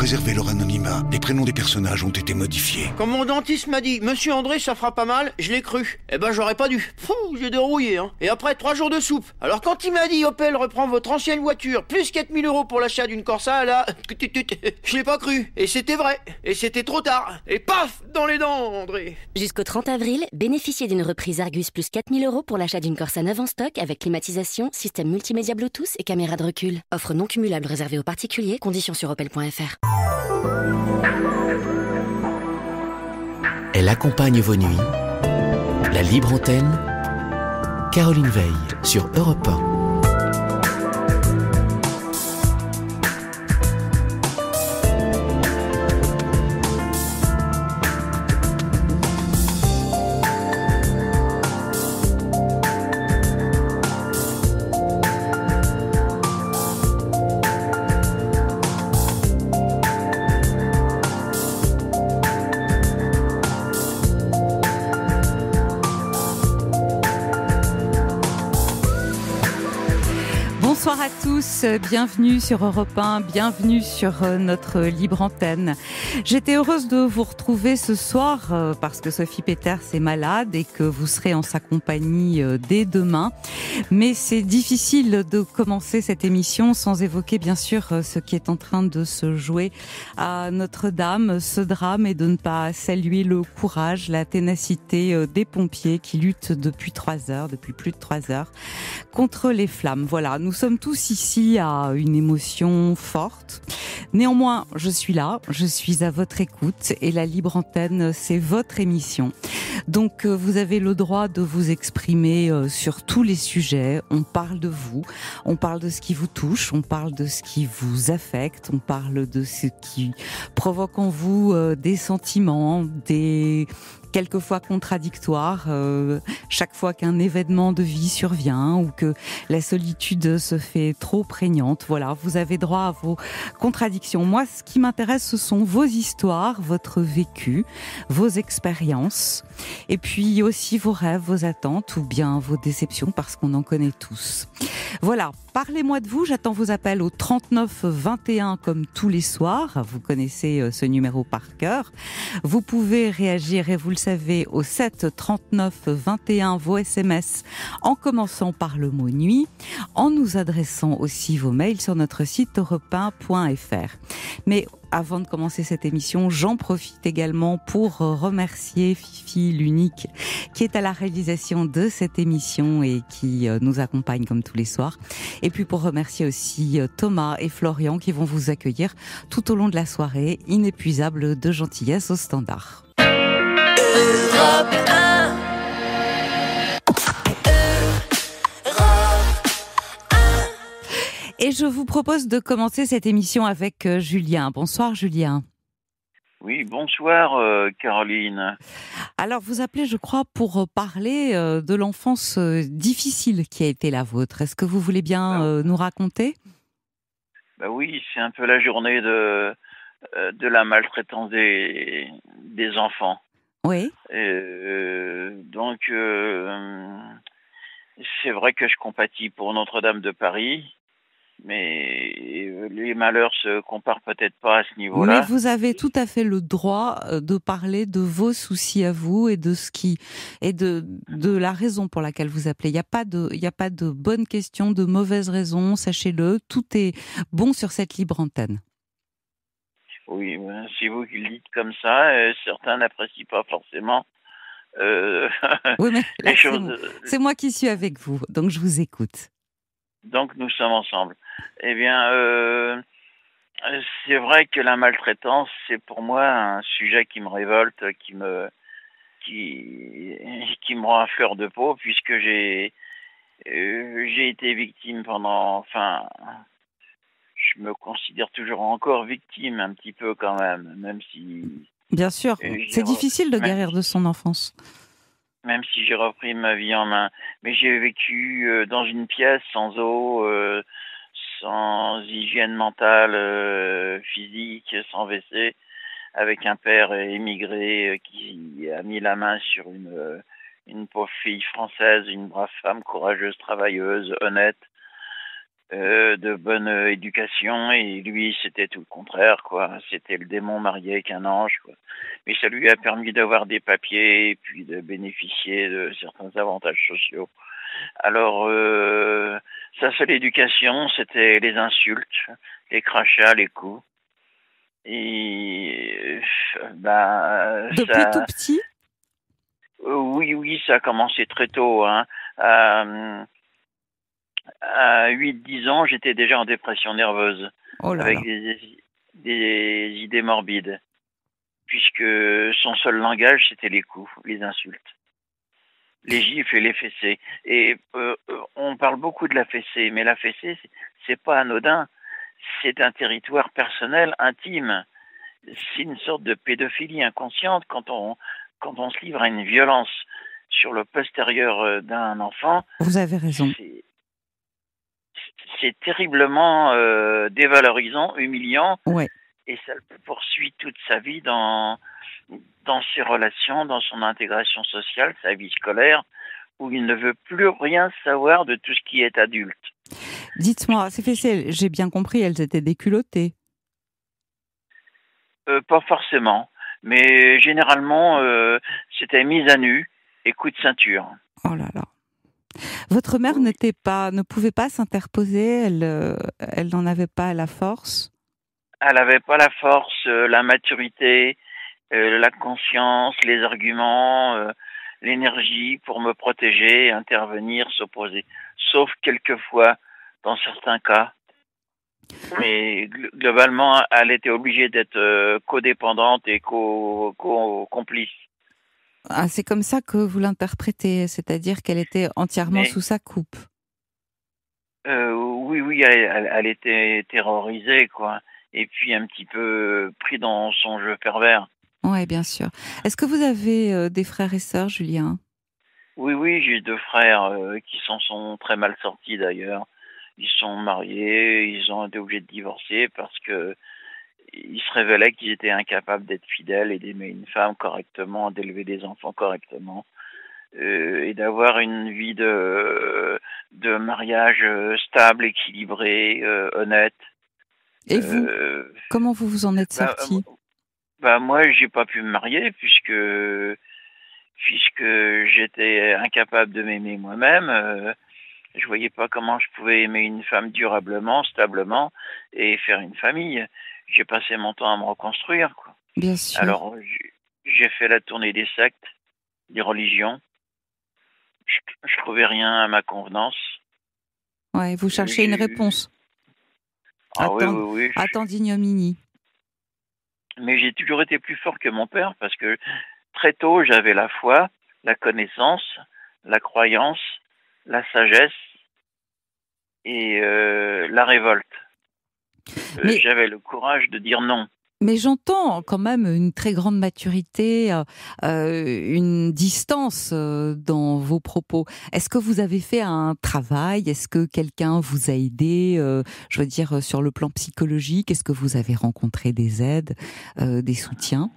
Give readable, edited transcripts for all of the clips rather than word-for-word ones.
préserver leur anonymat, les prénoms des personnages ont été modifiés. Quand mon dentiste m'a dit « Monsieur André, ça fera pas mal », je l'ai cru. Eh ben, j'aurais pas dû. Fou, j'ai dérouillé, hein. Et après, 3 jours de soupe. Alors quand il m'a dit « Opel reprend votre ancienne voiture, plus 4000 € pour l'achat d'une Corsa », là, je l'ai pas cru. Et c'était vrai. Et c'était trop tard. Et paf, dans les dents, André. Jusqu'au 30 avril, bénéficiez d'une reprise Argus plus 4000 € pour l'achat d'une Corsa neuve en stock avec climatisation, système multimédia Bluetooth et caméra de recul. Offre non cumulable réservée aux particuliers, conditions sur opel.fr. Elle accompagne vos nuits. La libre antenne, Caroline Veil sur Europe 1. Bonsoir à tous, bienvenue sur Europe 1, bienvenue sur notre libre antenne. J'étais heureuse de vous retrouver ce soir parce que Sophie Peters est malade et que vous serez en sa compagnie dès demain. Mais c'est difficile de commencer cette émission sans évoquer bien sûr ce qui est en train de se jouer à Notre-Dame, ce drame, et de ne pas saluer le courage, la ténacité des pompiers qui luttent depuis plus de 3 heures, contre les flammes. Voilà, nous sommes tous ici à une émotion forte. Néanmoins, je suis là, je suis à votre écoute et la libre antenne, c'est votre émission. Donc, vous avez le droit de vous exprimer sur tous les sujets. On parle de vous, on parle de ce qui vous touche, on parle de ce qui vous affecte, on parle de ce qui provoque en vous des sentiments, des quelquefois contradictoires, chaque fois qu'un événement de vie survient ou que la solitude se fait trop prégnante. Voilà, vous avez droit à vos contradictions. Moi, ce qui m'intéresse, ce sont vos histoires, votre vécu, vos expériences, et puis aussi vos rêves, vos attentes ou bien vos déceptions, parce qu'on en connaît tous. Voilà, parlez-moi de vous, j'attends vos appels au 39 21 comme tous les soirs. Vous connaissez ce numéro par cœur. Vous pouvez réagir, et vous le savez, au 7 39 21, vos SMS en commençant par le mot nuit, en nous adressant aussi vos mails sur notre site europe1.fr. Mais avant de commencer cette émission, j'en profite également pour remercier Fifi, l'unique, qui est à la réalisation de cette émission et qui nous accompagne comme tous les soirs. Et puis pour remercier aussi Thomas et Florian qui vont vous accueillir tout au long de la soirée, inépuisable de gentillesse au standard. Europe 1. Et je vous propose de commencer cette émission avec Julien. Bonsoir Julien. Oui, bonsoir Caroline. Alors vous appelez, je crois, pour parler de l'enfance difficile qui a été la vôtre. Est-ce que vous voulez bien nous raconter ? Oui, c'est un peu la journée de la maltraitance des enfants. Oui. Donc c'est vrai que je compatis pour Notre-Dame de Paris. Mais les malheurs se comparent peut-être pas à ce niveau-là. Mais vous avez tout à fait le droit de parler de vos soucis à vous et de ce qui et de la raison pour laquelle vous appelez. Il y a pas de bonne question, de mauvaise raison. Sachez-le, tout est bon sur cette libre antenne. Oui, c'est vous qui le dites comme ça. Certains n'apprécient pas forcément. Oui, mais là, c'est moi qui suis avec vous, donc je vous écoute. Donc nous sommes ensemble. Eh bien, c'est vrai que la maltraitance, c'est pour moi un sujet qui me révolte, qui me rend à fleur de peau, puisque j'ai été victime je me considère toujours encore victime un petit peu quand même si. Bien sûr, c'est difficile de guérir de son enfance. Même si j'ai repris ma vie en main. Mais j'ai vécu dans une pièce sans eau, sans hygiène mentale, physique, sans WC, avec un père émigré qui a mis la main sur une pauvre fille française, une brave femme courageuse, travailleuse, honnête, de bonne éducation, et lui c'était tout le contraire, quoi. C'était le démon marié avec un ange, quoi. Mais ça lui a permis d'avoir des papiers et puis de bénéficier de certains avantages sociaux. Alors sa seule éducation, c'était les insultes, les crachats, les coups. Et Depuis tout petit? Oui, ça a commencé très tôt, hein. À 8-10 ans, j'étais déjà en dépression nerveuse, Oh là avec là. des idées morbides, puisque son seul langage, c'était les coups, les insultes, les gifles et les fessées. Et on parle beaucoup de la fessée, mais la fessée, c'est pas anodin. C'est un territoire personnel, intime. C'est une sorte de pédophilie inconsciente quand on se livre à une violence sur le postérieur d'un enfant. Vous avez raison. C'est terriblement dévalorisant, humiliant, Ouais. et ça le poursuit toute sa vie dans ses relations, dans son intégration sociale, sa vie scolaire, où il ne veut plus rien savoir de tout ce qui est adulte. Dites-moi, ces fessées, j'ai bien compris, elles étaient déculottées. Pas forcément, mais généralement c'était mise à nu et coup de ceinture. Oh là là. Votre mère ne pouvait pas s'interposer, elle n'en avait pas la force? Elle n'avait pas la force, la maturité, la conscience, les arguments, l'énergie pour me protéger, intervenir, s'opposer. Sauf quelquefois, dans certains cas. Mais globalement, elle était obligée d'être codépendante et complice. Ah, c'est comme ça que vous l'interprétez, c'est-à-dire qu'elle était entièrement sous sa coupe. Oui, elle était terrorisée, quoi. Et puis un petit peu pris dans son jeu pervers. Oui, bien sûr. Est-ce que vous avez des frères et sœurs, Julien? Oui, j'ai 2 frères qui s'en sont très mal sortis d'ailleurs. Ils sont mariés, ils ont été obligés de divorcer parce que il se révélait qu'ils étaient incapables d'être fidèles et d'aimer une femme correctement, d'élever des enfants correctement, et d'avoir une vie de mariage stable, équilibré, honnête. Et vous, comment vous vous en êtes sorti? Moi, j'ai pas pu me marier puisque j'étais incapable de m'aimer moi-même. Je voyais pas comment je pouvais aimer une femme durablement, stablement et faire une famille. J'ai passé mon temps à me reconstruire, quoi. Bien sûr. Alors, j'ai fait la tournée des sectes, des religions. Je trouvais rien à ma convenance. Ouais, vous cherchez une réponse. Oui. Attends d'ignominie. Mais j'ai toujours été plus fort que mon père parce que très tôt, j'avais la foi, la connaissance, la croyance, la sagesse et la révolte. J'avais le courage de dire non. Mais j'entends quand même une très grande maturité, une distance dans vos propos. Est-ce que vous avez fait un travail? Est-ce que quelqu'un vous a aidé, je veux dire, sur le plan psychologique? Est-ce que vous avez rencontré des aides, des soutiens?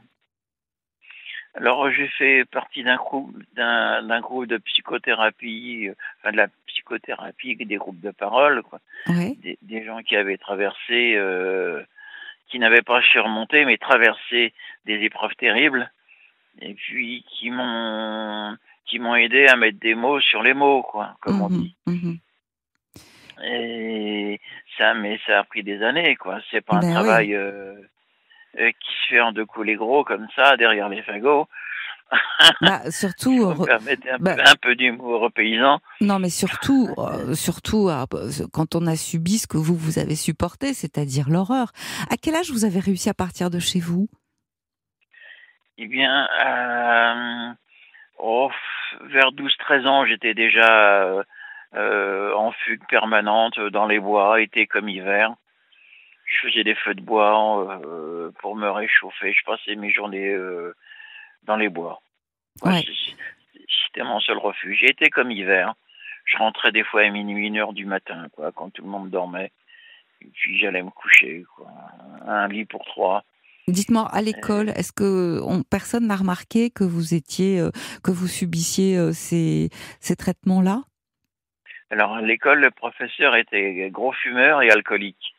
Alors, j'ai fait partie d'un groupe de psychothérapie, de la psychothérapie, des groupes de parole, quoi. Ouais. Des gens qui avaient traversé, qui n'avaient pas surmonté, mais traversé des épreuves terribles, et puis qui m'ont aidé à mettre des mots sur les mots, quoi, comme on dit. Et ça a pris des années, quoi. C'est pas un travail qui se fait en 2 coups les gros comme ça derrière les fagots. Surtout, permettez un peu d'humour paysan. Non, mais surtout, quand on a subi ce que vous avez supporté, c'est-à-dire l'horreur. À quel âge vous avez réussi à partir de chez vous? Eh bien, vers 12-13 ans, j'étais déjà en fugue permanente dans les bois, été comme hiver. Je faisais des feux de bois pour me réchauffer. Je passais mes journées dans les bois. Ouais. C'était mon seul refuge. J'ai été comme hiver. Je rentrais des fois à minuit, 1h du matin, quoi, quand tout le monde dormait. Et puis j'allais me coucher, quoi. Un lit pour 3. Dites-moi, à l'école, est-ce que personne n'a remarqué que vous subissiez ces traitements-là? Alors, à l'école, le professeur était gros fumeur et alcoolique.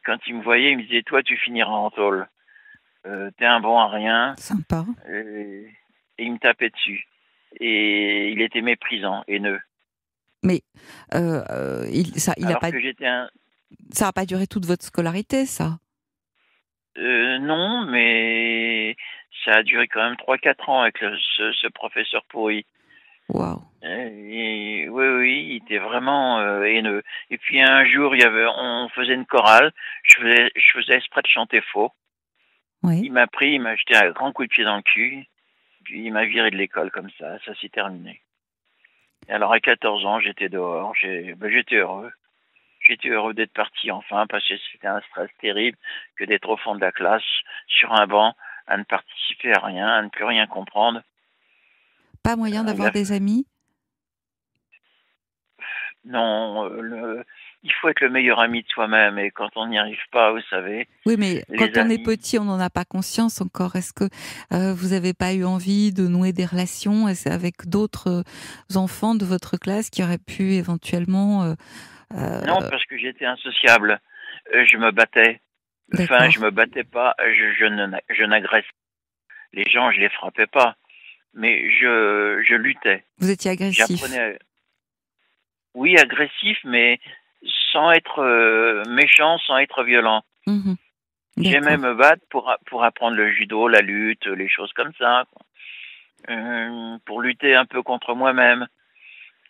Quand il me voyait, il me disait, toi, tu finiras en tôle. T'es un bon à rien. Sympa. Et il me tapait dessus. Et il était méprisant, haineux. Mais il a Alors pas, que j'étais un... ça n'a pas duré toute votre scolarité, ça? Non, mais ça a duré quand même 3-4 ans avec ce professeur pourri. Waouh. Oui, il était vraiment haineux. Et puis un jour, on faisait une chorale. Je faisais exprès de chanter faux. Oui. Il m'a pris, il m'a jeté un grand coup de pied dans le cul. Puis il m'a viré de l'école comme ça. Ça s'est terminé. Et alors à 14 ans, j'étais dehors. J'étais heureux. J'étais heureux d'être parti enfin parce que c'était un stress terrible que d'être au fond de la classe, sur un banc, à ne participer à rien, à ne plus rien comprendre. Pas moyen d'avoir des amis? Non, il faut être le meilleur ami de soi-même et quand on n'y arrive pas, vous savez. Oui, mais quand on est amis, petit, on n'en a pas conscience encore. Est-ce que vous n'avez pas eu envie de nouer des relations avec d'autres enfants de votre classe qui auraient pu éventuellement... Non, parce que j'étais insociable. Je me battais. Enfin, D'accord. je me battais pas. Je n'agressais. Les gens, je les frappais pas. Mais je luttais. Vous étiez agressif. J'apprenais. Oui, agressif, mais sans être méchant, sans être violent. Mhm. J'aimais D'accord. me battre pour apprendre le judo, la lutte, les choses comme ça, quoi. Pour lutter un peu contre moi-même.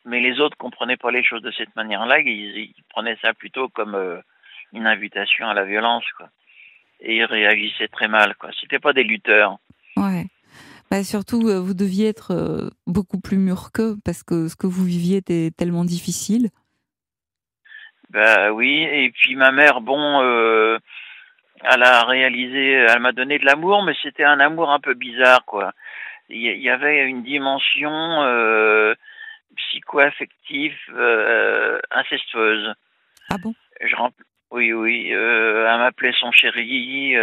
Mais les autres comprenaient pas les choses de cette manière-là. Ils prenaient ça plutôt comme une invitation à la violence, quoi. Et ils réagissaient très mal, quoi. C'était pas des lutteurs. Ouais. Bah, surtout, vous deviez être beaucoup plus mûr qu'eux parce que ce que vous viviez était tellement difficile. Bah oui. Et puis ma mère, bon, elle a réalisé, elle m'a donné de l'amour, mais c'était un amour un peu bizarre, quoi. Il y avait une dimension psycho-affective incestueuse. Ah bon? Je rem- oui, elle m'appelait son chéri,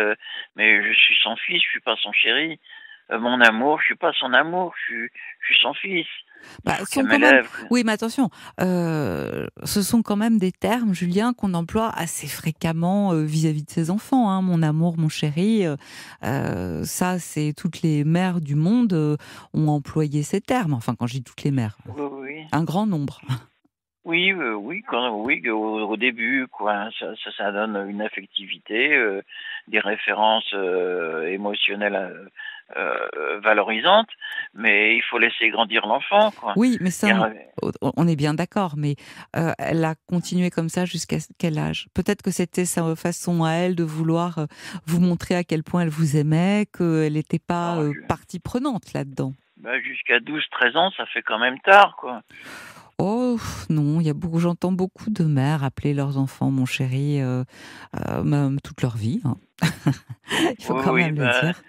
mais je suis son fils, je suis pas son chéri. Mon amour, je suis pas son amour, je suis son fils. Il Bah, faut ce qu'elle sont quand même... m'élève. Oui, mais attention, ce sont quand même des termes, Julien, qu'on emploie assez fréquemment vis-à-vis de ses enfants. Hein. Mon amour, mon chéri, ça, c'est toutes les mères du monde ont employé ces termes. Enfin, quand je dis toutes les mères, Oui. un grand nombre. Oui, au début, quoi, ça donne une affectivité, des références émotionnelles valorisantes, mais il faut laisser grandir l'enfant, quoi. Oui, mais ça, Et, on est bien d'accord, mais elle a continué comme ça jusqu'à quel âge? Peut-être que c'était sa façon à elle de vouloir vous montrer à quel point elle vous aimait, qu'elle n'était pas non, partie prenante là-dedans. jusqu'à 12-13 ans, ça fait quand même tard, quoi. Oh non, j'entends beaucoup de mères appeler leurs enfants mon chéri, même toute leur vie. Hein. Il faut quand Oui, même le dire.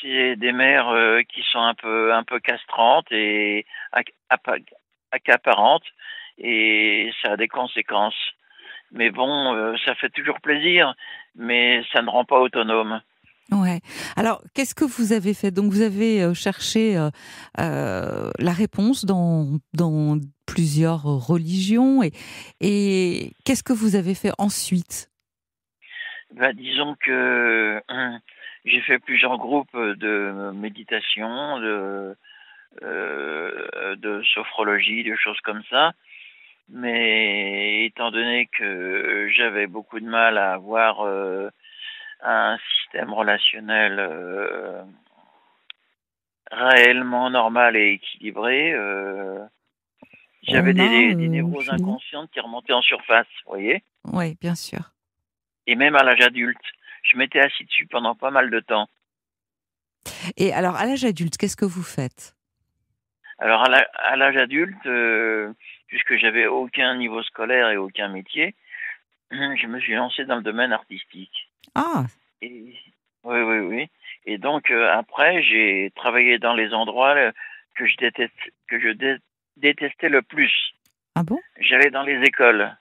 c'est des mères qui sont un peu castrantes et accaparantes, et ça a des conséquences. Mais bon, ça fait toujours plaisir, mais ça ne rend pas autonome. Ouais. Alors, qu'est-ce que vous avez fait? Donc, vous avez cherché la réponse dans plusieurs religions et qu'est-ce que vous avez fait ensuite? Disons que j'ai fait plusieurs groupes de méditation, de sophrologie, de choses comme ça. Mais étant donné que j'avais beaucoup de mal à avoir un système relationnel réellement normal et équilibré, j'avais On a, des névroses Julien? inconscientes qui remontaient en surface, vous voyez. Oui, bien sûr. Et même à l'âge adulte, je m'étais assis dessus pendant pas mal de temps. Et alors, à l'âge adulte, qu'est-ce que vous faites? Alors à l'âge adulte, puisque j'avais aucun niveau scolaire et aucun métier, je me suis lancé dans le domaine artistique. Ah, Et, oui. Et donc après, j'ai travaillé dans les endroits que détestais le plus. ah bon? J'allais dans les écoles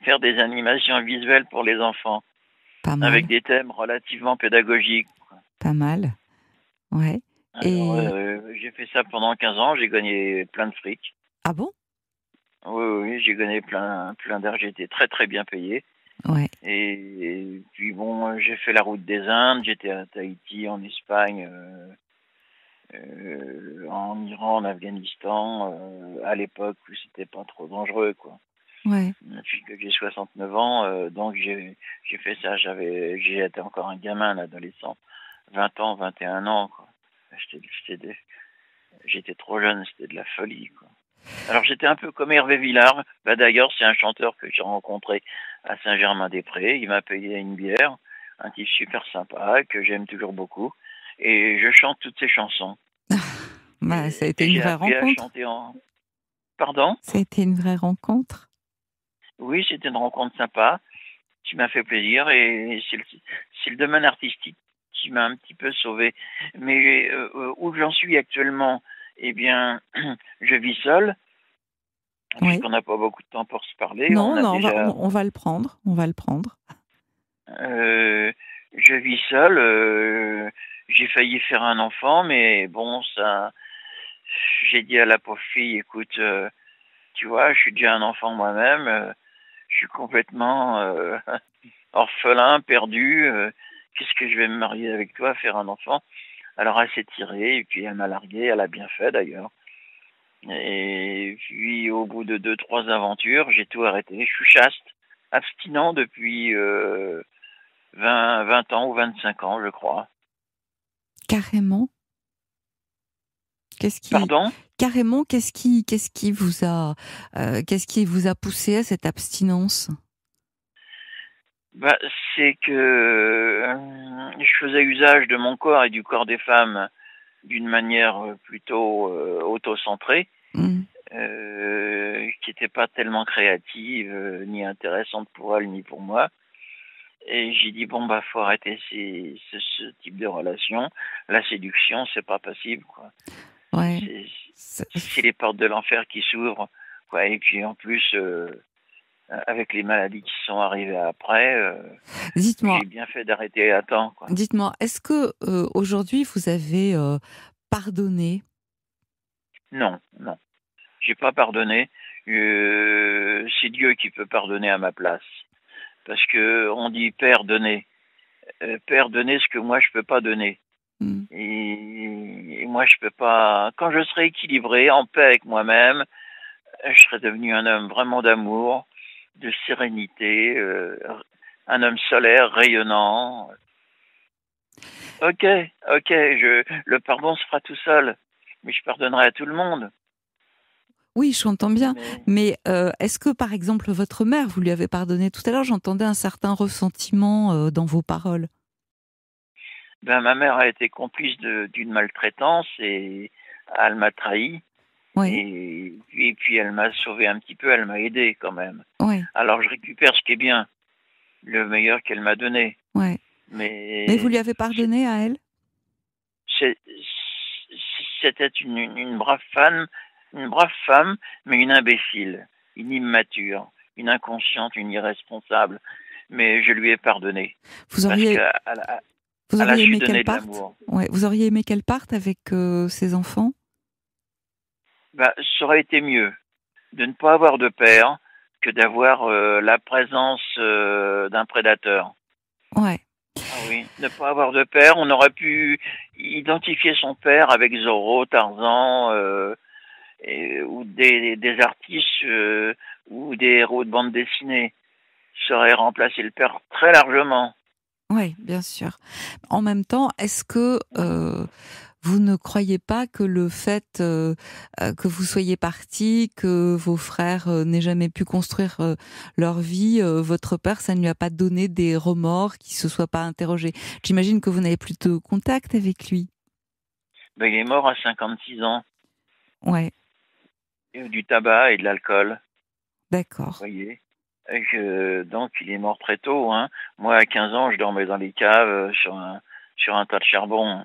faire des animations visuelles pour les enfants, Pas mal, avec des thèmes relativement pédagogiques. pas mal. Ouais. Alors, Et j'ai fait ça pendant 15 ans, j'ai gagné plein de fric. Ah bon? Oui, oui, j'ai gagné plein d'heures. J'ai été très, très bien payé. Ouais. Et puis bon, j'ai fait la route des Indes. J'étais à Tahiti, en Espagne, en Iran, en Afghanistan, à l'époque où c'était pas trop dangereux, quoi. Ouais. Depuis que j'ai 69 ans, donc j'ai fait ça. J'étais encore un gamin, un adolescent, 20 ans, 21 ans, quoi. J'étais trop jeune, c'était de la folie, quoi. Alors j'étais un peu comme Hervé Villard. Bah, d'ailleurs, c'est un chanteur que j'ai rencontré à Saint-Germain-des-Prés. Il m'a payé une bière, un type super sympa que j'aime toujours beaucoup. Et je chante toutes ses chansons. Bah, ça a été Et une j'ai vraie appris à rencontre. chanter en... Pardon? Ça a été une vraie rencontre. Oui, c'était une rencontre sympa qui m'a fait plaisir et c'est le domaine artistique qui m'a un petit peu sauvé. Mais où j'en suis actuellement, eh bien, je vis seul, Oui. puisqu'on n'a pas beaucoup de temps pour se parler. Non, On a non, déjà... on va le prendre. On va le prendre. Je vis seul. J'ai failli faire un enfant, mais bon, ça... J'ai dit à la pauvre fille, écoute, tu vois, je suis déjà un enfant moi-même. Je suis complètement orphelin, perdu. Qu'est-ce que je vais me marier avec toi, faire un enfant? Alors elle s'est tirée, et puis elle m'a largué, elle a bien fait d'ailleurs. Et puis au bout de 2, 3 aventures, j'ai tout arrêté. Je suis chaste, abstinent depuis 20 ans ou 25 ans, je crois. Carrément. Pardon? Carrément, qu'est-ce qui vous a poussé à cette abstinence? Bah, c'est que je faisais usage de mon corps et du corps des femmes d'une manière plutôt auto-centrée, Mm. qui n'était pas tellement créative ni intéressante pour elle ni pour moi. Et j'ai dit bon bah faut arrêter ce type de relation. La séduction, c'est pas possible, quoi. Ouais. C'est les portes de l'enfer qui s'ouvrent, quoi. Et puis en plus avec les maladies qui sont arrivées après, Dites-moi, j'ai bien fait d'arrêter à temps, quoi. dites-moi, est-ce que aujourd'hui vous avez pardonné? Non, non, j'ai pas pardonné. C'est Dieu qui peut pardonner à ma place, parce que on dit Père donner, Père donner ce que moi je peux pas donner. Mm. Et moi je peux pas. Quand je serai équilibré, en paix avec moi-même, je serai devenu un homme vraiment d'amour, de sérénité, un homme solaire, rayonnant. Ok, le pardon se fera tout seul, mais je pardonnerai à tout le monde. Oui, j'entends bien. Mais Mais est-ce que, par exemple, votre mère, vous lui avez pardonné tout à l'heure? J'entendais un certain ressentiment dans vos paroles. ben, ma mère a été complice d'une maltraitance et elle m'a trahi. Oui, Et puis elle m'a sauvé un petit peu, elle m'a aidé quand même. oui, Alors je récupère ce qui est bien, le meilleur qu'elle m'a donné. oui. Mais vous Mais lui avez pardonné à elle? c'est- c'était une brave femme, mais une imbécile, une immature, une inconsciente, une irresponsable. Mais je lui ai pardonné Vous parce auriez, qu'elle vous a auriez su aimé qu'elle donner de parte? l'amour. Ouais. Vous auriez aimé qu'elle parte avec ses enfants? Ben, ça aurait été mieux de ne pas avoir de père que d'avoir la présence d'un prédateur. Ouais. Ah oui, ne pas avoir de père, on aurait pu identifier son père avec Zorro, Tarzan, ou des artistes ou des héros de bande dessinée. Ça aurait remplacé le père très largement. Oui, bien sûr. En même temps, est-ce que vous ne croyez pas que le fait que vous soyez parti, que vos frères n'aient jamais pu construire leur vie, votre père, ça ne lui a pas donné des remords, qu'il se soit pas interrogé? J'imagine que vous n'avez plus de contact avec lui. Ben, il est mort à 56 ans, Ouais, du tabac et de l'alcool, vous d'accord. voyez. Donc il est mort très tôt, hein. Moi à 15 ans, je dormais dans les caves sur un tas de charbon.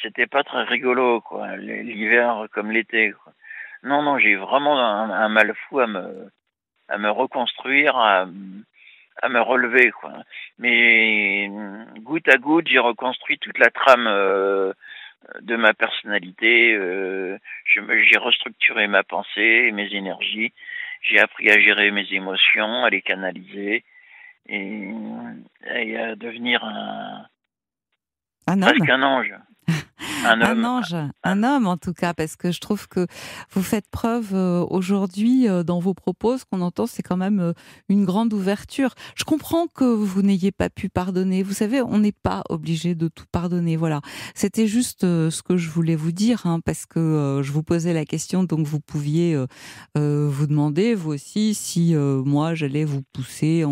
C'était pas très rigolo, quoi. L'hiver comme l'été, quoi. Non, non, j'ai vraiment un mal fou à me reconstruire, à me relever, quoi. Mais goutte à goutte, j'ai reconstruit toute la trame de ma personnalité. J'ai restructuré ma pensée, mes énergies. J'ai appris à gérer mes émotions, à les canaliser et à devenir Un homme. presque un ange. Un homme en tout cas, parce que je trouve que vous faites preuve aujourd'hui dans vos propos, ce qu'on entend, c'est quand même une grande ouverture. Je comprends que vous n'ayez pas pu pardonner. Vous savez, on n'est pas obligé de tout pardonner. Voilà, c'était juste ce que je voulais vous dire, parce que je vous posais la question, donc vous pouviez vous demander, vous aussi, si moi j'allais vous pousser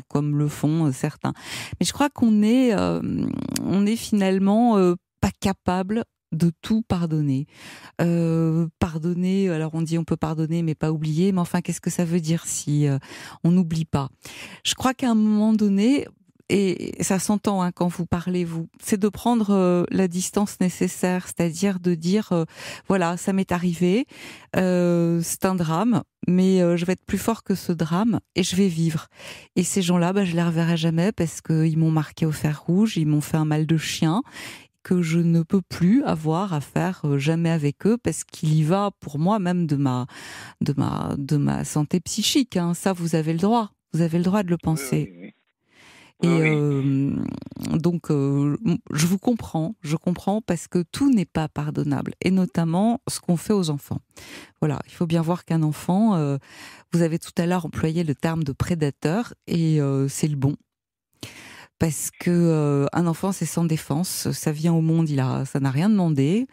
comme le font certains. Mais je crois qu'on est finalement pas capable de tout pardonner. Pardonner, alors on dit on peut pardonner mais pas oublier, mais enfin qu'est-ce que ça veut dire si on n'oublie pas? Je crois qu'à un moment donné, et ça s'entend quand vous parlez, c'est de prendre la distance nécessaire, c'est-à-dire de dire, voilà, ça m'est arrivé, c'est un drame, mais je vais être plus fort que ce drame et je vais vivre. Et ces gens-là, je les reverrai jamais parce qu'ils m'ont marqué au fer rouge, ils m'ont fait un mal de chien, que je ne peux plus avoir à faire jamais avec eux parce qu'il y va pour moi même de ma santé psychique. Ça, vous avez le droit. Vous avez le droit de le penser. Oui. Et donc, je vous comprends. Je comprends parce que tout n'est pas pardonnable. Et notamment ce qu'on fait aux enfants. Voilà, il faut bien voir qu'un enfant, vous avez tout à l'heure employé le terme de prédateur et c'est le bon. Parce que un enfant, c'est sans défense. Ça vient au monde, ça n'a rien demandé.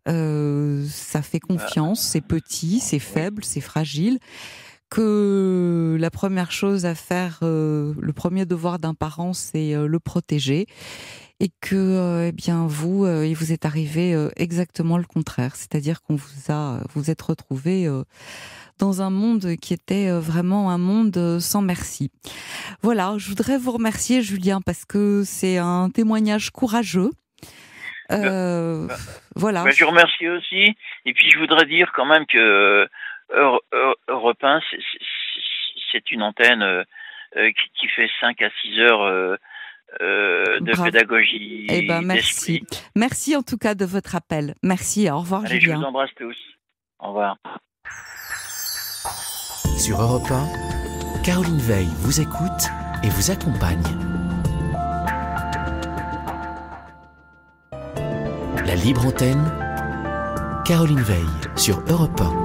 Ça fait confiance. C'est petit, c'est faible, c'est fragile. Que la première chose à faire, le premier devoir d'un parent, c'est le protéger. Et que, vous, il vous est arrivé exactement le contraire. C'est-à-dire qu'on vous êtes retrouvé dans un monde qui était vraiment un monde sans merci. Voilà, je voudrais vous remercier, Julien, parce que c'est un témoignage courageux. Voilà. Je vous remercie aussi. Et puis, je voudrais dire quand même que Europe 1, c'est une antenne qui fait 5 à 6 heures de pédagogie. Merci. D'esprit. Merci en tout cas de votre appel. Merci, au revoir. Allez, Julien. je vous embrasse tous. Au revoir. Sur Europe 1, Caroline Veil vous écoute et vous accompagne. La libre antenne, Caroline Veil sur Europe 1.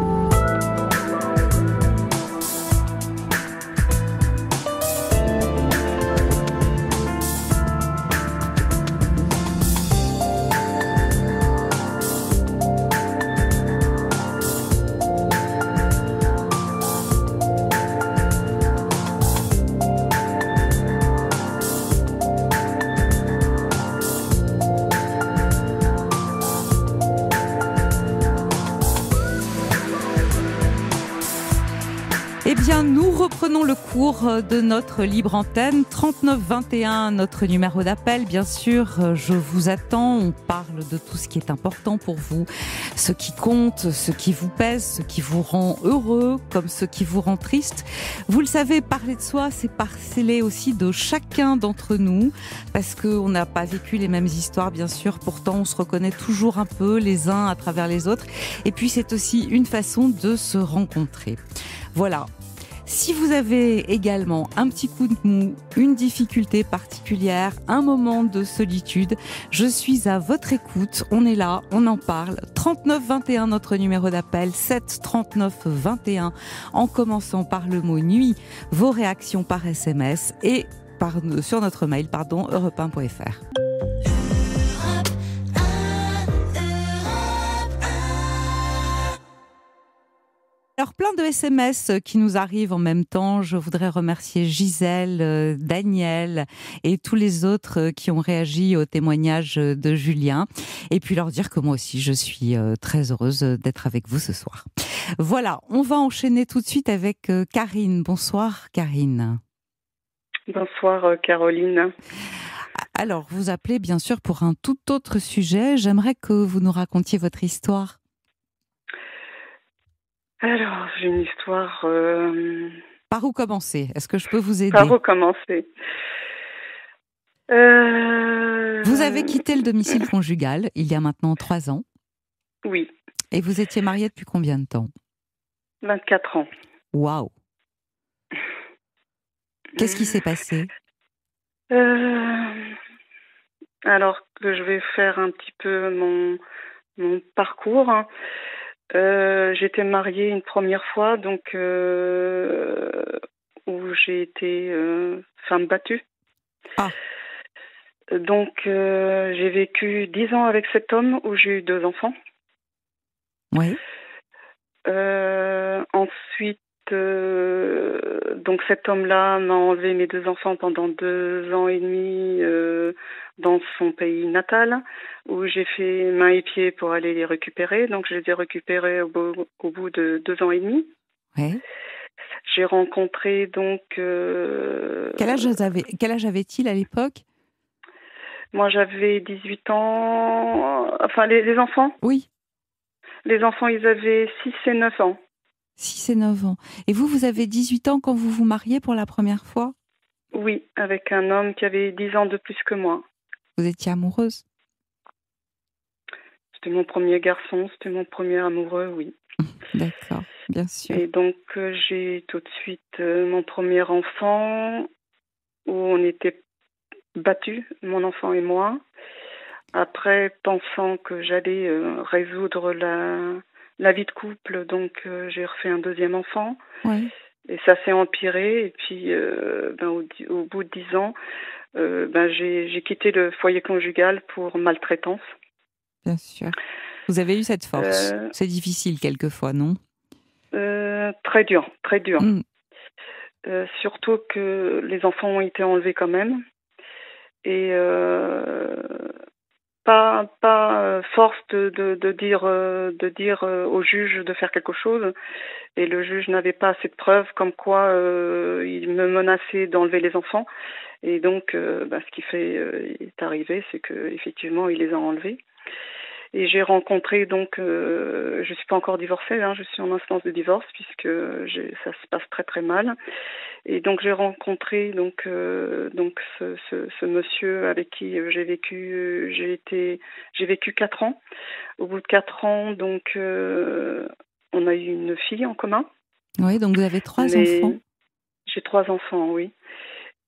Nous reprenons le cours de notre libre antenne, 3921, notre numéro d'appel. Bien sûr, je vous attends, on parle de tout ce qui est important pour vous, ce qui compte, ce qui vous pèse, ce qui vous rend heureux, comme ce qui vous rend triste. Vous le savez, parler de soi, c'est parler aussi de chacun d'entre nous, parce qu'on n'a pas vécu les mêmes histoires, bien sûr, pourtant on se reconnaît toujours un peu les uns à travers les autres. Et puis c'est aussi une façon de se rencontrer. Voilà. Si vous avez également un petit coup de mou, une difficulté particulière, un moment de solitude, je suis à votre écoute. On est là, on en parle. 3921, notre numéro d'appel, 7 39 21, en commençant par le mot nuit, vos réactions par SMS et sur notre mail, europe1.fr. Alors, plein de SMS qui nous arrivent en même temps. Je voudrais remercier Gisèle, Daniel et tous les autres qui ont réagi au témoignage de Julien. Et puis leur dire que moi aussi, je suis très heureuse d'être avec vous ce soir. Voilà, on va enchaîner tout de suite avec Karine. Bonsoir, Karine. Bonsoir, Caroline. Alors, vous appelez bien sûr pour un tout autre sujet. J'aimerais que vous nous racontiez votre histoire. Alors, j'ai une histoire... Par où commencer? Est-ce que je peux vous aider? Par où commencer? Vous Vous avez quitté le domicile conjugal il y a maintenant 3 ans. Oui. Et vous étiez mariée depuis combien de temps? 24 ans. Waouh! Qu'est-ce qui s'est passé? Alors que je vais faire un petit peu mon parcours. J'étais mariée une première fois, donc où j'ai été femme battue. Ah. Donc j'ai vécu 10 ans avec cet homme où j'ai eu 2 enfants. Oui. Ensuite, donc cet homme-là m'a enlevé mes 2 enfants pendant 2 ans et demi dans son pays natal, où j'ai fait main et pied pour aller les récupérer. Donc je les ai récupérés au bout de 2 ans et demi. Oui. J'ai rencontré donc... Quel âge avait-il à l'époque? Moi j'avais 18 ans... Enfin les enfants? Oui. Les enfants, ils avaient 6 et 9 ans. 6 et 9 ans. Et vous avez 18 ans quand vous vous mariez pour la première fois? Oui, avec un homme qui avait 10 ans de plus que moi. Vous étiez amoureuse? C'était mon premier garçon, c'était mon premier amoureux, oui. D'accord, bien sûr. Et donc j'ai tout de suite mon premier enfant, où on était battus, mon enfant et moi. Après, pensant que j'allais résoudre la vie de couple, donc j'ai refait un deuxième enfant. Oui. Et ça s'est empiré. Et puis, au bout de 10 ans, j'ai quitté le foyer conjugal pour maltraitance. Bien sûr. Vous avez eu cette force. C'est difficile quelquefois, non? Très dur, très dur. Mm. Surtout que les enfants ont été enlevés quand même. Et pas force de dire au juge de faire quelque chose, et le juge n'avait pas assez de preuves comme quoi il me menaçait d'enlever les enfants, et donc ce qui est arrivé, c'est que effectivement il les a enlevés. Et j'ai rencontré donc, je suis pas encore divorcée, je suis en instance de divorce puisque ça se passe très très mal. Et donc j'ai rencontré donc ce monsieur avec qui j'ai vécu, j'ai vécu 4 ans. Au bout de 4 ans, donc on a eu une fille en commun. Oui, donc vous avez 3 enfants. J'ai 3 enfants, oui.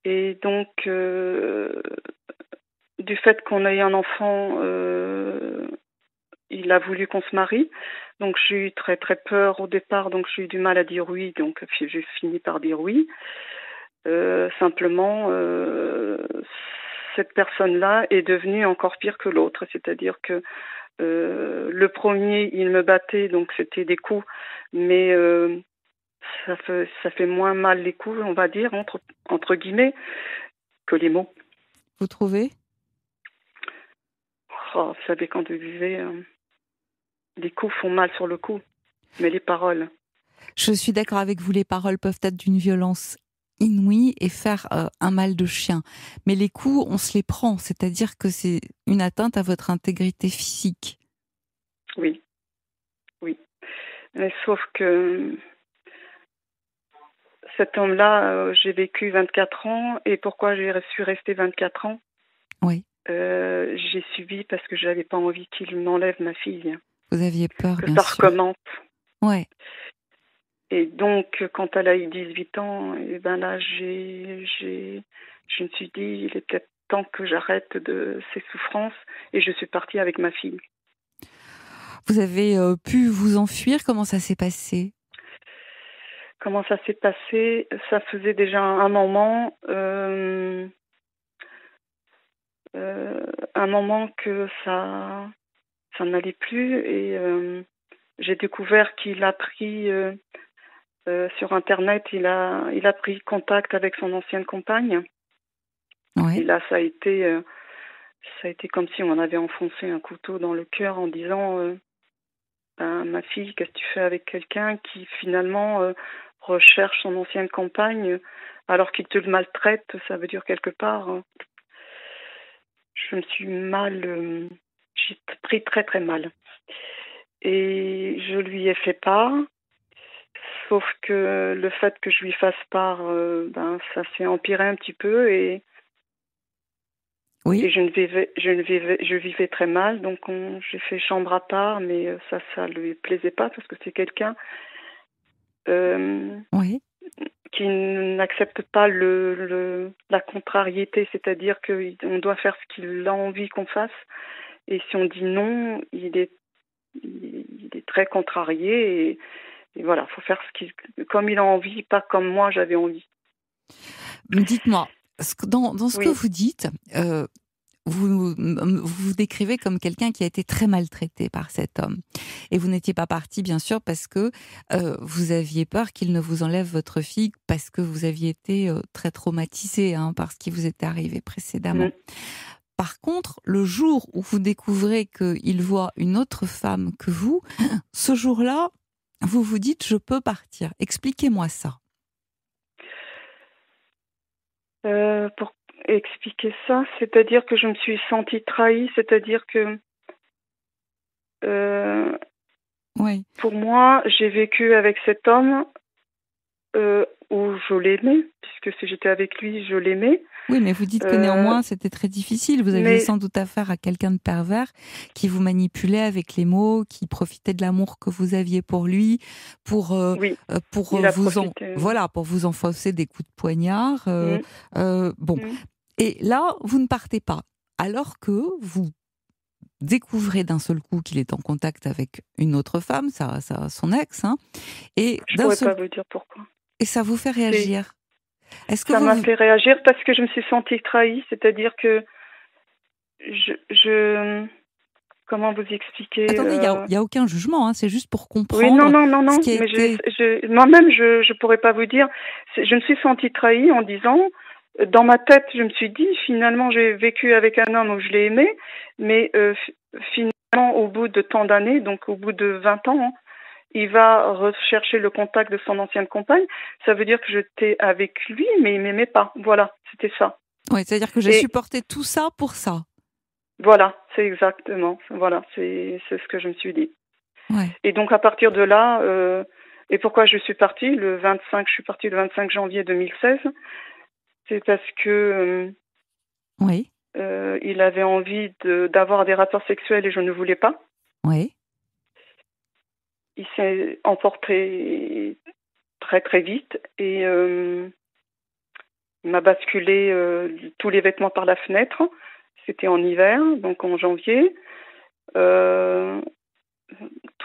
Et donc du fait qu'on ait un enfant, il a voulu qu'on se marie. Donc j'ai eu très très peur au départ, donc j'ai eu du mal à dire oui, donc j'ai fini par dire oui. Simplement, cette personne-là est devenue encore pire que l'autre, c'est-à-dire que le premier, il me battait, donc c'était des coups, mais ça fait moins mal les coups, on va dire, entre guillemets, que les mots. Vous trouvez? Vous savez, quand vous vivez, les coups font mal sur le coup, mais les paroles... Je suis d'accord avec vous, les paroles peuvent être d'une violence inouïe et faire un mal de chien. Mais les coups, on se les prend, c'est-à-dire que c'est une atteinte à votre intégrité physique. Oui, oui. Mais sauf que cet homme-là, j'ai vécu 24 ans, et pourquoi je suis restée 24 ans? Oui. J'ai subi parce que je n'avais pas envie qu'il m'enlève ma fille. Vous aviez peur, que bien ça sûr. recommence. Ouais. Et donc, quand elle a eu 18 ans, et ben là, je me suis dit, il est peut-être temps que j'arrête de ces souffrances, et je suis partie avec ma fille. Vous avez pu vous enfuir? Comment ça s'est passé? Comment ça s'est passé? Ça faisait déjà un moment, que ça n'allait plus, et j'ai découvert qu'il a pris sur Internet, il a pris contact avec son ancienne compagne. Ouais. Et là, ça a été comme si on avait enfoncé un couteau dans le cœur en disant ma fille, qu'est-ce que tu fais avec quelqu'un qui finalement recherche son ancienne compagne alors qu'il te le maltraite? Ça veut dire quelque part, je me suis j'ai pris très très mal. Et je lui ai fait part, sauf que le fait que je lui fasse part, ça s'est empiré un petit peu, et Oui. Et je vivais très mal, donc j'ai fait chambre à part, mais ça lui plaisait pas parce que c'est quelqu'un Oui. qui n'accepte pas la contrariété, c'est-à-dire qu'on doit faire ce qu'il a envie qu'on fasse, et si on dit non, il est très contrarié, et voilà, faut faire comme il a envie, pas comme moi j'avais envie. Dites-moi, dans ce que Oui. vous dites, vous vous décrivez comme quelqu'un qui a été très maltraité par cet homme. Et vous n'étiez pas parti, bien sûr, parce que vous aviez peur qu'il ne vous enlève votre fille, parce que vous aviez été très traumatisé par ce qui vous était arrivé précédemment. Par contre, le jour où vous découvrez qu'il voit une autre femme que vous, ce jour-là, vous vous dites « je peux partir ». Expliquez-moi ça. Pour expliquer ça, c'est-à-dire que je me suis sentie trahie, c'est-à-dire que Oui. pour moi, j'ai vécu avec cet homme où je l'aimais, puisque si j'étais avec lui, je l'aimais. Oui, mais vous dites que néanmoins, c'était très difficile. Vous aviez sans doute affaire à quelqu'un de pervers qui vous manipulait avec les mots, qui profitait de l'amour que vous aviez pour lui, pour vous enfoncer des coups de poignard. Et là, vous ne partez pas, alors que vous découvrez d'un seul coup qu'il est en contact avec une autre femme, son ex, et je ne pourrais pas vous dire pourquoi. Et ça vous fait réagir. Est-ce que ça m'a fait réagir parce que je me suis sentie trahie, c'est-à-dire que comment vous expliquer? Attendez, il y a aucun jugement, c'est juste pour comprendre. Oui, non, ce qui mais moi-même, je pourrais pas vous dire. Je me suis sentie trahie en disant, dans ma tête, je me suis dit, finalement, j'ai vécu avec un homme où je l'ai aimé, mais finalement, au bout de tant d'années, donc au bout de 20 ans, il va rechercher le contact de son ancienne compagne. Ça veut dire que j'étais avec lui, mais il m'aimait pas. Voilà, c'était ça. Oui, c'est-à-dire que j'ai supporté tout ça pour ça. Voilà, c'est exactement. Voilà, c'est ce que je me suis dit. Ouais. Et donc à partir de là, et pourquoi je suis partie je suis partie le 25 janvier 2016, c'est parce que il avait envie d'avoir des rapports sexuels et je ne voulais pas. Oui. Il s'est emporté très très vite et il m'a basculé tous les vêtements par la fenêtre. C'était en hiver, donc en janvier. Tous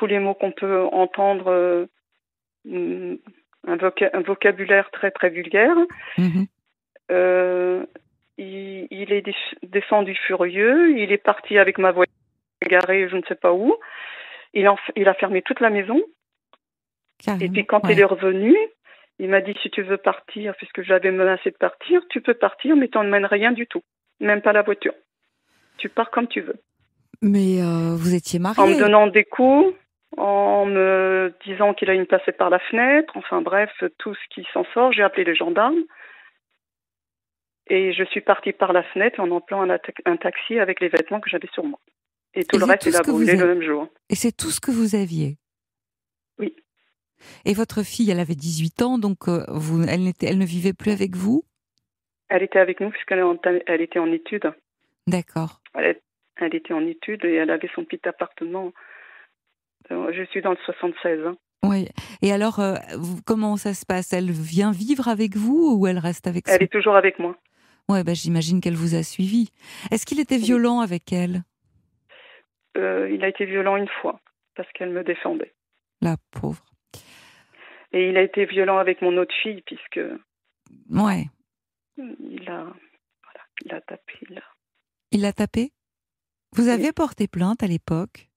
les mots qu'on peut entendre, un vocabulaire très très vulgaire. Il est descendu furieux. Il est parti avec ma voiture garée je ne sais pas où. Il a fermé toute la maison. Carrément. Et puis quand il est revenu, il m'a dit si tu veux partir, puisque j'avais menacé de partir, tu peux partir, mais tu n'emmènes rien du tout, même pas la voiture. Tu pars comme tu veux. Mais vous étiez mariée. En me donnant des coups, en me disant qu'il allait me passer par la fenêtre, enfin bref, tout ce qui s'en sort. J'ai appelé les gendarmes et je suis partie par la fenêtre en appelant un taxi avec les vêtements que j'avais sur moi. Et tout le reste, il a brûlé le même jour. Et c'est tout ce que vous aviez? Oui. Et votre fille, elle avait 18 ans, donc elle ne vivait plus avec vous? Elle était avec nous puisqu'elle était en études. D'accord. Elle était en études et elle avait son petit appartement. Je suis dans le 76. Oui. Et alors, comment ça se passe? Elle vient vivre avec vous ou elle reste avec Elle est toujours avec moi. Ouais, j'imagine qu'elle vous a suivi. Est-ce qu'il était violent avec elle? Il a été violent une fois, parce qu'elle me défendait. La pauvre. Et il a été violent avec mon autre fille, puisque... Ouais. Il a tapé. Il l'a tapé? Vous aviez porté plainte à l'époque?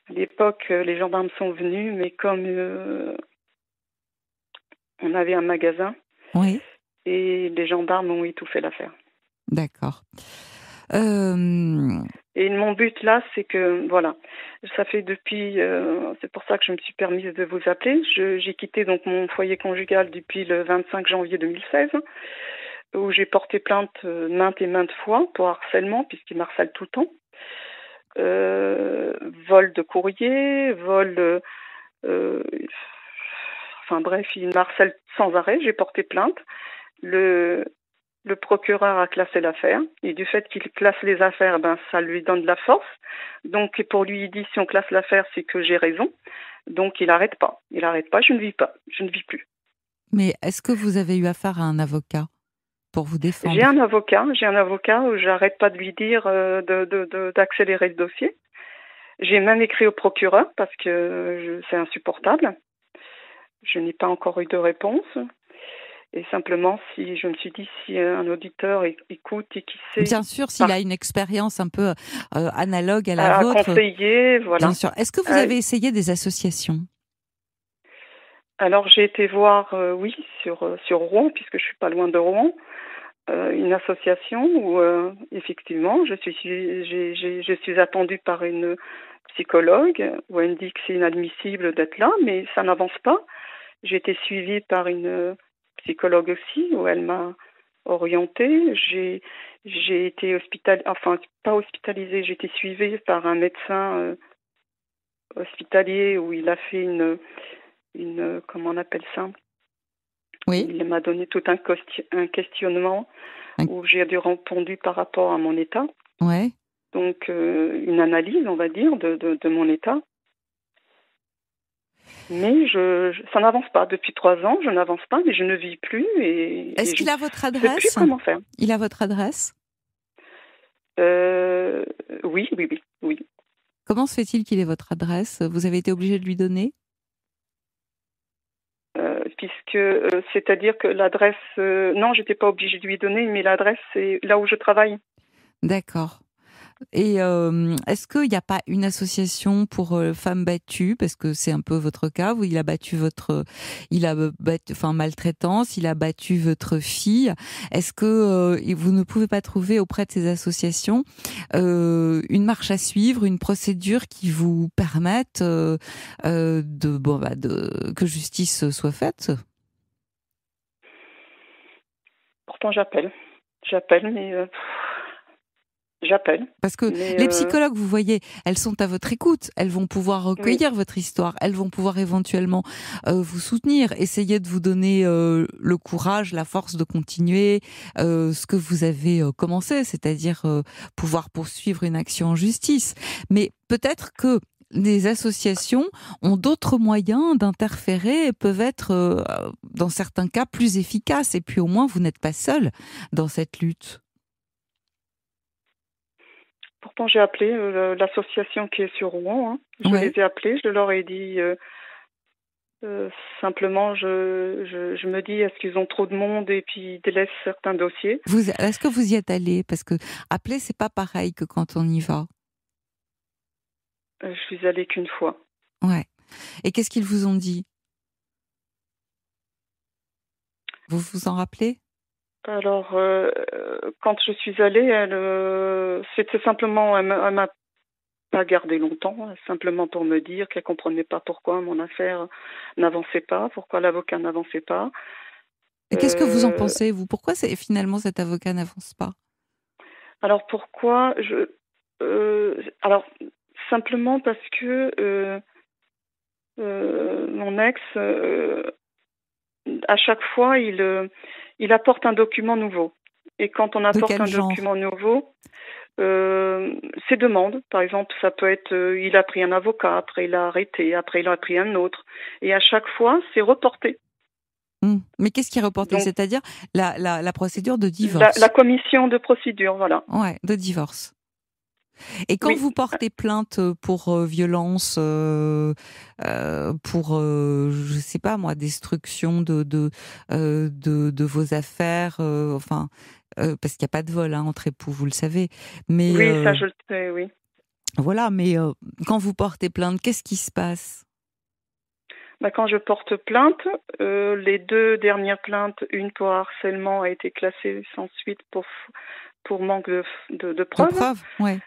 À l'époque, les gendarmes sont venus, mais comme on avait un magasin, et les gendarmes ont étouffé l'affaire. D'accord. Et mon but là, c'est que, voilà, ça fait depuis, c'est pour ça que je me suis permise de vous appeler. J'ai quitté donc mon foyer conjugal depuis le 25 janvier 2016, où j'ai porté plainte maintes et maintes fois pour harcèlement, puisqu'il m'harcèle tout le temps. Vol de courrier, vol... enfin bref, il m'harcèle sans arrêt. J'ai porté plainte. Le procureur a classé l'affaire. Et du fait qu'il classe les affaires, ça lui donne de la force. Donc, pour lui, il dit, si on classe l'affaire, c'est que j'ai raison. Donc, il n'arrête pas. Il n'arrête pas, je ne vis pas. Je ne vis plus. Mais est-ce que vous avez eu affaire à un avocat pour vous défendre? J'ai un avocat où j'arrête pas de lui dire d'accélérer le dossier. J'ai même écrit au procureur parce que c'est insupportable. Je n'ai pas encore eu de réponse. Et simplement, si je me suis dit, si un auditeur écoute et qui sait... Bien sûr, s'il a une expérience un peu analogue à la vôtre. Conseiller, voilà. Bien sûr. Est-ce que vous avez essayé des associations? Alors, j'ai été voir, oui, sur Rouen, puisque je suis pas loin de Rouen, une association où, effectivement, je suis attendue par une psychologue, où elle me dit que c'est inadmissible d'être là, mais ça n'avance pas. J'ai été suivie par une psychologue aussi, où elle m'a orientée. J'ai été pas hospitalisée, j'ai été suivie par un médecin hospitalier où il a fait une comment on appelle ça? Oui. Il m'a donné tout un questionnement où j'ai dû répondre par rapport à mon état. Ouais. Donc, une analyse, on va dire, de mon état. Mais ça n'avance pas. Depuis 3 ans, je n'avance pas, mais je ne vis plus. Est-ce qu'il a votre adresse? Je ne sais plus comment faire. Il a votre adresse? Oui. Comment se fait-il qu'il ait votre adresse? Vous avez été obligé de lui donner? C'est-à-dire que l'adresse... non, je n'étais pas obligée de lui donner, mais l'adresse, c'est là où je travaille. D'accord. Et est-ce qu'il n'y a pas une association pour femmes battues, parce que c'est un peu votre cas, où il a battu maltraitance, il a battu votre fille. Est-ce que vous ne pouvez pas trouver auprès de ces associations une marche à suivre, une procédure qui vous permette que justice soit faite? Pourtant, j'appelle, mais... J'appelle. Parce que les psychologues, vous voyez, elles sont à votre écoute. Elles vont pouvoir recueillir votre histoire. Elles vont pouvoir éventuellement vous soutenir, essayer de vous donner le courage, la force de continuer ce que vous avez commencé, c'est-à-dire pouvoir poursuivre une action en justice. Mais peut-être que les associations ont d'autres moyens d'interférer et peuvent être, dans certains cas, plus efficaces. Et puis au moins, vous n'êtes pas seul dans cette lutte. Pourtant, j'ai appelé l'association qui est sur Rouen. Je les ai appelés, je leur ai dit simplement, je me dis, est-ce qu'ils ont trop de monde et puis ils délaissent certains dossiers. Est-ce que vous y êtes allé? Parce que appeler, c'est pas pareil que quand on y va. Je suis allée qu'une fois. Ouais. Et qu'est-ce qu'ils vous ont dit? Vous vous en rappelez? Alors, quand je suis allée, c'était simplement, elle m'a pas gardé longtemps, simplement pour me dire qu'elle comprenait pas pourquoi mon affaire n'avançait pas, pourquoi l'avocat n'avançait pas. Et qu'est-ce que vous en pensez, vous? Pourquoi finalement cet avocat n'avance pas? Alors pourquoi alors simplement parce que mon ex, à chaque fois, il apporte un document nouveau. Et quand on apporte un document nouveau, ses demandes, par exemple, ça peut être, il a pris un avocat, après il a arrêté, après il a pris un autre. Et à chaque fois, c'est reporté. Mais qu'est-ce qui est reporté? Donc, c'est-à-dire la procédure de divorce? La commission de procédure, voilà. Ouais, de divorce. Et quand vous portez plainte pour violence, pour, je sais pas moi, destruction de vos affaires, parce qu'il n'y a pas de vol entre époux, vous le savez. Mais, oui, ça je le sais, oui. Voilà, mais quand vous portez plainte, qu'est-ce qui se passe? Quand je porte plainte, les 2 dernières plaintes, une pour harcèlement a été classée sans suite pour manque de preuves. De preuves, ouais.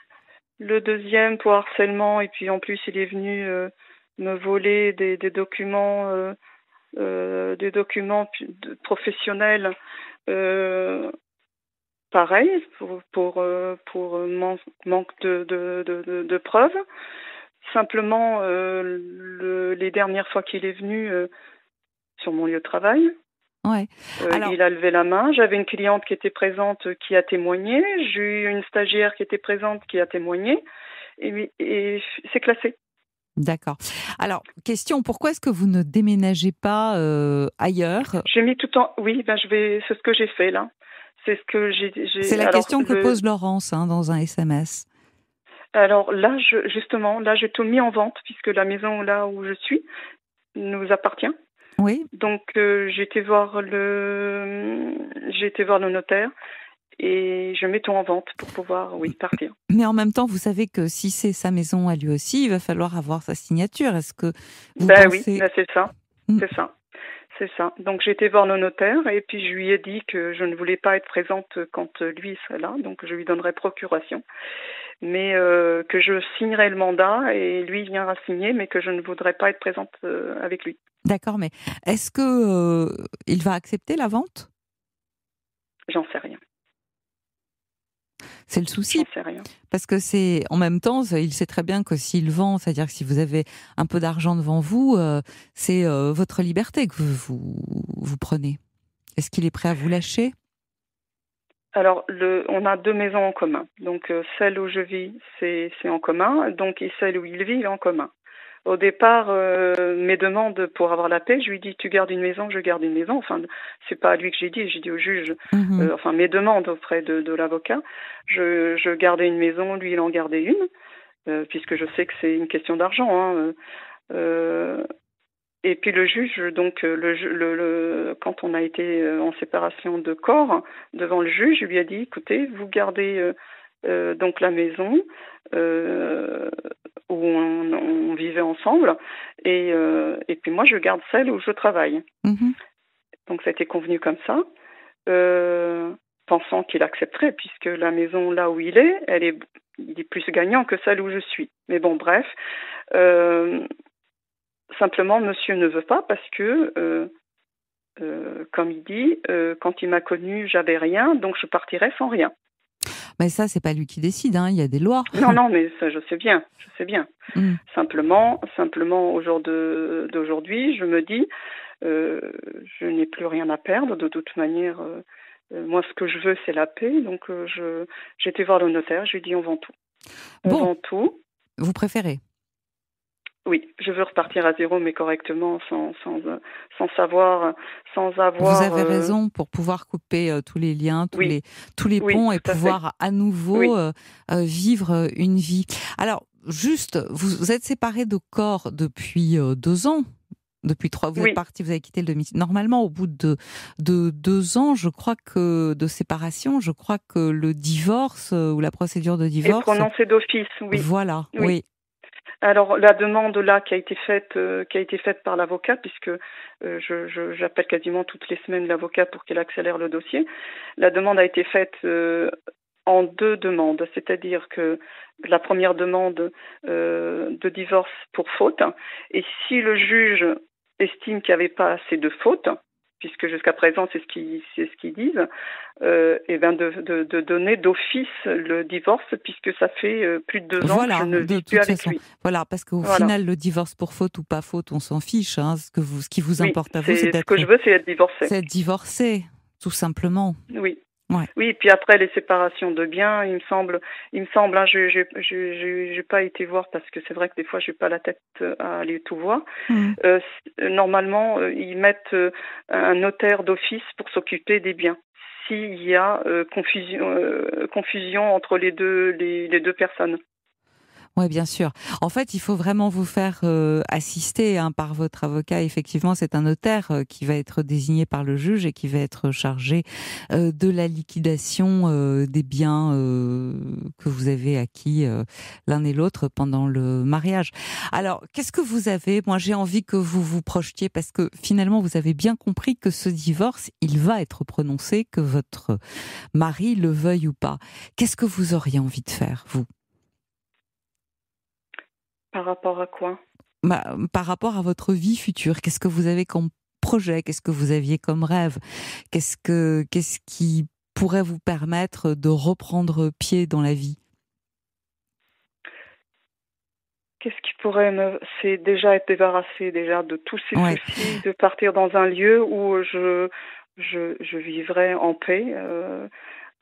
Le deuxième pour harcèlement, et puis en plus il est venu me voler des documents professionnels, pareil, pour manque de preuves. Simplement, les dernières fois qu'il est venu sur mon lieu de travail, Ouais. Alors, il a levé la main. J'avais une cliente qui était présente qui a témoigné. J'ai eu une stagiaire qui était présente qui a témoigné. Et c'est classé. d'accord. Alors, question, pourquoi est-ce que vous ne déménagez pas ailleurs? J'ai mis tout en... Oui, c'est ce que j'ai fait là. C'est ce que j'ai... C'est la question que pose Laurence dans un SMS. Alors là, justement, là, j'ai tout mis en vente puisque la maison là où je suis nous appartient. Oui. Donc j'ai été voir le notaire et je mets tout en vente pour pouvoir, partir. Mais en même temps, vous savez que si c'est sa maison à lui aussi, il va falloir avoir sa signature. Est-ce que vous pensez... Oui, c'est ça, c'est ça. Donc j'ai été voir le notaire et puis je lui ai dit que je ne voulais pas être présente quand lui serait là, donc je lui donnerai procuration. Mais que je signerai le mandat et lui viendra signer, mais que je ne voudrais pas être présente avec lui. D'accord, mais est-ce que il va accepter la vente? J'en sais rien. C'est le souci. J'en sais rien. Parce que c'est, en même temps, il sait très bien que s'il vend, c'est-à-dire que si vous avez un peu d'argent devant vous, c'est votre liberté que vous prenez. Est-ce qu'il est prêt à vous lâcher? Alors, on a 2 maisons en commun. Donc, celle où je vis, c'est en commun. Donc, et celle où il vit, il est en commun. Au départ, mes demandes pour avoir la paix, je lui dis tu gardes une maison, je garde une maison. Enfin, c'est pas à lui que j'ai dit au juge. Mes demandes auprès de l'avocat, je gardais une maison, lui il en gardait une, puisque je sais que c'est une question d'argent. Et puis le juge, donc quand on a été en séparation de corps devant le juge, je lui ai dit écoutez, vous gardez donc la maison où on vivait ensemble et puis moi je garde celle où je travaille. Donc ça a été convenu comme ça, pensant qu'il accepterait puisque la maison là où il est plus gagnant que celle où je suis. Mais bon bref, simplement monsieur ne veut pas parce que comme il dit, quand il m'a connue j'avais rien, donc je partirais sans rien. Mais ça, c'est pas lui qui décide, il y a des lois. Non, mais ça, je sais bien. Simplement, au jour d'aujourd'hui, je me dis, je n'ai plus rien à perdre. De toute manière, moi, ce que je veux, c'est la paix. Donc, j'ai été voir le notaire, je lui ai dit, on vend tout. On vend tout. Vous préférez? Oui, je veux repartir à zéro, mais correctement, sans avoir. Vous avez raison pour pouvoir couper tous les liens, tous les ponts et pouvoir à nouveau vivre une vie. Alors, juste, vous êtes séparés de corps depuis 2 ans. Depuis 3, vous êtes parti, vous avez quitté le domicile. Normalement, au bout de 2 ans, je crois que de séparation, je crois que le divorce ou la procédure de divorce est prononcée d'office. Oui. Voilà. Oui. Alors la demande là qui a été faite par l'avocat, puisque j'appelle quasiment toutes les semaines l'avocat pour qu'il accélère le dossier. La demande a été faite en 2 demandes, c'est-à-dire que la première demande de divorce pour faute, et si le juge estime qu'il n'y avait pas assez de faute, puisque jusqu'à présent c'est ce qu'ils disent, de donner d'office le divorce, puisque ça fait plus de 2 ans que je ne vis plus avec lui. Voilà, parce qu'au final, le divorce pour faute ou pas faute, on s'en fiche. Ce qui vous importe à vous, c'est d'être... Ce que je veux, c'est être divorcée. C'est être divorcée, tout simplement. Oui. Ouais. Oui, puis après les séparations de biens, il me semble, j'ai pas été voir parce que c'est vrai que des fois j'ai pas la tête à aller tout voir. Normalement, ils mettent un notaire d'office pour s'occuper des biens. S'il y a confusion entre les deux personnes. Oui, bien sûr. En fait, il faut vraiment vous faire assister par votre avocat. Effectivement, c'est un notaire qui va être désigné par le juge et qui va être chargé de la liquidation des biens que vous avez acquis l'un et l'autre pendant le mariage. Alors, qu'est-ce que vous avez? Moi, j'ai envie que vous vous projetiez parce que finalement, vous avez bien compris que ce divorce, il va être prononcé, que votre mari le veuille ou pas. Qu'est-ce que vous auriez envie de faire, vous? Par rapport à quoi? Par rapport à votre vie future. Qu'est-ce que vous avez comme projet? Qu'est-ce que vous aviez comme rêve? Qu'est-ce qui pourrait vous permettre de reprendre pied dans la vie? Qu'est-ce qui pourrait c'est déjà être débarrassé déjà de tous ces soucis, de partir dans un lieu où je vivrai en paix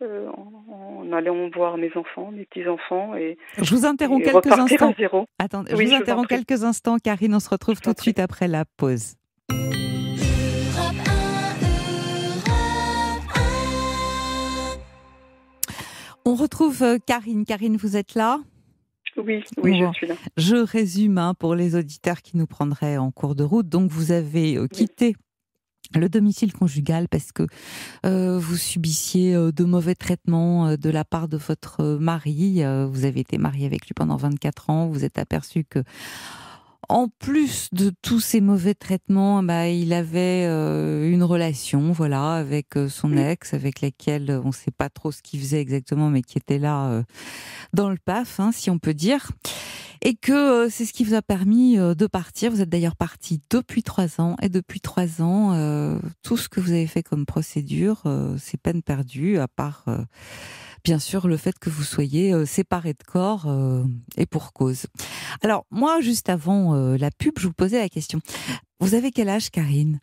en allant voir mes enfants, mes petits-enfants Je vous interromps et quelques repartir à instants. zéro. Attendez, Oui, je vous je vous en interromps prie. quelques instants, Karine. On se retrouve Je vous tout en de suite prie. après la pause. On retrouve Karine. Karine, vous êtes là ? Oui, Bon, je suis là. je résume pour les auditeurs qui nous prendraient en cours de route. Donc, vous avez quitté le domicile conjugal parce que vous subissiez de mauvais traitements de la part de votre mari. Vous avez été mariée avec lui pendant 24 ans. Vous êtes aperçu que, en plus de tous ces mauvais traitements, il avait une relation, voilà, avec son ex, avec laquelle on ne sait pas trop ce qu'il faisait exactement, mais qui était là dans le PAF, si on peut dire. Et que c'est ce qui vous a permis de partir. Vous êtes d'ailleurs parti depuis 3 ans. Et depuis 3 ans, tout ce que vous avez fait comme procédure, c'est peine perdue, à part, bien sûr, le fait que vous soyez séparés de corps et pour cause. Alors, moi, juste avant la pub, je vous posais la question. Vous avez quel âge, Karine ?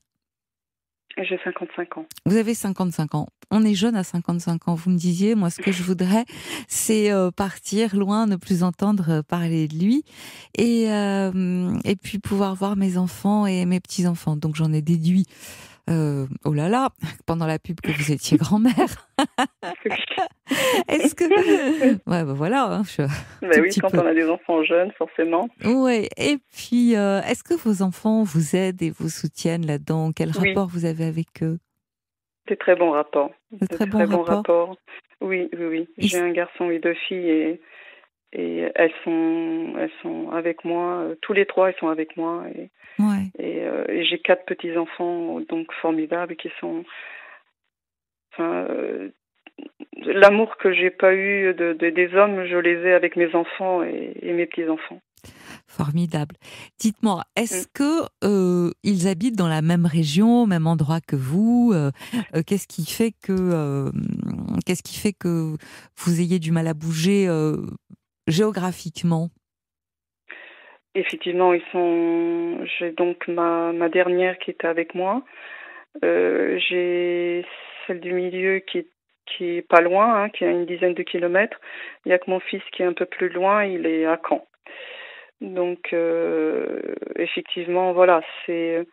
J'ai 55 ans. Vous avez 55 ans. On est jeune à 55 ans. Vous me disiez, moi, ce que je voudrais, c'est partir loin, ne plus entendre parler de lui, et puis pouvoir voir mes enfants et mes petits-enfants. Donc, j'en ai déduit, oh là là, pendant la pub, que vous étiez grand-mère. Est-ce que... Ouais, voilà. Oui, quand on a des enfants jeunes, forcément. Ouais. Et puis, est-ce que vos enfants vous aident et vous soutiennent là-dedans ? Quel rapport vous avez avec eux ? Des très bons rapports. De très bons rapports. Oui. J'ai un garçon et 2 filles et elles sont avec moi. Tous les 3, elles sont avec moi. Et j'ai 4 petits-enfants, donc formidables, qui sont... l'amour que j'ai pas eu des hommes, je les ai avec mes enfants et mes petits-enfants. Formidable. Dites-moi, est-ce que ils habitent dans la même région, au même endroit que vous ? Qu'est-ce qui fait que vous ayez du mal à bouger géographiquement ? Effectivement, j'ai donc ma dernière qui était avec moi. J'ai celle du milieu qui est pas loin, qui a une dizaine de kilomètres. Il y a que mon fils qui est un peu plus loin, il est à Caen. Donc, effectivement, voilà, c'est...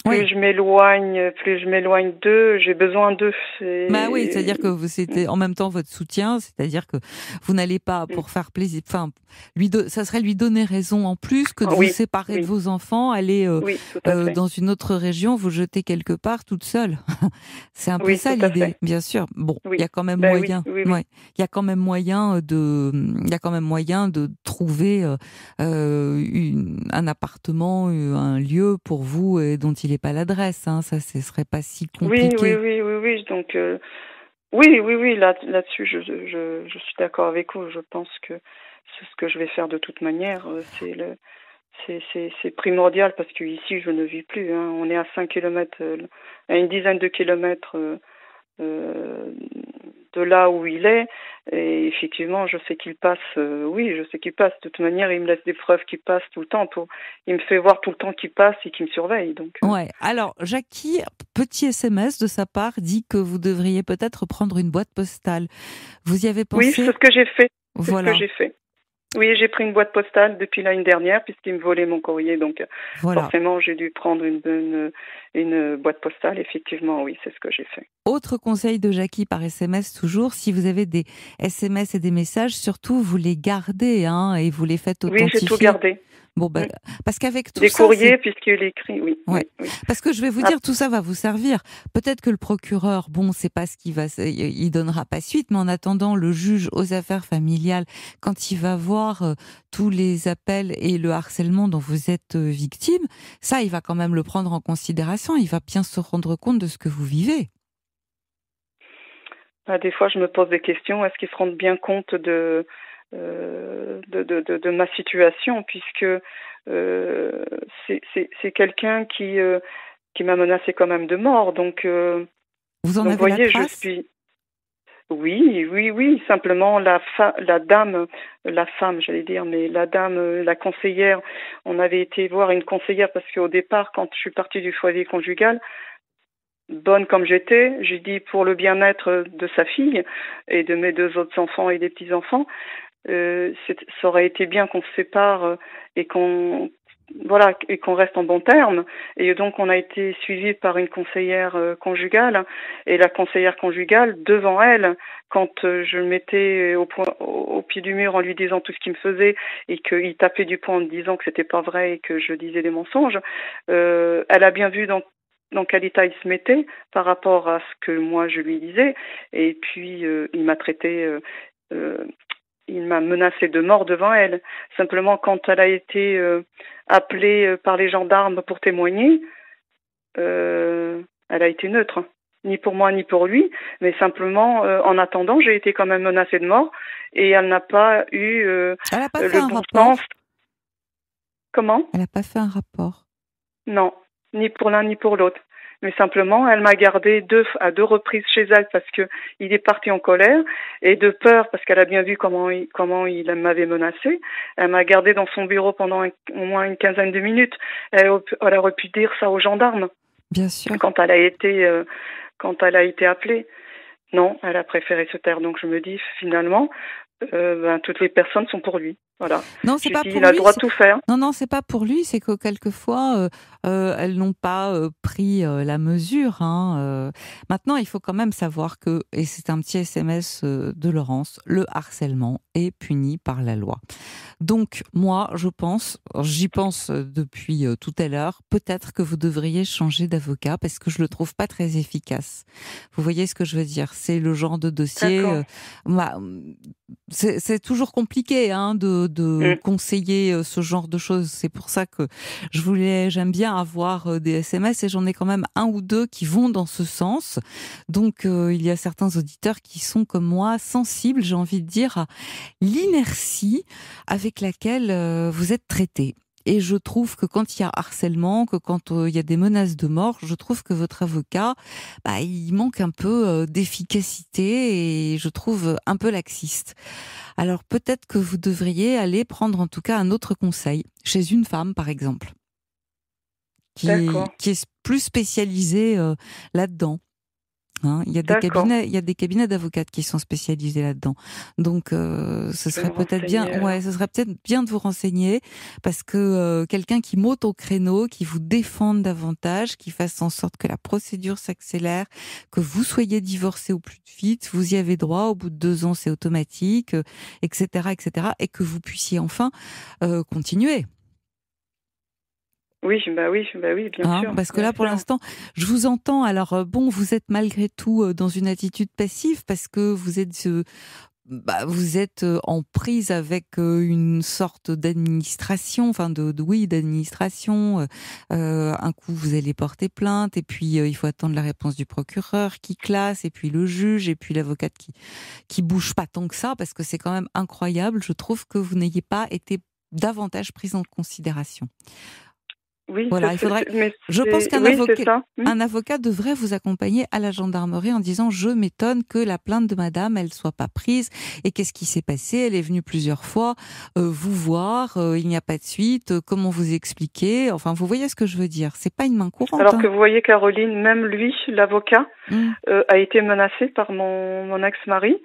Plus je m'éloigne d'eux, j'ai besoin d'eux. Oui, c'est-à-dire que c'était en même temps votre soutien, c'est-à-dire que vous n'allez pas pour faire plaisir, ça serait lui donner raison en plus que de vous séparer de vos enfants, aller dans une autre région, vous jeter quelque part toute seule. C'est un peu ça l'idée, bien sûr. Bon, il y a quand même moyen. Il y a quand même moyen de trouver un appartement, un lieu pour vous et dont il n'est pas l'adresse. Ça, ce serait pas si compliqué. Oui. Donc, oui. Là-dessus, je suis d'accord avec vous. Je pense que c'est ce que je vais faire de toute manière. C'est primordial parce qu'ici, je ne vis plus. On est à 5 kilomètres, à une dizaine de kilomètres de là où il est. Et effectivement, je sais qu'il passe. Je sais qu'il passe. De toute manière, il me laisse des preuves qu'il passe tout le temps. Il me fait voir tout le temps qu'il passe et qu'il me surveille. Donc, Ouais. Alors, Jackie, petit SMS de sa part, dit que vous devriez peut-être prendre une boîte postale. Vous y avez pensé ? Oui, c'est ce que j'ai fait. Voilà. C'est ce que j'ai fait. Oui, j'ai pris une boîte postale depuis l'année dernière puisqu'il me volait mon courrier. Donc, forcément, j'ai dû prendre une boîte postale. Effectivement, oui, c'est ce que j'ai fait. Autre conseil de Jackie par SMS toujours, si vous avez des SMS et des messages, surtout vous les gardez et vous les faites authentifier. Oui, j'ai tout gardé. Bon, parce qu'avec tout des ça... courriers, puisqu'il écrit, oui. Parce que je vais vous dire, tout ça va vous servir. Peut-être que le procureur, c'est pas ce qu'il il donnera pas suite, mais en attendant, le juge aux affaires familiales, quand il va voir tous les appels et le harcèlement dont vous êtes victime, ça, il va quand même le prendre en considération. Il va bien se rendre compte de ce que vous vivez. Des fois, je me pose des questions. Est-ce qu'ils se rendent bien compte de ma situation, puisque c'est quelqu'un qui m'a menacé quand même de mort. Donc, vous en avez la trace ? Je suis... Oui. Simplement, la conseillère, on avait été voir une conseillère parce qu'au départ, quand je suis partie du foyer conjugal, bonne comme j'étais, j'ai dit pour le bien-être de sa fille et de mes 2 autres enfants et des petits-enfants, ça aurait été bien qu'on se sépare et qu'on et qu'on reste en bons termes. Et donc on a été suivi par une conseillère conjugale, et la conseillère conjugale devant elle, quand je me mettais au pied du mur en lui disant tout ce qu'il me faisait et qu'il tapait du poing en me disant que c'était pas vrai et que je disais des mensonges, elle a bien vu dans quel état il se mettait par rapport à ce que moi je lui disais, et puis il m'a il m'a menacé de mort devant elle. Simplement, quand elle a été appelée par les gendarmes pour témoigner, elle a été neutre, hein. Ni pour moi ni pour lui, mais simplement, en attendant, j'ai été quand même menacée de mort, et elle n'a pas eu Elle n'a pas fait un bon rapport. sens. Comment ? Elle n'a pas fait un rapport. Non, ni pour l'un ni pour l'autre. Mais simplement, elle m'a gardé à deux reprises chez elle parce que il est parti en colère, et de peur parce qu'elle a bien vu comment il m'avait menacé. Elle m'a gardé dans son bureau pendant au moins une quinzaine de minutes. Elle aurait pu dire ça aux gendarmes. Bien sûr. Quand elle a été appelée. Non, elle a préféré se taire. Donc je me dis finalement, toutes les personnes sont pour lui. Voilà. Non, c'est pas pour lui. Il a le droit de tout faire. Non, c'est pas pour lui. C'est que quelquefois, elles n'ont pas pris la mesure. Maintenant, il faut quand même savoir que, et c'est un petit SMS de Laurence, le harcèlement est puni par la loi. Donc, moi, j'y pense depuis tout à l'heure, peut-être que vous devriez changer d'avocat parce que je le trouve pas très efficace. Vous voyez ce que je veux dire ? C'est le genre de dossier. C'est toujours compliqué de conseiller ce genre de choses. C'est pour ça que j'aime bien avoir des SMS, et j'en ai quand même 1 ou 2 qui vont dans ce sens. Donc, il y a certains auditeurs qui sont comme moi sensibles, j'ai envie de dire, à l'inertie avec laquelle vous êtes traité. Et je trouve que quand il y a harcèlement, que quand il y a des menaces de mort, je trouve que votre avocat, il manque un peu d'efficacité, et je trouve un peu laxiste. Alors peut-être que vous devriez aller prendre en tout cas un autre conseil, chez une femme par exemple, qui est plus spécialisée là-dedans. Il y a des cabinets d'avocates qui sont spécialisés ce serait peut-être bien de vous renseigner, parce que quelqu'un qui monte au créneau, qui vous défende davantage, qui fasse en sorte que la procédure s'accélère, que vous soyez divorcé au plus vite, vous y avez droit, au bout de 2 ans c'est automatique, etc., et que vous puissiez enfin continuer. Oui, bien sûr. Parce que là, pour l'instant, je vous entends. Alors, vous êtes malgré tout dans une attitude passive parce que vous êtes en prise avec une sorte d'administration, d'administration. Un coup, vous allez porter plainte, et puis il faut attendre la réponse du procureur qui classe, et puis le juge, et puis l'avocate qui bouge pas tant que ça, parce que c'est quand même incroyable. Je trouve que vous n'ayez pas été davantage prise en considération. Oui, voilà, je pense qu'un avocat devrait vous accompagner à la gendarmerie en disant: je m'étonne que la plainte de madame, elle soit pas prise, et qu'est-ce qui s'est passé? Elle est venue plusieurs fois vous voir, il n'y a pas de suite, comment vous expliquer? Enfin, vous voyez ce que je veux dire, c'est pas une main courante. Alors que vous voyez, Caroline, même lui, l'avocat, a été menacé par mon ex-mari,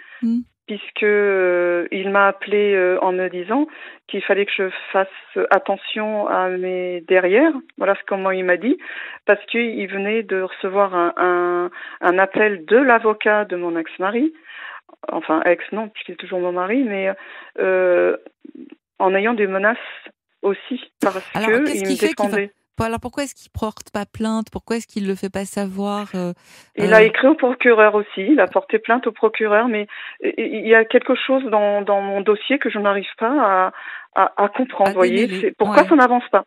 puisque il m'a appelé en me disant qu'il fallait que je fasse attention à mes derrière. Voilà comment il m'a dit, parce qu'il venait de recevoir un appel de l'avocat de mon ex-mari, enfin ex non, puisqu'il est toujours mon mari, mais en ayant des menaces aussi, parce qu'il me défendait. Alors pourquoi est-ce qu'il ne porte pas plainte? Pourquoi est-ce qu'il ne le fait pas savoir? Il a écrit au procureur aussi, il a porté plainte au procureur, mais il y a quelque chose dans mon dossier que je n'arrive pas à comprendre, voyez. Pourquoi ça n'avance pas?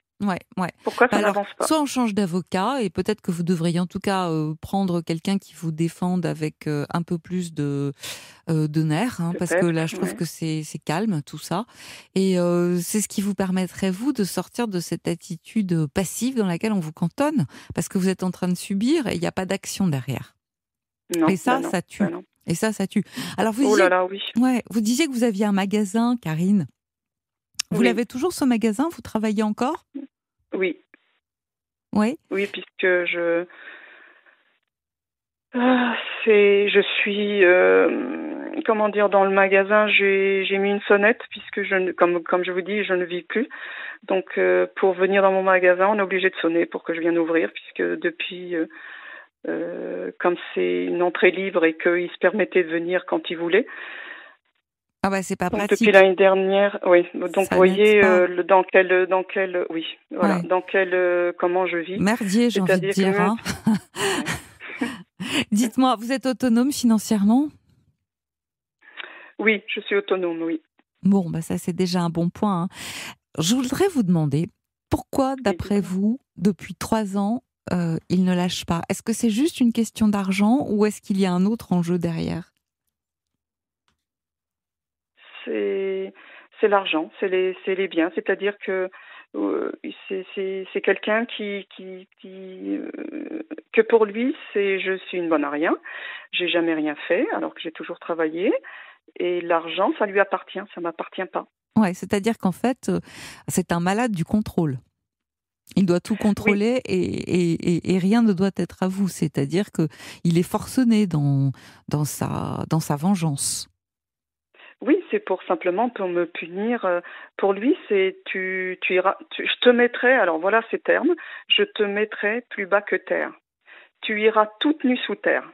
Pourquoi ça n'avance pas? Soit on change d'avocat, et peut-être que vous devriez en tout cas prendre quelqu'un qui vous défende avec un peu plus de nerfs, parce que là je trouve que c'est calme tout ça, et c'est ce qui vous permettrait vous de sortir de cette attitude passive dans laquelle on vous cantonne, parce que vous êtes en train de subir et il n'y a pas d'action derrière. Non, et ça, ça tue. Et ça tue. Alors vous vous disiez que vous aviez un magasin, Karine. Vous l'avez toujours, ce magasin? Vous travaillez encore? Oui. Oui. Oui, puisque Ah, je suis, comment dire, dans le magasin, j'ai mis une sonnette puisque comme je vous dis, je ne vis plus. Donc, pour venir dans mon magasin, on est obligé de sonner pour que je vienne ouvrir puisque depuis, comme c'est une entrée libre et qu'ils se permettaient de venir quand ils voulaient. Ah bah c'est pas Donc pratique. depuis l'année dernière, oui. Donc Ça vous voyez n'aide pas. oui, voilà, Ouais. comment je vis. Merdier, j'ai envie de dire. Hein. Dites-moi, vous êtes autonome financièrement ? Oui, je suis autonome, oui. Bon, bah ça c'est déjà un bon point. Hein. Je voudrais vous demander pourquoi, d'après vous, depuis 3 ans, il ne lâche pas ? Est-ce que c'est juste une question d'argent ou est-ce qu'il y a un autre enjeu derrière ? C'est l'argent, c'est les biens. C'est-à-dire que c'est quelqu'un que pour lui, je suis une bonne à rien. J'ai jamais rien fait, alors que j'ai toujours travaillé. Et l'argent, ça lui appartient, ça m'appartient pas. Ouais, c'est-à-dire qu'en fait, c'est un malade du contrôle. Il doit tout contrôler et rien ne doit être à vous. C'est-à-dire que il est forcené dans sa vengeance. Oui, c'est simplement pour me punir. Pour lui, c'est je te mettrai, alors voilà ces termes, je te mettrai plus bas que terre. Tu iras toute nue sous terre.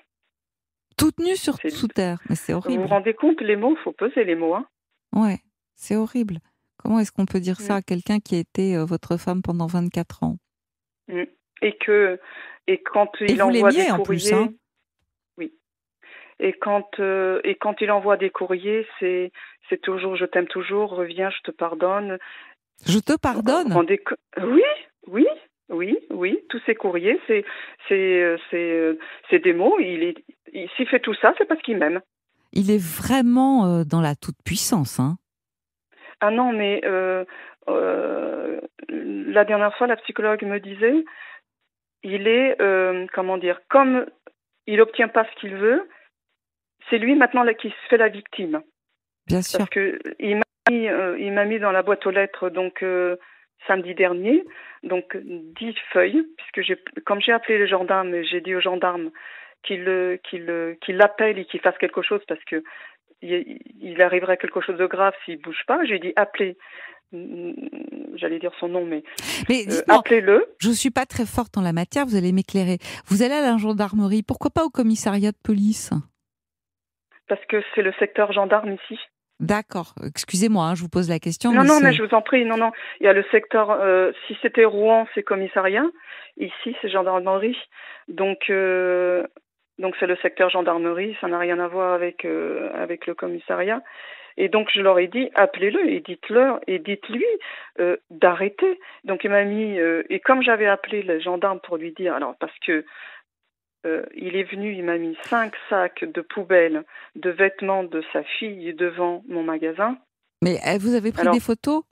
Toute nue sous terre, mais c'est horrible. Vous vous rendez compte, les mots, il faut peser les mots. Hein. Ouais, c'est horrible. Comment est-ce qu'on peut dire ça à quelqu'un qui a été votre femme pendant 24 ans ? Et quand il envoie des courriers, en plus, hein. Oui. Et quand il envoie des courriers, c'est toujours je t'aime toujours, reviens, je te pardonne. Je te pardonne. Oui. Tous ces courriers, c'est des mots. S'il fait tout ça, c'est parce qu'il m'aime. Il est vraiment dans la toute-puissance, hein. Ah non, mais la dernière fois, la psychologue me disait, il est, comme il obtient pas ce qu'il veut, c'est lui maintenant là qui se fait la victime. Bien sûr. Parce que il m'a mis dans la boîte aux lettres donc samedi dernier, donc 10 feuilles, puisque comme j'ai appelé les gendarmes, j'ai dit aux gendarmes qu'il l'appelle et qu'il fasse quelque chose parce que il arriverait quelque chose de grave s'il bouge pas. J'ai dit appelez. J'allais dire son nom, mais appelez-le. Je suis pas très forte en la matière, vous allez m'éclairer. Vous allez à la gendarmerie, pourquoi pas au commissariat de police ? Parce que c'est le secteur gendarme ici. D'accord, excusez-moi, hein, je vous pose la question. Non, mais je vous en prie, non. Il y a le secteur, si c'était Rouen, c'est commissariat. Ici, c'est gendarmerie. Donc c'est le secteur gendarmerie, ça n'a rien à voir avec le commissariat. Et donc je leur ai dit, appelez-le et dites-lui d'arrêter. Donc il m'a mis, et comme j'avais appelé le gendarme pour lui dire, alors parce que il est venu, il m'a mis 5 sacs de poubelle de vêtements de sa fille devant mon magasin. Mais vous avez pris des photos ?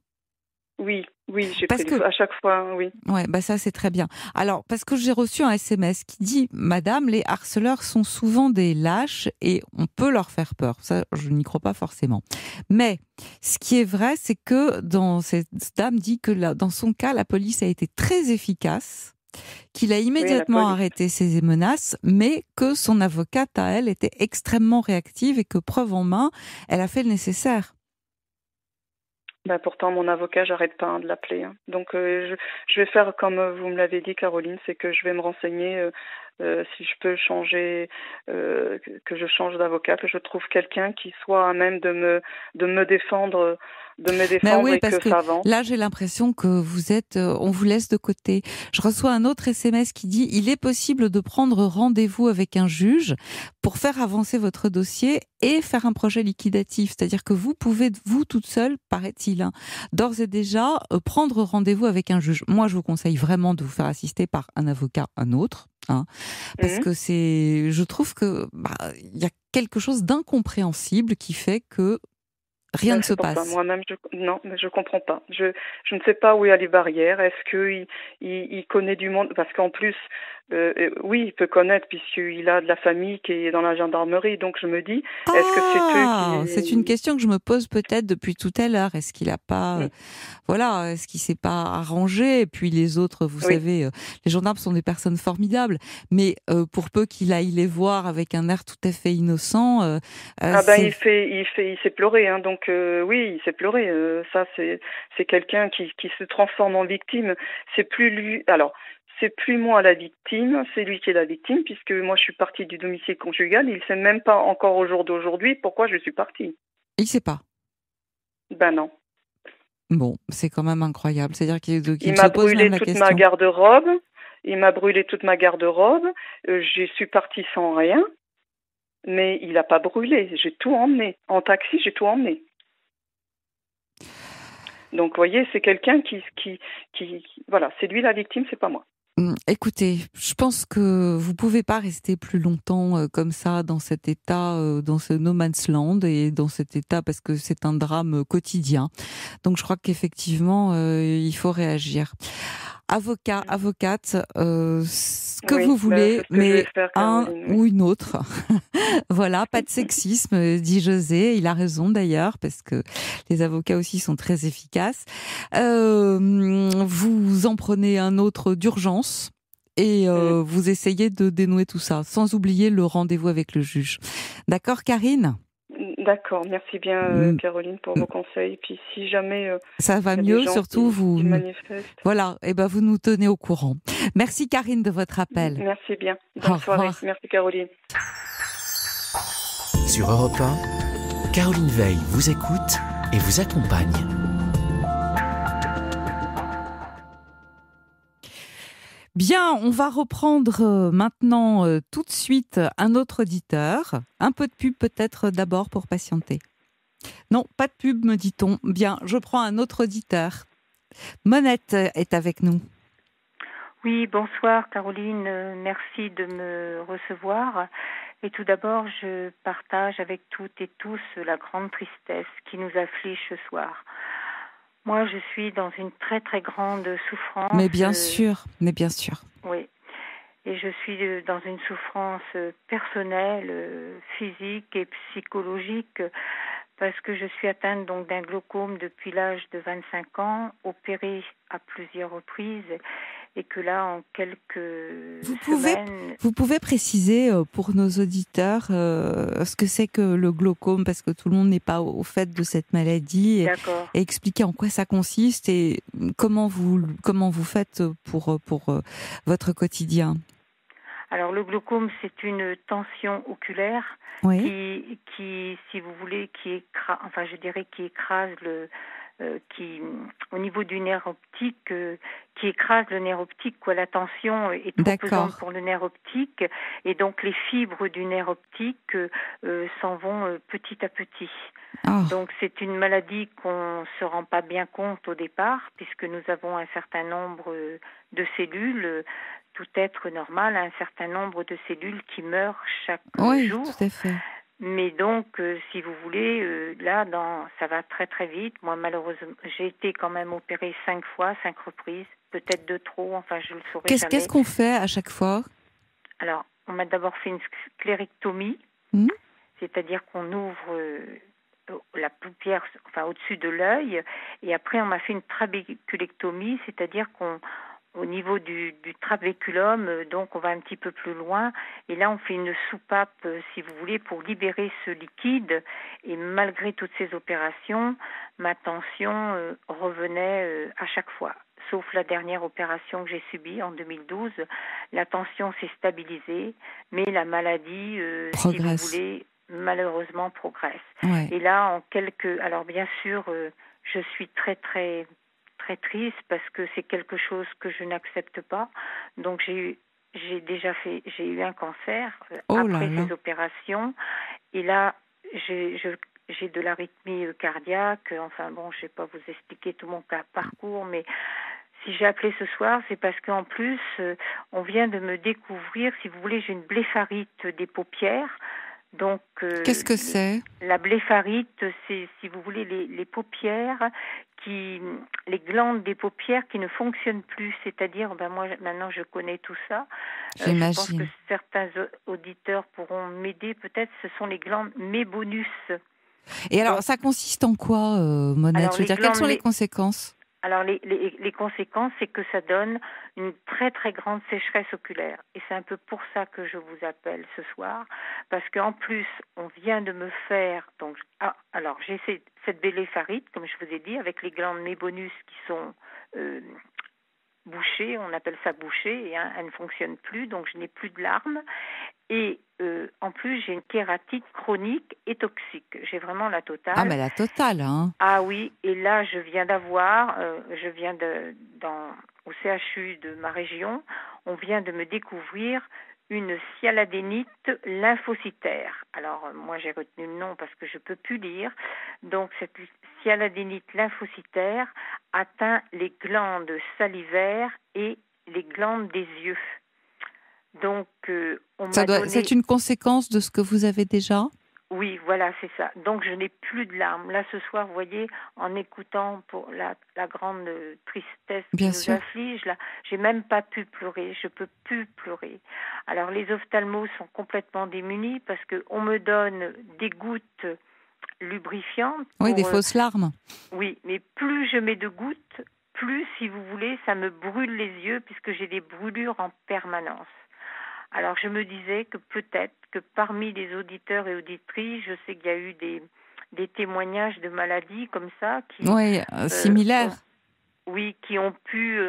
Oui, j'ai pris à chaque fois, oui. Ouais, bah ça c'est très bien. Alors, parce que j'ai reçu un SMS qui dit « Madame, les harceleurs sont souvent des lâches et on peut leur faire peur. » Ça, je n'y crois pas forcément. Mais, ce qui est vrai, c'est que cette dame dit que dans son cas, la police a été très efficace, qu'il a immédiatement arrêté ses menaces, mais que son avocate, à elle, était extrêmement réactive et que, preuve en main, elle a fait le nécessaire. Pourtant, mon avocat, j'arrête pas de l'appeler. Hein. Donc, je vais faire comme vous me l'avez dit, Caroline, c'est que je vais me renseigner si je peux changer, que je change d'avocat, que je trouve quelqu'un qui soit à même de me défendre. Oui, parce que ça avance. Là, j'ai l'impression que on vous laisse de côté. Je reçois un autre SMS qui dit « Il est possible de prendre rendez-vous avec un juge pour faire avancer votre dossier et faire un projet liquidatif. » C'est-à-dire que vous pouvez, vous toute seule, paraît-il, hein, d'ores et déjà prendre rendez-vous avec un juge. Moi, je vous conseille vraiment de vous faire assister par un avocat, un autre. Hein, parce que je trouve que y a quelque chose d'incompréhensible qui fait que rien ne se passe. Moi-même, mais je comprends pas. Je ne sais pas où il y a les barrières. Est-ce qu'il connaît du monde ? Parce qu'en plus, Oui, il peut connaître puisqu'il a de la famille qui est dans la gendarmerie. Donc je me dis, est-ce que Ah, c'est eux c'est une question que je me pose peut-être depuis tout à l'heure. Est-ce qu'il a pas, qui... voilà, est-ce qu'il s'est pas arrangé? Et puis les autres, vous Oui. savez, les gendarmes sont des personnes formidables, mais pour peu qu'il aille les voir avec un air tout à fait innocent, Ah ben c'est il s'est pleuré, hein, donc oui, il s'est pleuré. Ça c'est quelqu'un qui se transforme en victime. C'est plus lui. Alors c'est plus moi la victime, c'est lui qui est la victime puisque moi je suis partie du domicile conjugal. Il sait même pas encore au jour d'aujourd'hui pourquoi je suis partie. il sait pas. Ben non. Bon, c'est quand même incroyable. C'est-à-dire Il qu'il se m'a pose même brûlé la toute ma question. garde-robe. Il m'a brûlé toute ma garde-robe. Je suis partie sans rien, mais il a pas brûlé. J'ai tout emmené. En taxi, j'ai tout emmené. Donc, vous voyez, c'est quelqu'un voilà, c'est lui la victime, c'est pas moi. Écoutez, je pense que vous pouvez pas rester plus longtemps comme ça dans cet état, dans ce no man's land et dans cet état parce que c'est un drame quotidien. Donc je crois qu'effectivement il faut réagir. Avocat, avocate, ce que Oui, vous c'est voulez, ce que je mais vais faire, un Caroline. Oui. ou une autre. Voilà, pas de sexisme, dit José. Il a raison d'ailleurs, parce que les avocats aussi sont très efficaces. Vous en prenez un autre d'urgence et vous essayez de dénouer tout ça, sans oublier le rendez-vous avec le juge. D'accord, Karine ? D'accord, merci bien, Mm, Caroline, pour vos conseils. Puis si jamais Ça va il y a des mieux, gens surtout vous. qui manifestent. Voilà, et ben vous nous tenez au courant. Merci Karine de votre appel. Merci bien. Au Bonne soirée. revoir. Merci, Caroline. Sur Europe 1, Caroline Veil vous écoute et vous accompagne. Bien, on va reprendre maintenant tout de suite un autre auditeur. Un peu de pub peut-être d'abord pour patienter. Non, pas de pub me dit-on. Bien, je prends un autre auditeur. Monette est avec nous. Oui, bonsoir Caroline, merci de me recevoir. Et tout d'abord, je partage avec toutes et tous la grande tristesse qui nous afflige ce soir. Moi, je suis dans une très très grande souffrance. Mais bien sûr, mais bien sûr. Oui, et je suis dans une souffrance personnelle, physique et psychologique, parce que je suis atteinte donc d'un glaucome depuis l'âge de 25 ans, opérée à plusieurs reprises, et que là, en quelques semaines... Vous pouvez préciser pour nos auditeurs ce que c'est que le glaucome, parce que tout le monde n'est pas au fait de cette maladie, et expliquer en quoi ça consiste et comment vous faites pour votre quotidien. Alors le glaucome, c'est une tension oculaire qui, si vous voulez, qui écrase au niveau du nerf optique, qui écrase le nerf optique, quoi. La tension est trop pesante pour le nerf optique, et donc les fibres du nerf optique s'en vont petit à petit. Oh. Donc c'est une maladie qu'on se rend pas bien compte au départ, puisque nous avons un certain nombre de cellules. Tout être normal a un certain nombre de cellules qui meurent chaque jour. Oui, tout à fait. Mais donc, si vous voulez, ça va très très vite. Moi, malheureusement, j'ai été quand même opérée 5 reprises, peut-être de trop, enfin je le saurais jamais. Qu'est-ce qu'on fait à chaque fois ? Alors, on m'a d'abord fait une sclérectomie, c'est-à-dire qu'on ouvre la paupière, enfin au-dessus de l'œil, et après on m'a fait une trabéculectomie, c'est-à-dire au niveau du trabéculum, donc on va un petit peu plus loin, et là on fait une soupape, si vous voulez, pour libérer ce liquide, et malgré toutes ces opérations, ma tension revenait à chaque fois. Sauf la dernière opération que j'ai subie en 2012, la tension s'est stabilisée, mais la maladie, si vous voulez, malheureusement progresse. Ouais. Et là, alors bien sûr, je suis très très très triste parce que c'est quelque chose que je n'accepte pas. Donc j'ai eu un cancer après ces opérations, et là j'ai de l'arythmie cardiaque. Enfin bon, je ne vais pas vous expliquer tout mon parcours, mais si j'ai appelé ce soir, c'est parce qu'en plus on vient de me découvrir, si vous voulez, j'ai une blépharite des paupières. Donc, qu'est-ce que c'est? La blépharite, c'est, si vous voulez, les paupières, les glandes des paupières qui ne fonctionnent plus. C'est-à-dire, moi, maintenant, je connais tout ça. Je pense que certains auditeurs pourront m'aider. Peut-être, ce sont les glandes mébonus. Et alors, ça consiste en quoi, Monette? Je veux dire, quelles sont les conséquences? Alors, les conséquences, c'est que ça donne une très, très grande sécheresse oculaire. Et c'est un peu pour ça que je vous appelle ce soir. Parce qu'en plus, on vient de me faire... alors, j'ai cette blépharite, comme je vous ai dit, avec les glandes mébonus qui sont bouchées. On appelle ça bouchée. Et elles ne fonctionnent plus, donc je n'ai plus de larmes. Et en plus, j'ai une kératite chronique et toxique. J'ai vraiment la totale. Ah, mais la totale, hein. Ah oui, et là, je viens d'avoir, au CHU de ma région, on vient de me découvrir une sialadénite lymphocytaire. Alors, moi, j'ai retenu le nom parce que je ne peux plus lire. Donc, cette sialadénite lymphocytaire atteint les glandes salivaires et les glandes des yeux. Donc, c'est une conséquence de ce que vous avez déjà? Oui, voilà, c'est ça. Donc, je n'ai plus de larmes. Là, ce soir, vous voyez, en écoutant pour la grande tristesse qui nous afflige, là, j'ai même pas pu pleurer. Je peux plus pleurer. Alors, les ophtalmos sont complètement démunis parce qu'on me donne des gouttes lubrifiantes. Oui, des fausses larmes. Oui, mais plus je mets de gouttes, plus, si vous voulez, ça me brûle les yeux puisque j'ai des brûlures en permanence. Alors, je me disais que peut-être que parmi les auditeurs et auditrices, je sais qu'il y a eu des témoignages de maladies comme ça. Similaires. Qui ont pu,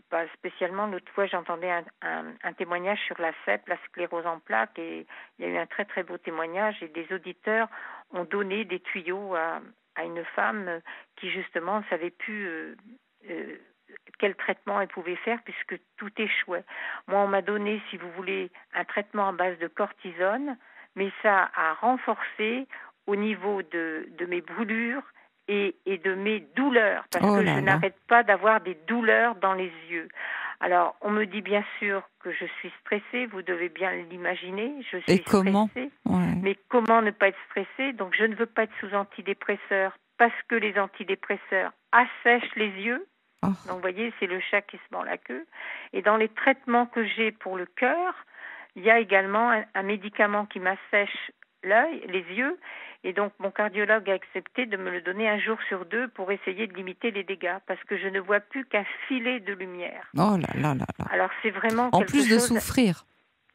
pas spécialement. L'autre fois, j'entendais un témoignage sur la CEP, la sclérose en plaques, et il y a eu un très, très beau témoignage. Et des auditeurs ont donné des tuyaux à une femme qui, justement, ne savait plus... quel traitement elle pouvait faire puisque tout échouait. Moi, on m'a donné, si vous voulez, un traitement à base de cortisone, mais ça a renforcé au niveau de mes brûlures et de mes douleurs, parce que je n'arrête pas d'avoir des douleurs dans les yeux. Alors, on me dit bien sûr que je suis stressée, vous devez bien l'imaginer, je suis stressée. Mais comment ne pas être stressée? Donc, je ne veux pas être sous antidépresseurs parce que les antidépresseurs assèchent les yeux. Donc, vous voyez, c'est le chat qui se mord la queue. Et dans les traitements que j'ai pour le cœur, il y a également un médicament qui m'assèche les yeux. Et donc, mon cardiologue a accepté de me le donner un jour sur 2 pour essayer de limiter les dégâts, parce que je ne vois plus qu'un filet de lumière. Oh là là là là. Alors, c'est vraiment en plus de souffrir.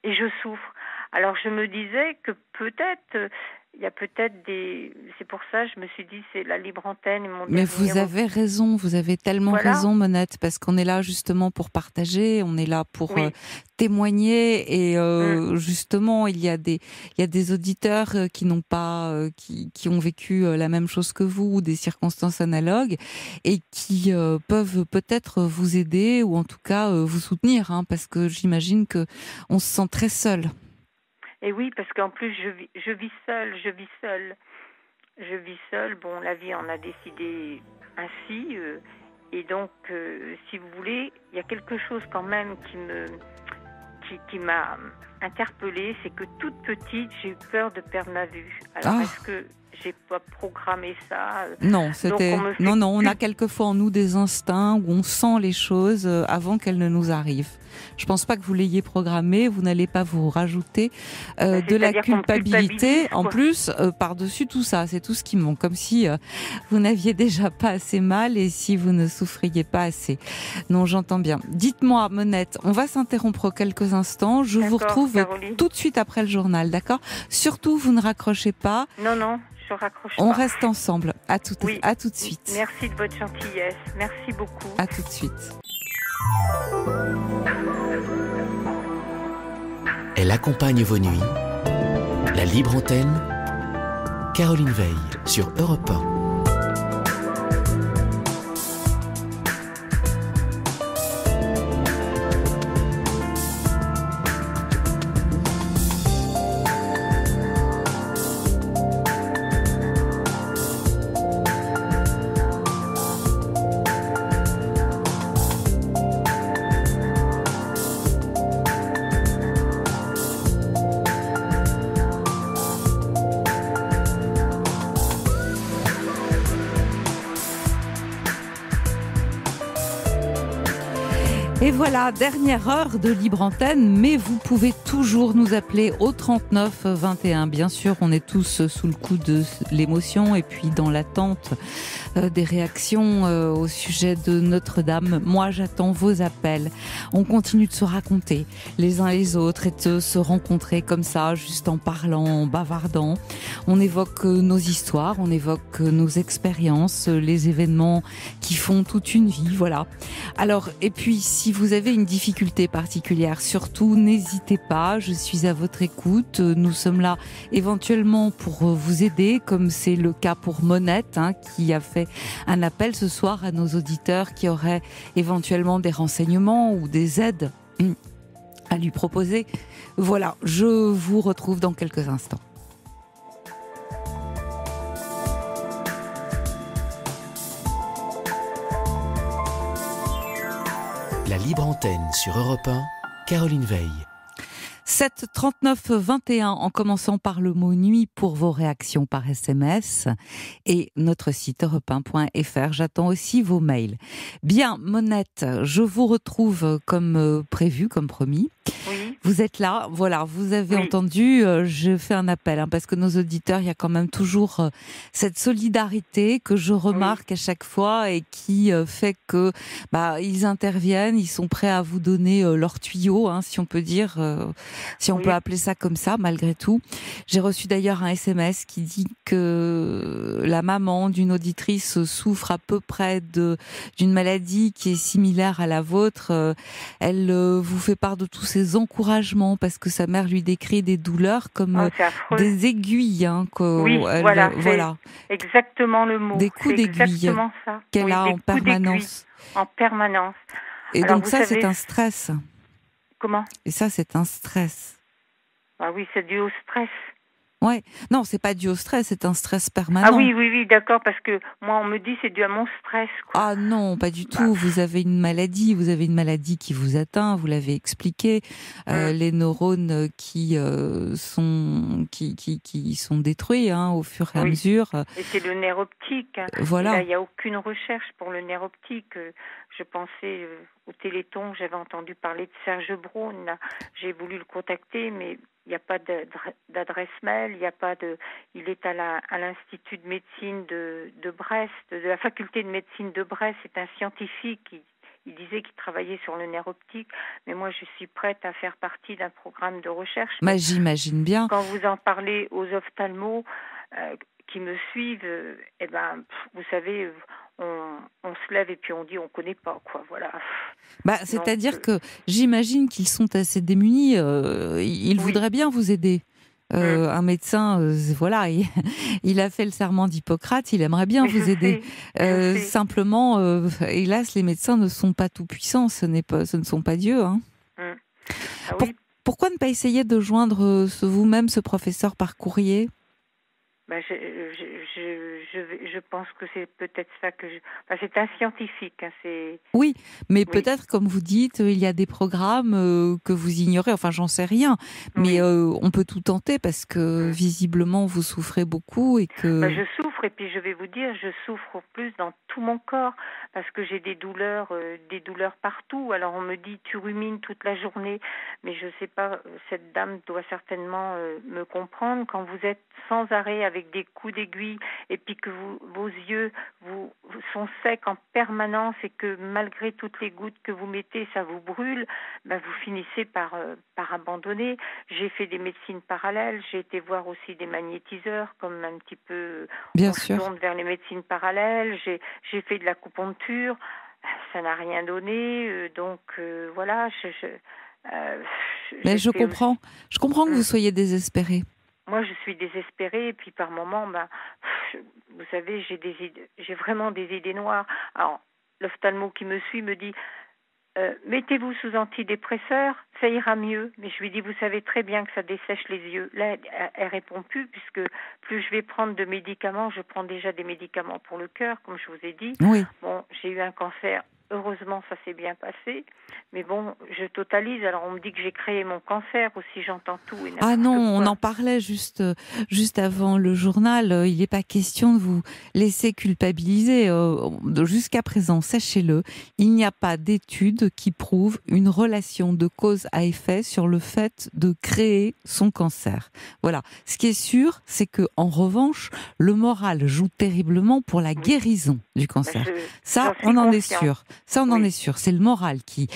Et je souffre. Alors, je me disais que peut-être... il y a peut-être des... C'est pour ça, je me suis dit, c'est la libre antenne. Mais vous avez raison, vous avez tellement raison, Monette, parce qu'on est là justement pour partager, on est là pour témoigner, et justement, il y a des auditeurs qui n'ont pas, qui ont vécu la même chose que vous, ou des circonstances analogues, et qui peuvent peut-être vous aider, ou en tout cas vous soutenir, parce que j'imagine que on se sent très seul. Et oui, parce qu'en plus, je vis seule. Bon, la vie en a décidé ainsi. Et donc, si vous voulez, il y a quelque chose quand même qui m'a interpellée. C'est que toute petite, j'ai eu peur de perdre ma vue. Alors, est-ce que j'ai pas programmé ça? Non, on a quelquefois en nous des instincts où on sent les choses avant qu'elles ne nous arrivent. Je pense pas que vous l'ayez programmé, vous n'allez pas vous rajouter de la culpabilité en plus par-dessus tout ça, c'est tout ce qui manque, comme si vous n'aviez déjà pas assez mal et si vous ne souffriez pas assez. Non, j'entends bien. Dites-moi, Monette, on va s'interrompre quelques instants, je vous retrouve tout de suite après le journal, d'accord? Surtout, vous ne raccrochez pas. Non. Raccroche on pas. Reste ensemble. À tout de suite. Merci de votre gentillesse. Merci beaucoup. À tout de suite. Elle accompagne vos nuits. La libre antenne. Caroline Veil sur Europe 1. Et voilà, dernière heure de libre antenne, mais vous pouvez toujours nous appeler au 39 21. Bien sûr, on est tous sous le coup de l'émotion et puis dans l'attente des réactions au sujet de Notre-Dame. Moi, j'attends vos appels. On continue de se raconter les uns les autres et de se rencontrer comme ça, juste en parlant, en bavardant. On évoque nos histoires, on évoque nos expériences, les événements qui font toute une vie, voilà. Alors, et puis, si vous avez une difficulté particulière, surtout, n'hésitez pas, je suis à votre écoute. Nous sommes là éventuellement pour vous aider, comme c'est le cas pour Monette, qui a fait un appel ce soir à nos auditeurs qui auraient éventuellement des renseignements ou des aides à lui proposer. Voilà, je vous retrouve dans quelques instants. La libre antenne sur Europe 1, Caroline Veil. 7 39 21 en commençant par le mot nuit pour vos réactions par SMS et notre site europe1.fr. J'attends aussi vos mails. Bien, Monette, je vous retrouve comme prévu, comme promis. Oui. Vous êtes là, voilà, vous avez entendu, je fais un appel, parce que nos auditeurs, il y a quand même toujours cette solidarité que je remarque à chaque fois et qui fait que ils interviennent, ils sont prêts à vous donner leur tuyau, si on peut dire, si on peut appeler ça comme ça, malgré tout. J'ai reçu d'ailleurs un SMS qui dit que la maman d'une auditrice souffre à peu près d'une maladie qui est similaire à la vôtre. Elle vous fait part de tous ses encouragements parce que sa mère lui décrit des douleurs comme des aiguilles. Voilà. Exactement le mot. Des coups d'aiguille qu'elle a en permanence. En permanence. Et alors, donc ça, c'est un stress. Comment ? Et ça, c'est un stress. Ah oui, c'est dû au stress. Ouais, non, c'est pas dû au stress, c'est un stress permanent. Ah oui, d'accord, parce que moi, on me dit c'est dû à mon stress, quoi. Ah non, pas du tout. Vous avez une maladie qui vous atteint, vous l'avez expliqué. Les neurones qui sont détruits au fur et à mesure. Et c'est le nerf optique. Voilà. Il n'y a aucune recherche pour le nerf optique. Je pensais au Téléthon, j'avais entendu parler de Serge Braun. Là. J'ai voulu le contacter, mais il n'y a pas d'adresse mail, il est à l'Institut de médecine de Brest, de la faculté de médecine de Brest. C'est un scientifique, il disait qu'il travaillait sur le nerf optique, mais moi je suis prête à faire partie d'un programme de recherche. J'imagine bien. Quand vous en parlez aux ophtalmos qui me suivent, vous savez, on se lève et puis on dit on connaît pas, quoi, voilà. C'est-à-dire que j'imagine qu'ils sont assez démunis, ils voudraient bien vous aider. Un médecin, il a fait le serment d'Hippocrate, il aimerait bien vous aider. Simplement, hélas, les médecins ne sont pas tout puissants, ce ne sont pas Dieu. Pourquoi ne pas essayer de joindre vous-même ce professeur par courrier ? Je pense que c'est peut-être ça que c'est un scientifique. Oui, mais peut-être, comme vous dites, il y a des programmes que vous ignorez. Enfin, j'en sais rien. Mais on peut tout tenter parce que visiblement, vous souffrez beaucoup et que... Je souffre et puis je vais vous dire, je souffre plus dans tout mon corps parce que j'ai des douleurs partout. Alors on me dit, tu rumines toute la journée. Mais je sais pas, cette dame doit certainement me comprendre. Quand vous êtes sans arrêt avec des coups d'aiguille et puis que vos yeux sont secs en permanence et que malgré toutes les gouttes que vous mettez, ça vous brûle, vous finissez par abandonner. J'ai fait des médecines parallèles, j'ai été voir aussi des magnétiseurs comme un petit peu Bien sûr. Se tourne vers les médecines parallèles, j'ai fait de l'acupuncture, ça n'a rien donné, donc voilà. Mais je comprends que vous soyez désespérée. Moi, je suis désespérée et puis par moments, vous savez, j'ai vraiment des idées noires. Alors, l'ophtalmo qui me suit me dit mettez-vous sous antidépresseur, ça ira mieux. Mais je lui dis, vous savez très bien que ça dessèche les yeux. Là, elle répond plus puisque plus je vais prendre de médicaments, je prends déjà des médicaments pour le cœur, comme je vous ai dit. Oui. Bon, j'ai eu un cancer heureusement, ça s'est bien passé. Mais bon, je totalise. Alors, on me dit que j'ai créé mon cancer aussi, j'entends tout et n'importe Ah non, quoi. on en parlait juste avant le journal. Il n'est pas question de vous laisser culpabiliser. Jusqu'à présent, sachez-le, il n'y a pas d'études qui prouvent une relation de cause à effet sur le fait de créer son cancer. Voilà. Ce qui est sûr, c'est que, en revanche, le moral joue terriblement pour la guérison du cancer. Ça, on en est sûr. Ça, on en est sûr. C'est le moral qui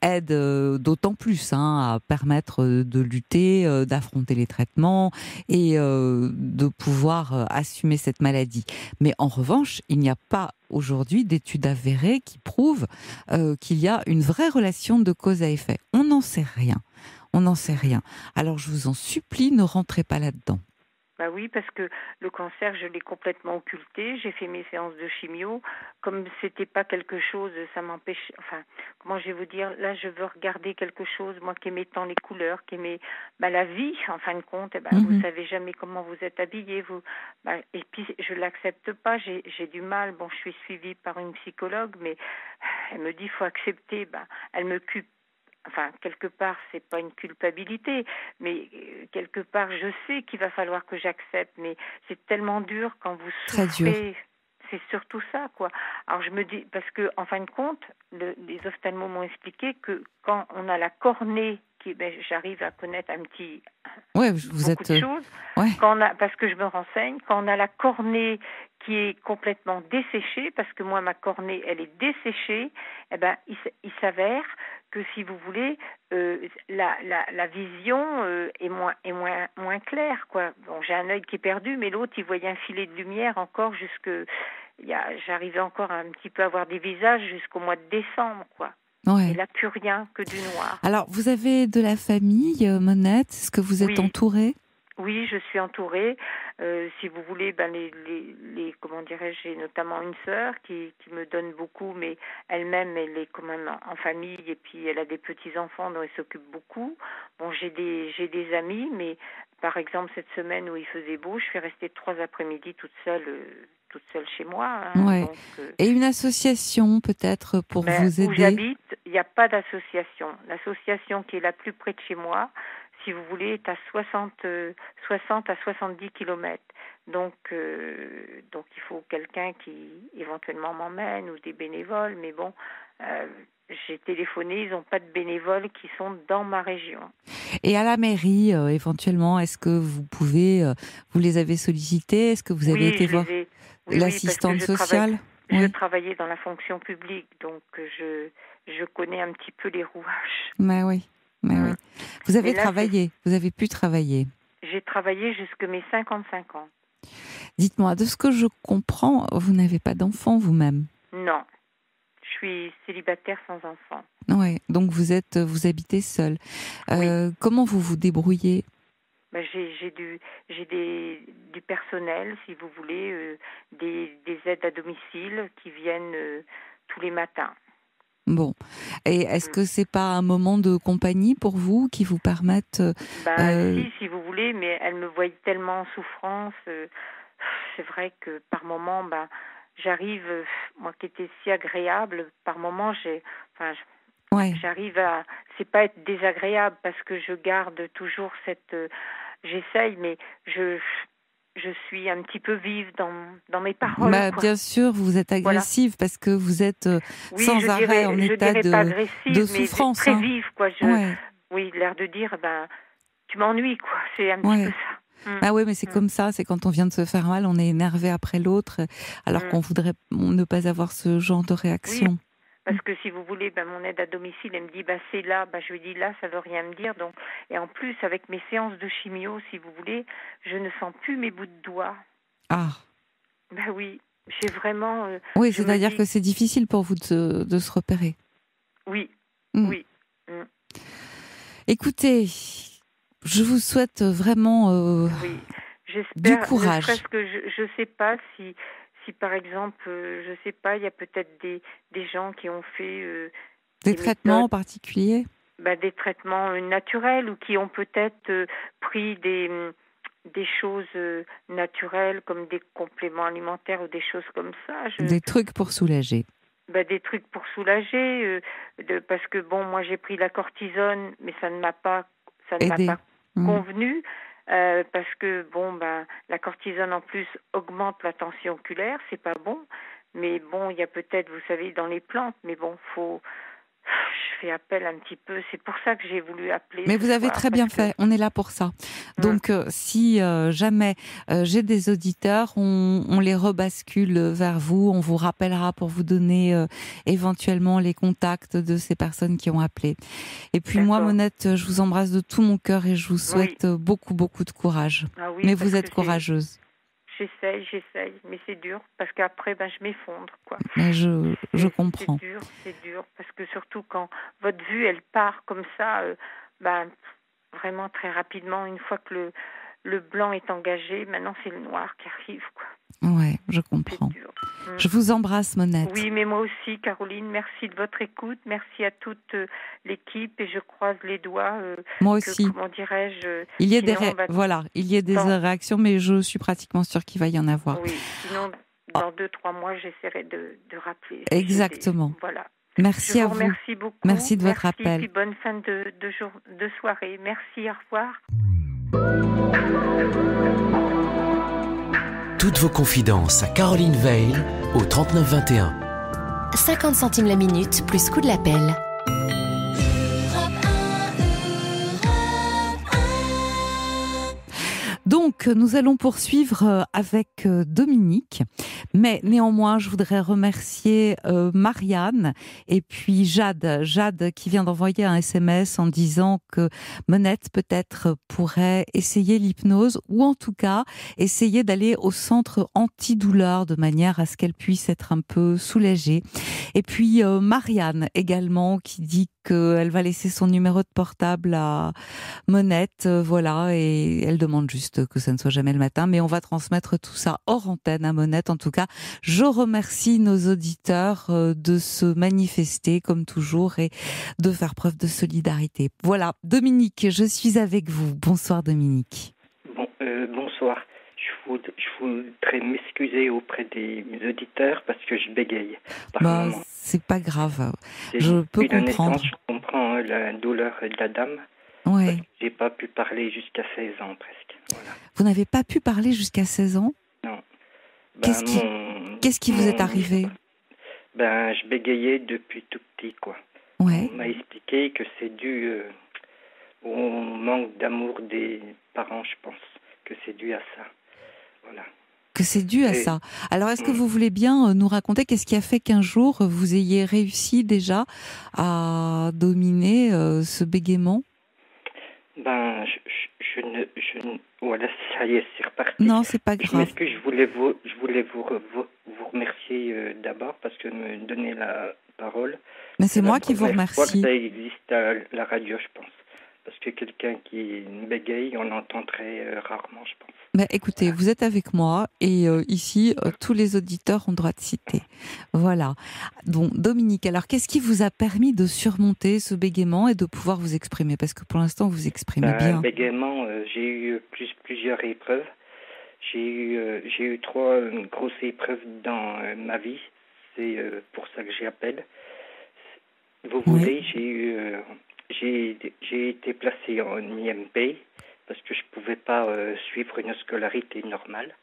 aide d'autant plus à permettre de lutter, d'affronter les traitements et de pouvoir assumer cette maladie. Mais en revanche, il n'y a pas aujourd'hui d'études avérées qui prouvent qu'il y a une vraie relation de cause à effet. On n'en sait rien. On n'en sait rien. Alors je vous en supplie, ne rentrez pas là-dedans. Bah oui, parce que le cancer, je l'ai complètement occulté. J'ai fait mes séances de chimio. Comme c'était pas quelque chose, ça m'empêche. Enfin, comment je vais vous dire? Là, je veux regarder quelque chose, moi qui aimais tant les couleurs, qui aimais la vie, en fin de compte. Vous savez jamais comment vous êtes habillé. Et puis, je l'accepte pas. J'ai du mal. Bon, je suis suivie par une psychologue, mais elle me dit faut accepter. Elle me culpe. Enfin, quelque part, c'est pas une culpabilité, mais quelque part, je sais qu'il va falloir que j'accepte, mais c'est tellement dur quand vous souffrez. Très dur. C'est surtout ça, quoi. Alors, je me dis, parce que, en fin de compte, les ophtalmos m'ont expliqué que quand on a la cornée, j'arrive à connaître un petit... Ouais, vous êtes... de choses. Ouais. Parce que je me renseigne, quand on a la cornée qui est complètement desséchée, parce que moi, ma cornée, elle est desséchée, il s'avère que, si vous voulez, la vision est moins claire, quoi. Bon, j'ai un œil qui est perdu, mais l'autre, il voyait un filet de lumière encore j'arrivais encore un petit peu à voir des visages jusqu'au mois de décembre, quoi. Ouais. Et là, plus rien que du noir. Alors, vous avez de la famille, Monette? Est-ce que vous êtes entourée? Oui, je suis entourée. Si vous voulez, comment dirais-je, j'ai notamment une sœur qui me donne beaucoup, mais elle-même, elle est quand même en famille et puis elle a des petits-enfants dont elle s'occupe beaucoup. Bon, j'ai des amis, mais par exemple, cette semaine où il faisait beau, je suis restée 3 après-midi toute seule chez moi. Ouais. Donc, et une association peut-être pour vous aider? Où j'habite, il n'y a pas d'association. L'association qui est la plus près de chez moi, si vous voulez, est à 60 à 70 kilomètres. Donc il faut quelqu'un qui éventuellement m'emmène ou des bénévoles. Mais bon, j'ai téléphoné, ils n'ont pas de bénévoles qui sont dans ma région. Et à la mairie, éventuellement, est-ce que vous pouvez, vous les avez sollicités? Est-ce que vous avez été voir l'assistante sociale? Je travaillais dans la fonction publique, donc je connais un petit peu les rouages. Mais oui. Vous avez travaillé, vous avez pu travailler. J'ai travaillé jusqu'à mes 55 ans. Dites-moi, de ce que je comprends, vous n'avez pas d'enfant vous-même? Non, je suis célibataire sans enfant. Ouais, donc vous habitez seule. Oui. Comment vous vous débrouillez? J'ai du personnel, si vous voulez, des aides à domicile qui viennent tous les matins. Bon. Et est-ce que c'est pas un moment de compagnie pour vous qui vous permettent si vous voulez, mais elle me voit tellement en souffrance. C'est vrai que par moment, j'arrive, moi qui étais si agréable, par moment, j'arrive à... C'est pas être désagréable parce que je garde toujours cette... j'essaye, mais je suis un petit peu vive dans mes paroles. Bien sûr, vous êtes agressive parce que vous êtes sans arrêt en état de souffrance. Mais très vive, quoi. Oui, l'air de dire, tu m'ennuies, quoi. C'est un petit peu ça. Ah oui, mais c'est comme ça, c'est quand on vient de se faire mal, on est énervé après l'autre, alors qu'on voudrait ne pas avoir ce genre de réaction. Oui. Parce que si vous voulez, mon aide à domicile, elle me dit, c'est là. Je lui dis, là, ça veut rien me dire. Donc, et en plus, avec mes séances de chimio, si vous voulez, je ne sens plus mes bouts de doigts. Ah. Oui, j'ai vraiment... oui, c'est-à-dire que c'est difficile pour vous de se repérer. Oui, oui. Écoutez, je vous souhaite vraiment du courage. Parce que je ne sais pas si par exemple, je sais pas, il y a peut-être des gens qui ont fait des traitements en particulier, des traitements naturels ou qui ont peut-être pris des choses naturelles comme des compléments alimentaires ou des choses comme ça. Des trucs pour soulager. des trucs pour soulager, parce que bon, moi j'ai pris la cortisone, mais ça ne m'a pas convenu. Parce que bon, la cortisone en plus augmente la tension oculaire, c'est pas bon. Mais bon, il y a peut-être, vous savez, dans les plantes, mais bon, je fais appel un petit peu. C'est pour ça que j'ai voulu appeler. Mais vous avez très bien fait. On est là pour ça. Donc, si jamais j'ai des auditeurs, on les rebascule vers vous. On vous rappellera pour vous donner éventuellement les contacts de ces personnes qui ont appelé. Et puis moi, Monette, je vous embrasse de tout mon cœur et je vous souhaite beaucoup, beaucoup de courage. Ah oui, mais vous êtes courageuse. J'essaye, mais c'est dur parce qu'après, je m'effondre, quoi. Mais je comprends. C'est dur, parce que surtout quand votre vue, elle part comme ça, vraiment très rapidement, une fois que le blanc est engagé, maintenant c'est le noir qui arrive, quoi. Ouais, je comprends. Je vous embrasse, Monette. Oui, mais moi aussi, Caroline, merci de votre écoute, merci à toute l'équipe et je croise les doigts. Moi aussi. Comment dirais-je il y a des réactions, mais je suis pratiquement sûre qu'il va y en avoir. Oui, sinon, dans 2-3 mois, j'essaierai de rappeler. Exactement. Voilà. Merci à vous. Merci beaucoup. Merci de votre appel. Et bonne fin de soirée. Merci, au revoir. Toutes vos confidences à Caroline Veil au 3921. 50 centimes la minute, plus coût de l'appel. Donc, nous allons poursuivre avec Dominique, mais néanmoins, je voudrais remercier Marianne et puis Jade qui vient d'envoyer un SMS en disant que Monette peut-être pourrait essayer l'hypnose ou en tout cas essayer d'aller au centre antidouleur de manière à ce qu'elle puisse être un peu soulagée. Et puis Marianne également qui dit qu'elle va laisser son numéro de portable à Monette, voilà, et elle demande juste que ça ne soit jamais le matin, mais on va transmettre tout ça hors antenne à Monette. En tout cas, je remercie nos auditeurs de se manifester comme toujours et de faire preuve de solidarité. Voilà, Dominique, je suis avec vous. Bonsoir Dominique. Bonsoir. Je voudrais m'excuser auprès des auditeurs parce que je bégaye par moment. C'est pas grave. Je peux comprendre. Je comprends la douleur de la dame. Ouais. J'ai pas pu parler jusqu'à 16 ans presque. Voilà. Vous n'avez pas pu parler jusqu'à 16 ans ? Non. Qu'est-ce qui vous est arrivé ? Je bégayais depuis tout petit, quoi. Ouais. On m'a expliqué que c'est dû au manque d'amour des parents, je pense. Que c'est dû à ça. Voilà. Que c'est dû à ça. Alors, est-ce que vous voulez bien nous raconter qu'est-ce qui a fait qu'un jour, vous ayez réussi déjà à dominer ce bégaiement ? Voilà, ça y est, c'est reparti. Non, c'est pas grave. Je voulais vous remercier d'abord parce que me donner la parole. Mais c'est moi qui vous remercie. Ça existe à la radio, je pense. Parce que quelqu'un qui bégaye, on l'entend très rarement, je pense. Mais écoutez, vous êtes avec moi et ici, tous les auditeurs ont droit de citer. Voilà. Donc, Dominique, alors qu'est-ce qui vous a permis de surmonter ce bégaiement et de pouvoir vous exprimer ? Parce que pour l'instant, vous vous exprimez bien. Bégaiement, j'ai eu plusieurs épreuves. J'ai eu 3 grosses épreuves dans ma vie. C'est pour ça que j'appelle. Vous voulez, j'ai été placé en IMP parce que je ne pouvais pas suivre une scolarité normale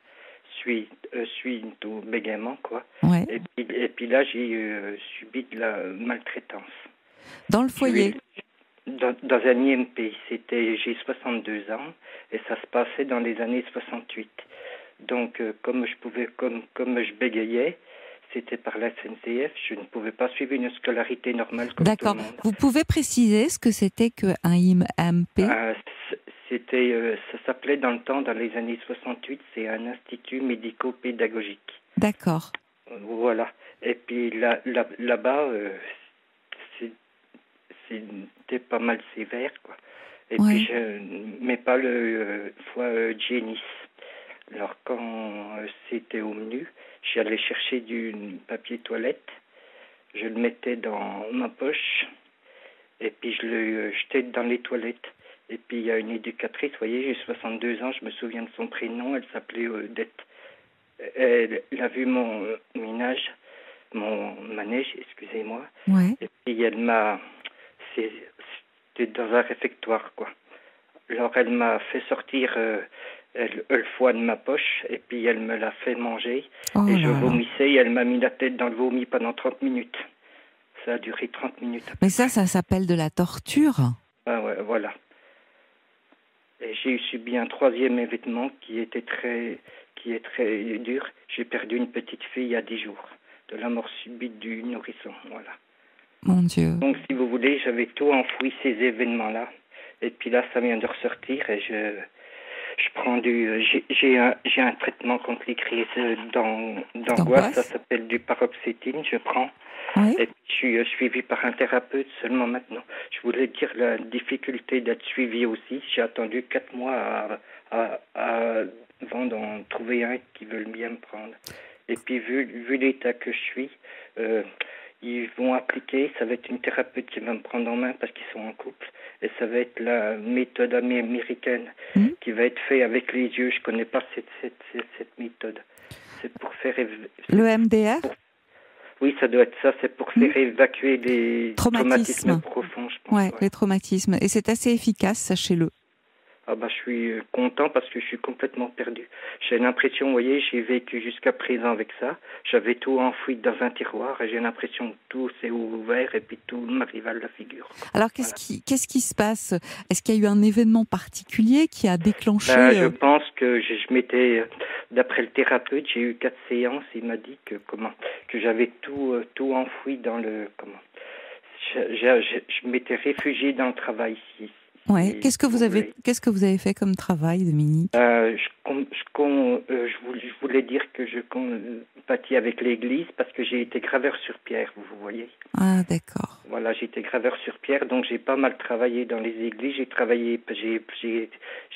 suite au bégaiement, quoi. Ouais. Et puis là, j'ai subi de la maltraitance. Dans le foyer ? Dans un IMP. J'ai 62 ans et ça se passait dans les années 68. Donc, comme je bégayais, c'était par la SNCF, je ne pouvais pas suivre une scolarité normale comme tout le monde. D'accord. Vous pouvez préciser ce que c'était qu'un IMP ? Ça s'appelait dans le temps, dans les années 68, c'est un institut médico-pédagogique. D'accord. Voilà. Et puis là-bas, c'était pas mal sévère, quoi. Et puis je mets pas le foie Génis. Alors quand c'était au menu, j'allais chercher du papier toilette, je le mettais dans ma poche et puis je le jetais dans les toilettes. Et puis il y a une éducatrice, vous voyez, j'ai 62 ans, je me souviens de son prénom, elle s'appelait Odette. Elle a vu mon ménage, mon manège, excusez-moi. Ouais. Et puis c'était dans un réfectoire, quoi. Alors elle m'a fait sortir le foie de ma poche et puis elle me l'a fait manger. Et je vomissais et elle m'a mis la tête dans le vomi pendant 30 minutes. Ça a duré 30 minutes. Mais ça s'appelle de la torture. Ah ouais, voilà. Et j'ai subi un 3e événement qui est très dur. J'ai perdu une petite fille il y a 10 jours, de la mort subite du nourrisson, voilà. Mon Dieu. Donc, si vous voulez, j'avais tout enfoui ces événements-là. Et puis là, ça vient de ressortir et je prends j'ai un traitement contre les crises d'angoisse. Ça s'appelle du paroxétine, je prends. Oui. Et puis, je suis suivi par un thérapeute seulement maintenant. Je voulais dire la difficulté d'être suivi aussi. J'ai attendu 4 mois avant d'en trouver un qui veut bien me prendre. Et puis, vu l'état que je suis, ils vont appliquer, ça va être une thérapeute qui va me prendre en main parce qu'ils sont en couple. Et ça va être la méthode américaine qui va être faite avec les yeux. Je ne connais pas cette méthode. C'est pour faire... Le MDR ? Oui, ça doit être ça. C'est pour faire évacuer les traumatismes profonds, je pense. Ouais, les traumatismes. Et c'est assez efficace, sachez-le. Ah bah, je suis content parce que je suis complètement perdu. J'ai l'impression, vous voyez, j'ai vécu jusqu'à présent avec ça. J'avais tout enfoui dans un tiroir et j'ai l'impression que tout s'est ouvert et puis tout m'arrive à la figure. Alors, qu'est-ce qui se passe ? Est-ce qu'il y a eu un événement particulier qui a déclenché Je pense que je m'étais, d'après le thérapeute, j'ai eu 4 séances. Il m'a dit que j'avais tout enfoui dans le je m'étais réfugié dans le travail ici. Ouais. Qu'est-ce que vous avez fait comme travail, Dominique ? Je voulais dire que je compatis avec l'Église parce que j'ai été graveur sur pierre, vous voyez. Ah, d'accord. Voilà, j'ai été graveur sur pierre, donc j'ai pas mal travaillé dans les églises.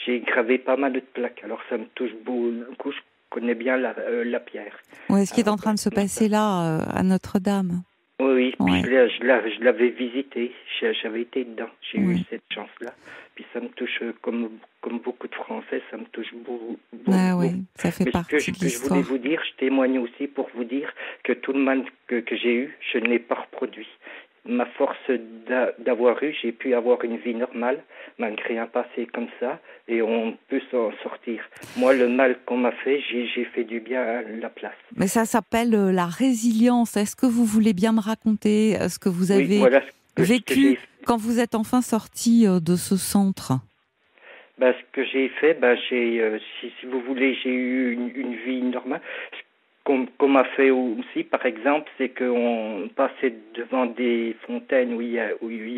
J'ai gravé pas mal de plaques. Alors ça me touche beaucoup. Je connais bien la pierre. Ouais, ce qui est en train de se passer là à Notre-Dame. Oui, ouais. Je l'avais visité, j'avais été dedans, j'ai eu cette chance-là. Puis ça me touche, comme beaucoup de Français, ça me touche beaucoup. Ah oui, ça fait partie de l'histoire. Je voulais vous dire, je témoigne aussi pour vous dire que tout le mal que j'ai eu, je ne l'ai pas reproduit. Ma force d'avoir eu, j'ai pu avoir une vie normale, malgré un passé comme ça, et on peut s'en sortir. Moi, le mal qu'on m'a fait, j'ai fait du bien à la place. Mais ça s'appelle la résilience. Est-ce que vous voulez bien me raconter ce que vous avez vécu quand vous êtes enfin sorti de ce centre ? Ce que j'ai fait, si vous voulez, j'ai eu une vie normale. Qu'on m'a fait aussi, par exemple, c'est qu'on passait devant des fontaines où il y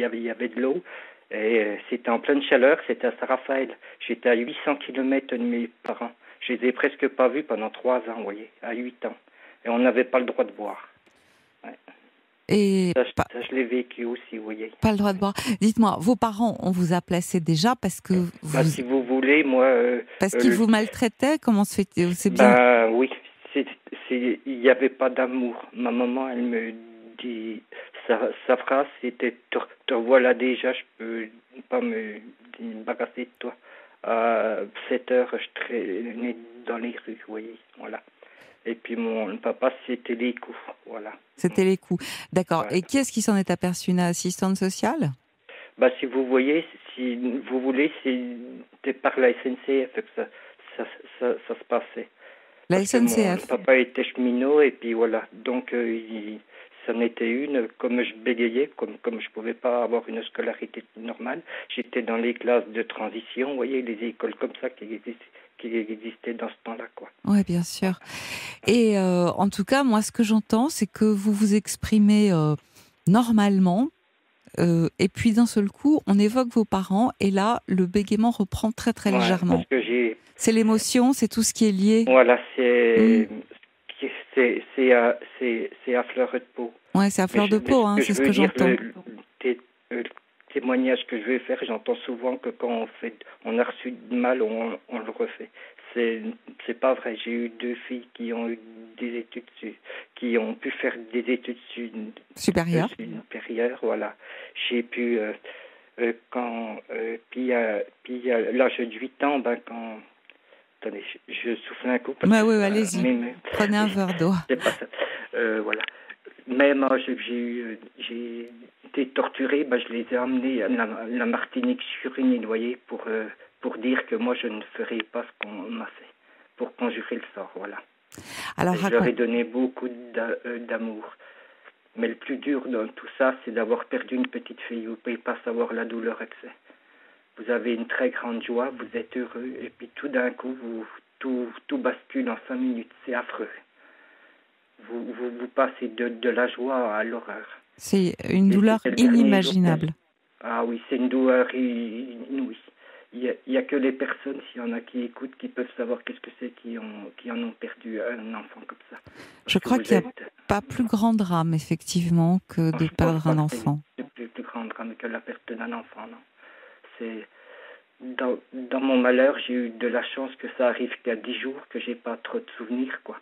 avait de l'eau, et c'était en pleine chaleur, c'était à Saint-Raphaël. J'étais à 800 km de mes parents. Je les ai presque pas vus pendant 3 ans, vous voyez, à 8 ans. Et on n'avait pas le droit de boire. Ouais. Et ça, je l'ai vécu aussi, vous voyez. Pas le droit de boire. Dites-moi, vos parents, on vous a placé déjà parce que si vous voulez, moi... parce qu'ils vous maltraitaient, comment se fait-il ? C'est bien. Oui. Il n'y avait pas d'amour. Ma maman, elle me dit, sa phrase, c'était « Te voilà déjà, je peux pas me débarrasser de toi. » À 7 heures, je traînais dans les rues, vous voyez, voilà. Et puis mon papa, c'était les coups, voilà. C'était les coups, d'accord. Ouais. Et qui est-ce qui s'en est aperçu ? Une assistante sociale ? Si vous voulez, si vous voulez, c'était par la SNCF que ça se passait. La SNCF. Mon papa était cheminot et puis voilà. Donc, ça en était une. Comme je bégayais, comme je pouvais pas avoir une scolarité normale, j'étais dans les classes de transition, vous voyez, les écoles comme ça qui existaient dans ce temps-là, quoi. Oui, bien sûr. Et en tout cas, moi, ce que j'entends, c'est que vous vous exprimez normalement. Et puis d'un seul coup, on évoque vos parents et là, le bégaiement reprend très très légèrement. Parce que c'est l'émotion, c'est tout ce qui est lié. Voilà, c'est à fleur de peau. Ouais, c'est à fleur de peau, c'est ce que j'entends. Le témoignage que je vais faire, j'entends souvent que quand on a reçu du mal, on le refait. C'est pas vrai. J'ai eu 2 filles qui ont eu des études qui ont pu faire des études supérieures, voilà. J'ai pu puis à l'âge de 8 ans, quand attendez, je souffle un coup. Oui, allez-y. Prenez un verre d'eau. C'est pas ça. Voilà. même âge que j'ai été torturé, je les ai emmenés à la Martinique sur une île, vous voyez, pour dire que moi je ne ferai pas ce qu'on m'a fait, pour conjurer le sort, voilà. Alors, je leur ai donné beaucoup d'amour. Mais le plus dur dans tout ça, c'est d'avoir perdu une petite fille. Vous ne pouvez pas savoir la douleur que c'est. Vous avez une très grande joie, vous êtes heureux, et puis tout d'un coup, tout bascule en 5 minutes. C'est affreux. Vous passez de la joie à l'horreur. C'est une douleur inimaginable. Ah oui, c'est une douleur inouïe. Il y a que les personnes, s'il y en a qui écoutent, qui peuvent savoir qu'est-ce que c'est qui en ont perdu un enfant comme ça. Je crois qu'il n'y a pas plus grand drame, effectivement, que de perdre un enfant. C'est plus grand drame que la perte d'un enfant, non. C'est... Dans mon malheur, j'ai eu de la chance que ça arrive qu'à 10 jours, que j'ai pas trop de souvenirs, quoi.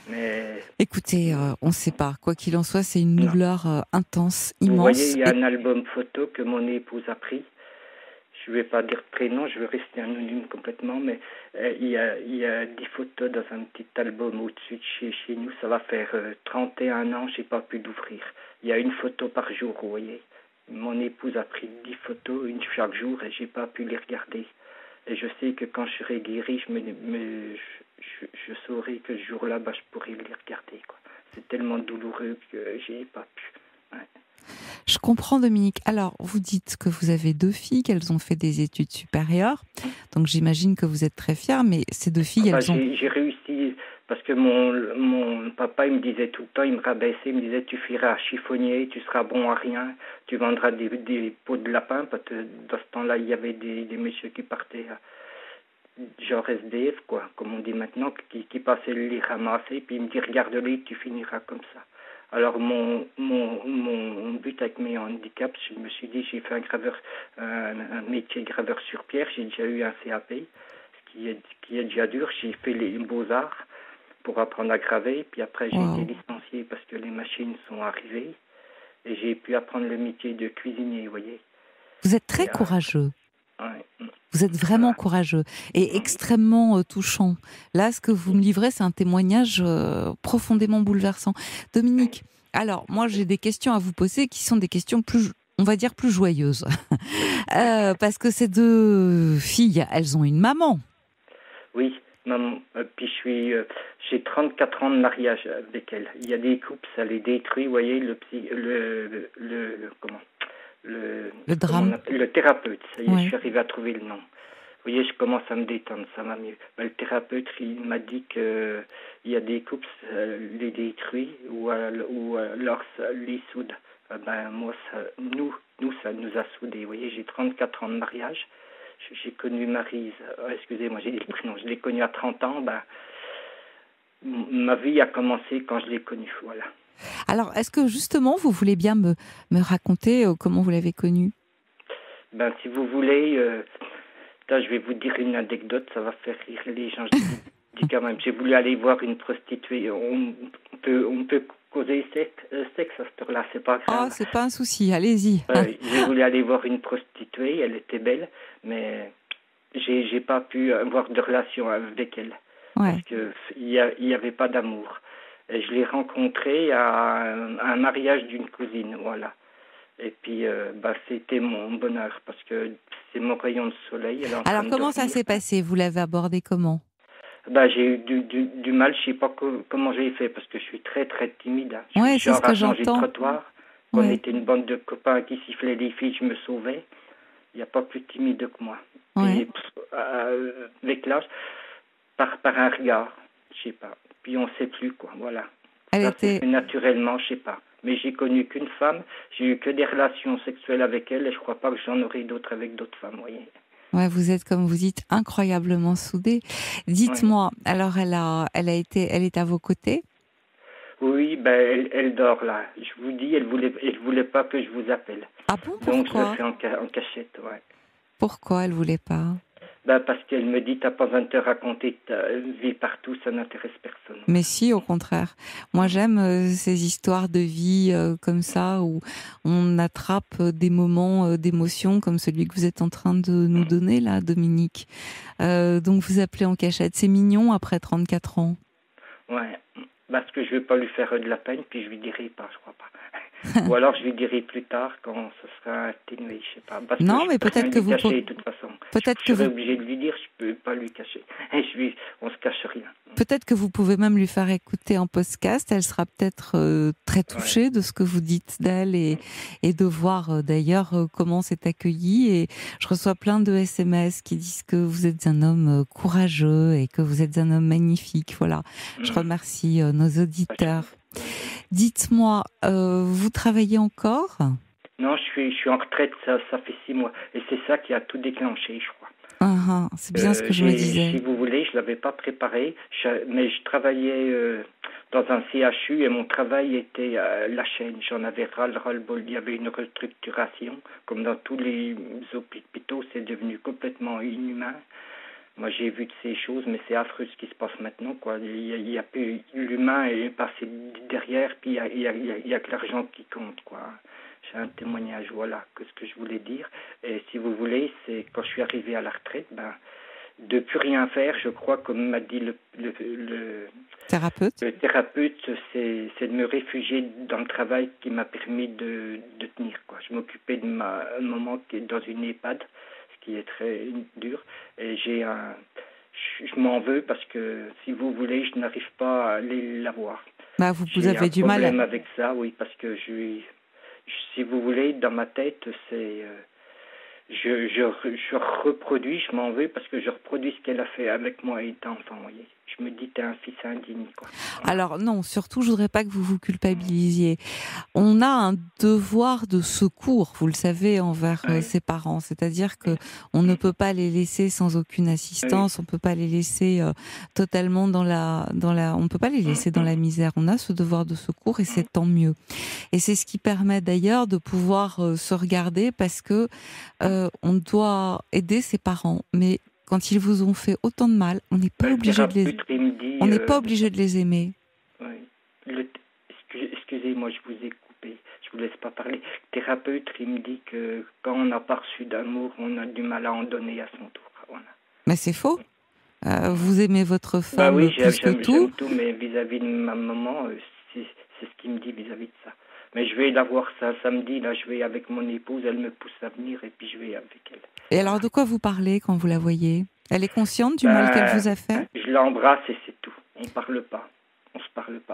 Mais... Écoutez, on ne sait pas. Quoi qu'il en soit, c'est une douleur intense, immense. Vous voyez, il y a un album photo que mon épouse a pris. Je ne vais pas dire prénom, je vais rester anonyme complètement, mais il y a 10 photos dans un petit album au-dessus de chez nous. Ça va faire 31 ans, je n'ai pas pu l'ouvrir. Il y a une photo par jour, vous voyez. Mon épouse a pris 10 photos, une chaque jour, et je n'ai pas pu les regarder. Et je sais que quand je serai guéri, je saurai que ce jour-là, je pourrai les regarder, quoi. C'est tellement douloureux que je n'ai pas pu. Ouais. Je comprends, Dominique. Alors, vous dites que vous avez 2 filles, qu'elles ont fait des études supérieures. Donc, j'imagine que vous êtes très fière, mais ces 2 filles, elles ont... J'ai réussi, parce que mon papa, il me disait tout le temps, il me rabaissait, il me disait, tu feras chiffonnier, tu seras bon à rien, tu vendras des pots de lapin, parce que dans ce temps-là, il y avait des messieurs qui partaient, genre SDF, quoi, comme on dit maintenant, qui passaient les ramasser, puis il me dit, regarde-les, tu finiras comme ça. Alors mon but avec mes handicaps, je me suis dit, j'ai fait un métier de graveur sur pierre, j'ai déjà eu un CAP, ce qui est déjà dur. J'ai fait les beaux-arts pour apprendre à graver, puis après j'ai été licencié parce que les machines sont arrivées, et j'ai pu apprendre le métier de cuisinier, vous voyez. Vous êtes très courageux. Ouais. Vous êtes vraiment courageux et extrêmement touchant. Là, ce que vous me livrez, c'est un témoignage profondément bouleversant. Dominique, alors, moi, j'ai des questions à vous poser qui sont des questions plus, on va dire, plus joyeuses. Parce que ces 2 filles, elles ont une maman. Oui, maman. Puis j'ai 34 ans de mariage avec elle. Il y a des couples, ça les détruit, vous voyez, le drame. Le thérapeute, ça y est, je suis arrivé à trouver le nom. Vous voyez, je commence à me détendre, ça va mieux. Le thérapeute, il m'a dit que il y a des couples, les détruit ou alors ça les soude. Moi, nous, ça nous a soudés. Vous voyez, j'ai 34 ans de mariage. J'ai connu Maryse, excusez-moi, j'ai dit le prénom, je l'ai connue à 30 ans. Ma vie a commencé quand je l'ai connue, voilà. Alors, est-ce que justement, vous voulez bien me raconter comment vous l'avez connue ? Si vous voulez, là, je vais vous dire une anecdote, ça va faire rire les gens. Je dis quand même, j'ai voulu aller voir une prostituée. On peut causer sexe à cette heure-là, c'est pas grave. Ah, c'est pas un souci, allez-y. J'ai voulu aller voir une prostituée, elle était belle, mais j'ai pas pu avoir de relation avec elle. Ouais. Parce qu'il y avait pas d'amour. Et je l'ai rencontrée à un mariage d'une cousine, voilà. Et puis, c'était mon bonheur, parce que c'est mon rayon de soleil. Alors, comment ça s'est passé ? Vous l'avez abordé comment ? J'ai eu du mal, je sais pas comment j'ai fait, parce que je suis très, très timide. Hein. Ouais, c'est ce que j'entends. Le trottoir. On était une bande de copains qui sifflaient les filles, je me sauvais. Il n'y a pas plus timide que moi. Ouais. Et, avec l'âge, par un regard, je sais pas. Puis on ne sait plus, quoi, voilà. Elle ça était... naturellement, je sais pas. Mais j'ai connu qu'une femme, j'ai eu que des relations sexuelles avec elle, et je crois pas que j'en aurai d'autres avec d'autres femmes, vous voyez. Ouais, vous êtes, comme vous dites, incroyablement soudés. Dites-moi, alors elle est à vos côtés ? Oui, elle dort là. Je vous dis, elle voulait pas que je vous appelle. Ah bon, pourquoi ? Donc je le fais en cachette, ouais. Pourquoi elle voulait pas ? Parce qu'elle me dit, t'as pas besoin de te raconter ta vie partout, ça n'intéresse personne. Mais si, au contraire. Moi, j'aime ces histoires de vie comme ça, où on attrape des moments d'émotion comme celui que vous êtes en train de nous donner, là, Dominique. Donc, vous appelez en cachette. C'est mignon, après 34 ans. Ouais. parce que je veux pas lui faire de la peine, puis je lui dirai pas, je crois pas. Ou alors je lui dirai plus tard quand ce sera atténué, je sais pas. Parce non, que mais peut-être que vous cacher, de toute façon. Peut-être je serais obligé de lui dire, je peux pas lui cacher. Et on se cache rien. Peut-être que vous pouvez même lui faire écouter en podcast. Elle sera peut-être très touchée de ce que vous dites d'elle et de voir d'ailleurs comment c'est accueilli. Et je reçois plein de SMS qui disent que vous êtes un homme courageux et que vous êtes un homme magnifique. Voilà. Je remercie nos auditeurs. Dites-moi, vous travaillez encore ? Non, je suis en retraite, ça fait 6 mois. Et c'est ça qui a tout déclenché, je crois. C'est bien ce que je me disais. Si vous voulez, je ne l'avais pas préparé, mais je travaillais dans un CHU et mon travail était la chaîne. J'en avais ras-le-bol. Il y avait une restructuration. Comme dans tous les hôpitaux, c'est devenu complètement inhumain. Moi, j'ai vu de ces choses, mais c'est affreux ce qui se passe maintenant, quoi. Il y a plus, l'humain est passé derrière, puis il y a que l'argent qui compte, quoi. J'ai un témoignage, voilà, que ce que je voulais dire. Et si vous voulez, c'est quand je suis arrivé à la retraite, de plus rien faire, je crois, comme m'a dit le thérapeute. Le thérapeute, c'est de me réfugier dans le travail qui m'a permis de tenir, quoi. Je m'occupais de ma maman qui est dans une EHPAD, qui est très dur, et je m'en veux parce que, si vous voulez, je n'arrive pas à aller la voir. Vous avez du mal. J'ai un problème avec ça, oui, parce que si vous voulez, dans ma tête, c'est... Je reproduis, je m'en veux parce que je reproduis ce qu'elle a fait avec moi étant enfant, vous voyez. Je me dis, t'es un fils indigne, quoi. Alors non, surtout, je voudrais pas que vous vous culpabilisiez. On a un devoir de secours, vous le savez, envers ses parents. C'est-à-dire que on ne peut pas les laisser sans aucune assistance, on peut pas les laisser totalement on peut pas les laisser dans la misère. On a ce devoir de secours et c'est tant mieux. Et c'est ce qui permet d'ailleurs de pouvoir se regarder parce que on doit aider ses parents, mais quand ils vous ont fait autant de mal, on n'est pas obligé de les aimer. Oui. Excusez-moi, je vous ai coupé. Je vous laisse pas parler. Le thérapeute, il me dit que quand on n'a pas reçu d'amour, on a du mal à en donner à son tour. Voilà. Mais c'est faux. Vous aimez votre femme plus que tout. J'aime tout, mais vis-à-vis de ma maman, c'est ce qu'il me dit vis-à-vis de ça. Mais je vais la voir ça samedi, là, je vais avec mon épouse, elle me pousse à venir et puis je vais avec elle. Et alors, de quoi vous parlez quand vous la voyez ? Elle est consciente du mal qu'elle vous a fait ? Je l'embrasse et c'est tout. On se parle pas.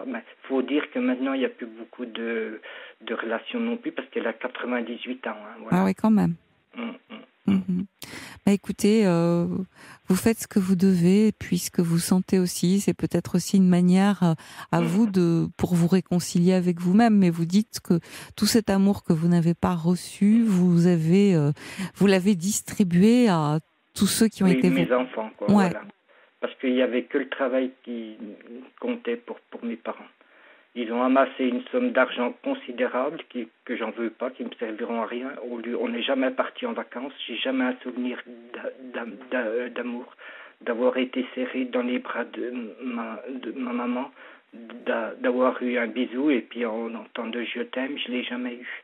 Mais faut dire que maintenant, il n'y a plus beaucoup de relations non plus parce qu'elle a 98 ans. Hein, voilà. Ah oui, quand même. Écoutez, vous faites ce que vous devez, puis ce que vous sentez aussi, c'est peut-être aussi une manière à vous pour vous réconcilier avec vous-même, mais vous dites que tout cet amour que vous n'avez pas reçu, vous l'avez distribué à tous ceux qui ont été mes enfants, quoi. Ouais. Voilà. Parce qu'il n'y avait que le travail qui comptait pour mes parents. Ils ont amassé une somme d'argent considérable que j'en veux pas, qui me serviront à rien. On n'est jamais parti en vacances. J'ai jamais un souvenir d'amour, d'avoir été serré dans les bras de ma maman, d'avoir eu un bisou et puis en entendant de je t'aime, je l'ai jamais eu.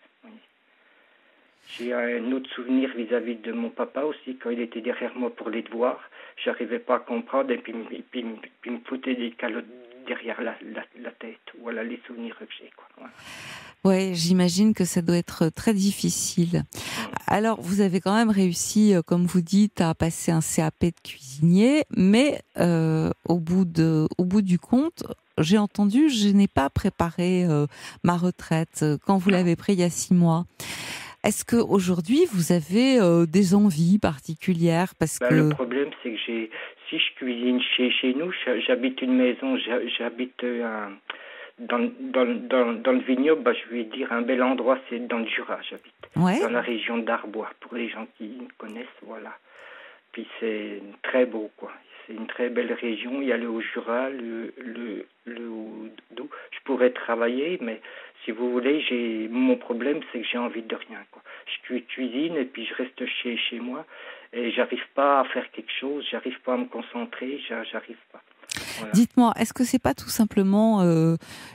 J'ai un autre souvenir vis-à-vis de mon papa aussi, quand il était derrière moi pour les devoirs. J'arrivais pas à comprendre et puis me foutait des calottes derrière la tête. Voilà les souvenirs que j'ai, quoi. Voilà. Ouais, j'imagine que ça doit être très difficile. Alors, vous avez quand même réussi, comme vous dites, à passer un CAP de cuisinier, mais au bout du compte, j'ai entendu, je n'ai pas préparé ma retraite quand vous l'avez pris il y a 6 mois. Est-ce que aujourd'hui vous avez des envies particulières parce que le problème c'est que si je cuisine chez nous, j'habite une maison, j'habite dans le vignoble, je vais dire un bel endroit, c'est dans le Jura, j'habite. Ouais. Dans la région d'Arbois, pour les gens qui me connaissent, voilà. Puis c'est très beau, quoi. C'est une très belle région. Il y a le Haut-Jura, le Haut-Doubs. Je pourrais travailler, mais si vous voulez, mon problème, c'est que j'ai envie de rien, quoi. Je cuisine et puis je reste chez moi et j'arrive pas à faire quelque chose, j'arrive pas à me concentrer, j'arrive pas. Voilà. Dites-moi, est-ce que c'est pas tout simplement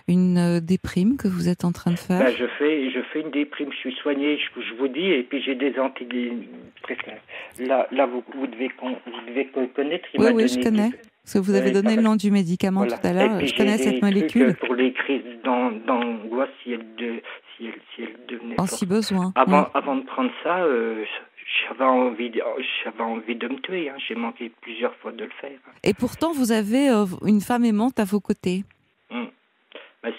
une déprime que vous êtes en train de faire ? Je fais une déprime, je suis soigné, je vous dis, et puis j'ai des antidépresseurs. Là, vous devez connaître. Oui, je connais. Parce que vous avez donné le nom du médicament tout à l'heure. Je connais cette molécule. Pour les crises d'angoisse, si elle devenait si besoin. Avant de prendre ça, j'avais envie de me tuer. J'ai manqué plusieurs fois de le faire. Et pourtant, vous avez une femme aimante à vos côtés.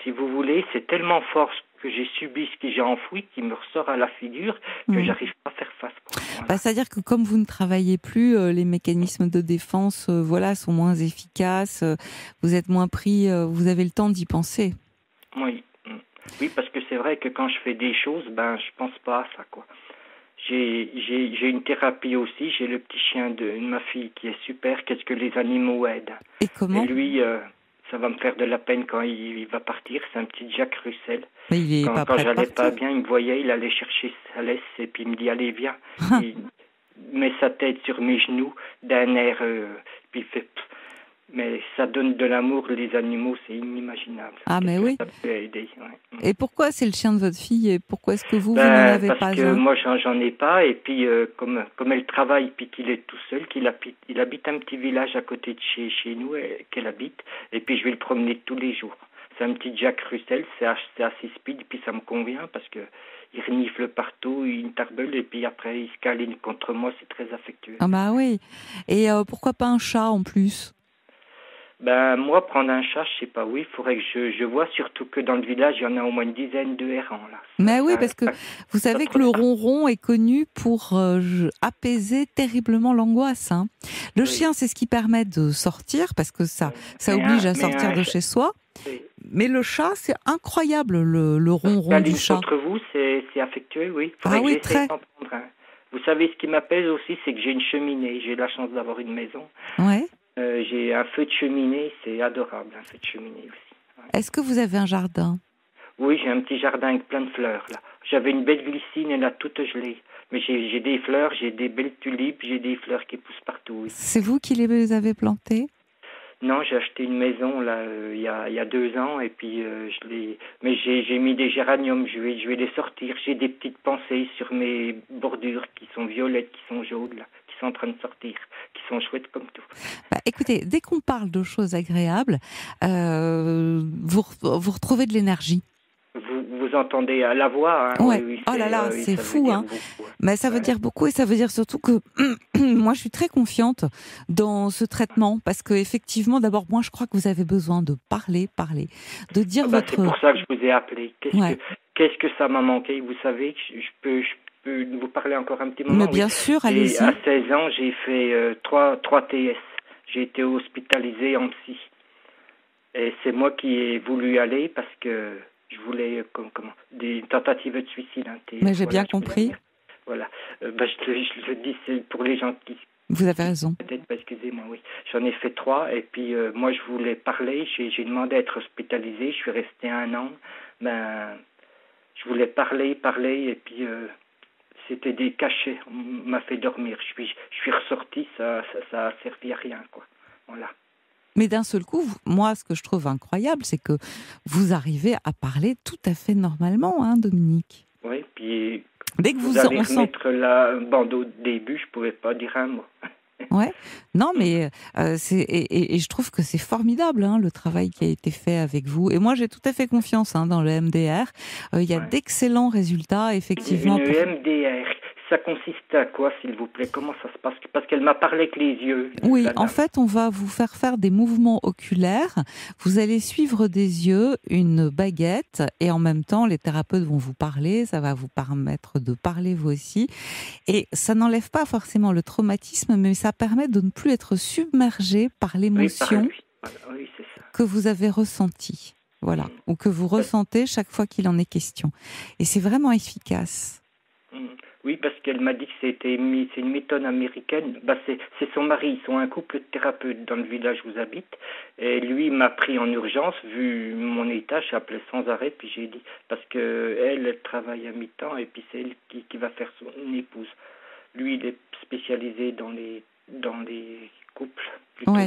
Si vous voulez, c'est tellement fort que j'ai subi, ce que j'ai enfoui, qui me ressort à la figure, que j'arrive pas à faire face. Voilà. C'est-à-dire que comme vous ne travaillez plus, les mécanismes de défense sont moins efficaces, vous êtes moins pris, vous avez le temps d'y penser. Oui, parce que c'est vrai que quand je fais des choses, je pense pas à ça, quoi. J'ai une thérapie aussi, j'ai le petit chien de ma fille qui est super, qu'est-ce que les animaux aident. Et comment ? Et lui, ça va me faire de la peine quand il va partir, c'est un petit Jack Russell. Mais il est pas prêt de j'allais partir. pas bien, il me voyait, il allait chercher sa laisse et puis il me dit allez viens. Il met sa tête sur mes genoux d'un air, puis il fait... Mais ça donne de l'amour, les animaux, c'est inimaginable. Mais oui. Ça peut aider. Ouais. Et pourquoi c'est le chien de votre fille et pourquoi est-ce que vous n'en avez pas un ? Parce que moi, j'en ai pas. Et puis, comme elle travaille puis qu'il est tout seul, il habite un petit village à côté de chez nous, qu'elle habite. Et puis, je vais le promener tous les jours. C'est un petit Jack Russell, c'est assez speed, puis ça me convient parce que il renifle partout, il tarbelle et puis après, il se câline contre moi, c'est très affectueux. Oui. Et pourquoi pas un chat en plus ? Moi, prendre un chat, je sais pas, il faudrait que je vois, surtout que dans le village, il y en a au moins une dizaine de errants, là. Mais oui, parce que vous savez que le ronron est connu pour apaiser terriblement l'angoisse. Le chien, c'est ce qui permet de sortir, parce que ça oblige à sortir de chez soi. Oui. Mais le chat, c'est incroyable, le ronron du chat. Contre vous, c'est affectueux, oui. Oui, très. Vous savez, ce qui m'apaise aussi, c'est que j'ai une cheminée. J'ai la chance d'avoir une maison. Ouais. J'ai un feu de cheminée, c'est adorable, un feu de cheminée aussi. Ouais. Est-ce que vous avez un jardin ? Oui, j'ai un petit jardin avec plein de fleurs, là. J'avais une belle glycine, elle a toute gelée. Mais j'ai des fleurs, j'ai des belles tulipes, j'ai des fleurs qui poussent partout. Oui. C'est vous qui les avez plantées ? Non, j'ai acheté une maison là il y a 2 ans et puis mais j'ai mis des géraniums, je vais les sortir. J'ai des petites pensées sur mes bordures qui sont violettes, qui sont jaunes là, qui sont en train de sortir, qui sont chouettes comme tout. Écoutez, dès qu'on parle de choses agréables, vous retrouvez de l'énergie. Vous entendez à la voix, hein, ouais. Oui, oh là là, c'est fou, hein. Beaucoup, mais ça veut dire beaucoup et ça veut dire surtout que moi je suis très confiante dans ce traitement parce que effectivement, d'abord moi je crois que vous avez besoin de parler, de dire votre. C'est pour ça que je vous ai appelé. Qu'est-ce que ça m'a manqué ? Vous savez, je peux vous parler encore un petit moment. Mais bien sûr, allez-y. À 16 ans, j'ai fait 3 TS. J'ai été hospitalisé en psy. Et c'est moi qui ai voulu aller parce que je voulais des tentatives de suicide. Mais j'ai bien compris. Voilà. Je le dis, c'est pour les gens qui... Vous avez raison. Peut-être, excusez-moi, oui. J'en ai fait 3 et puis moi je voulais parler. J'ai demandé à être hospitalisé. Je suis resté 1 an. Je voulais parler et puis c'était des cachets. On m'a fait dormir. Je suis ressorti. Ça a servi à rien, quoi. Voilà. Mais d'un seul coup, moi, ce que je trouve incroyable, c'est que vous arrivez à parler tout à fait normalement, hein, Dominique. Oui, puis dès que vous allez remettre la bande au début, je ne pouvais pas dire un mot. Ouais, non, mais et je trouve que c'est formidable, hein, le travail qui a été fait avec vous. Et moi, j'ai tout à fait confiance dans le MDR. Il y a d'excellents résultats, effectivement. Le MDR, ça consiste à quoi, s'il vous plaît ? Comment ça se passe ? Parce qu'elle m'a parlé avec les yeux. Oui, en fait, on va vous faire des mouvements oculaires. Vous allez suivre des yeux une baguette et en même temps, les thérapeutes vont vous parler. Ça va vous permettre de parler vous aussi. Et ça n'enlève pas forcément le traumatisme, mais ça permet de ne plus être submergé par l'émotion que vous avez ressentie. Voilà, ou que vous ressentez chaque fois qu'il en est question. Et c'est vraiment efficace. Oui, parce qu'elle m'a dit que c'est une méthode américaine. C'est son mari, ils sont un couple de thérapeutes dans le village où j'habite. Et lui m'a pris en urgence, vu mon état, je appelé sans arrêt, puis j'ai dit, parce que elle travaille à mi-temps, et puis c'est elle qui va faire son épouse. Lui, il est spécialisé dans les couples, plutôt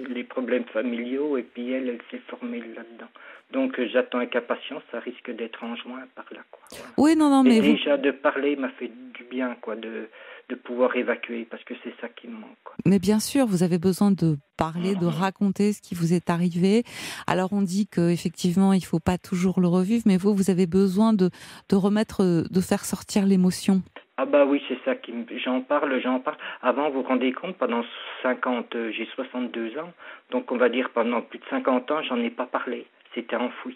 les problèmes familiaux, et puis elle s'est formée là-dedans. Donc j'attends avec impatience, ça risque d'être en juin par là, quoi. Voilà. Oui, non, mais déjà de parler m'a fait du bien, quoi, de de pouvoir évacuer, parce que c'est ça qui me manque, quoi. Mais bien sûr, vous avez besoin de parler, de raconter ce qui vous est arrivé. Alors on dit qu'effectivement, il ne faut pas toujours le revivre, mais vous avez besoin de faire sortir l'émotion. Ah bah oui, c'est ça j'en parle. Avant, vous vous rendez compte, pendant j'ai 62 ans, donc on va dire pendant plus de 50 ans, j'en ai pas parlé. C'était enfoui.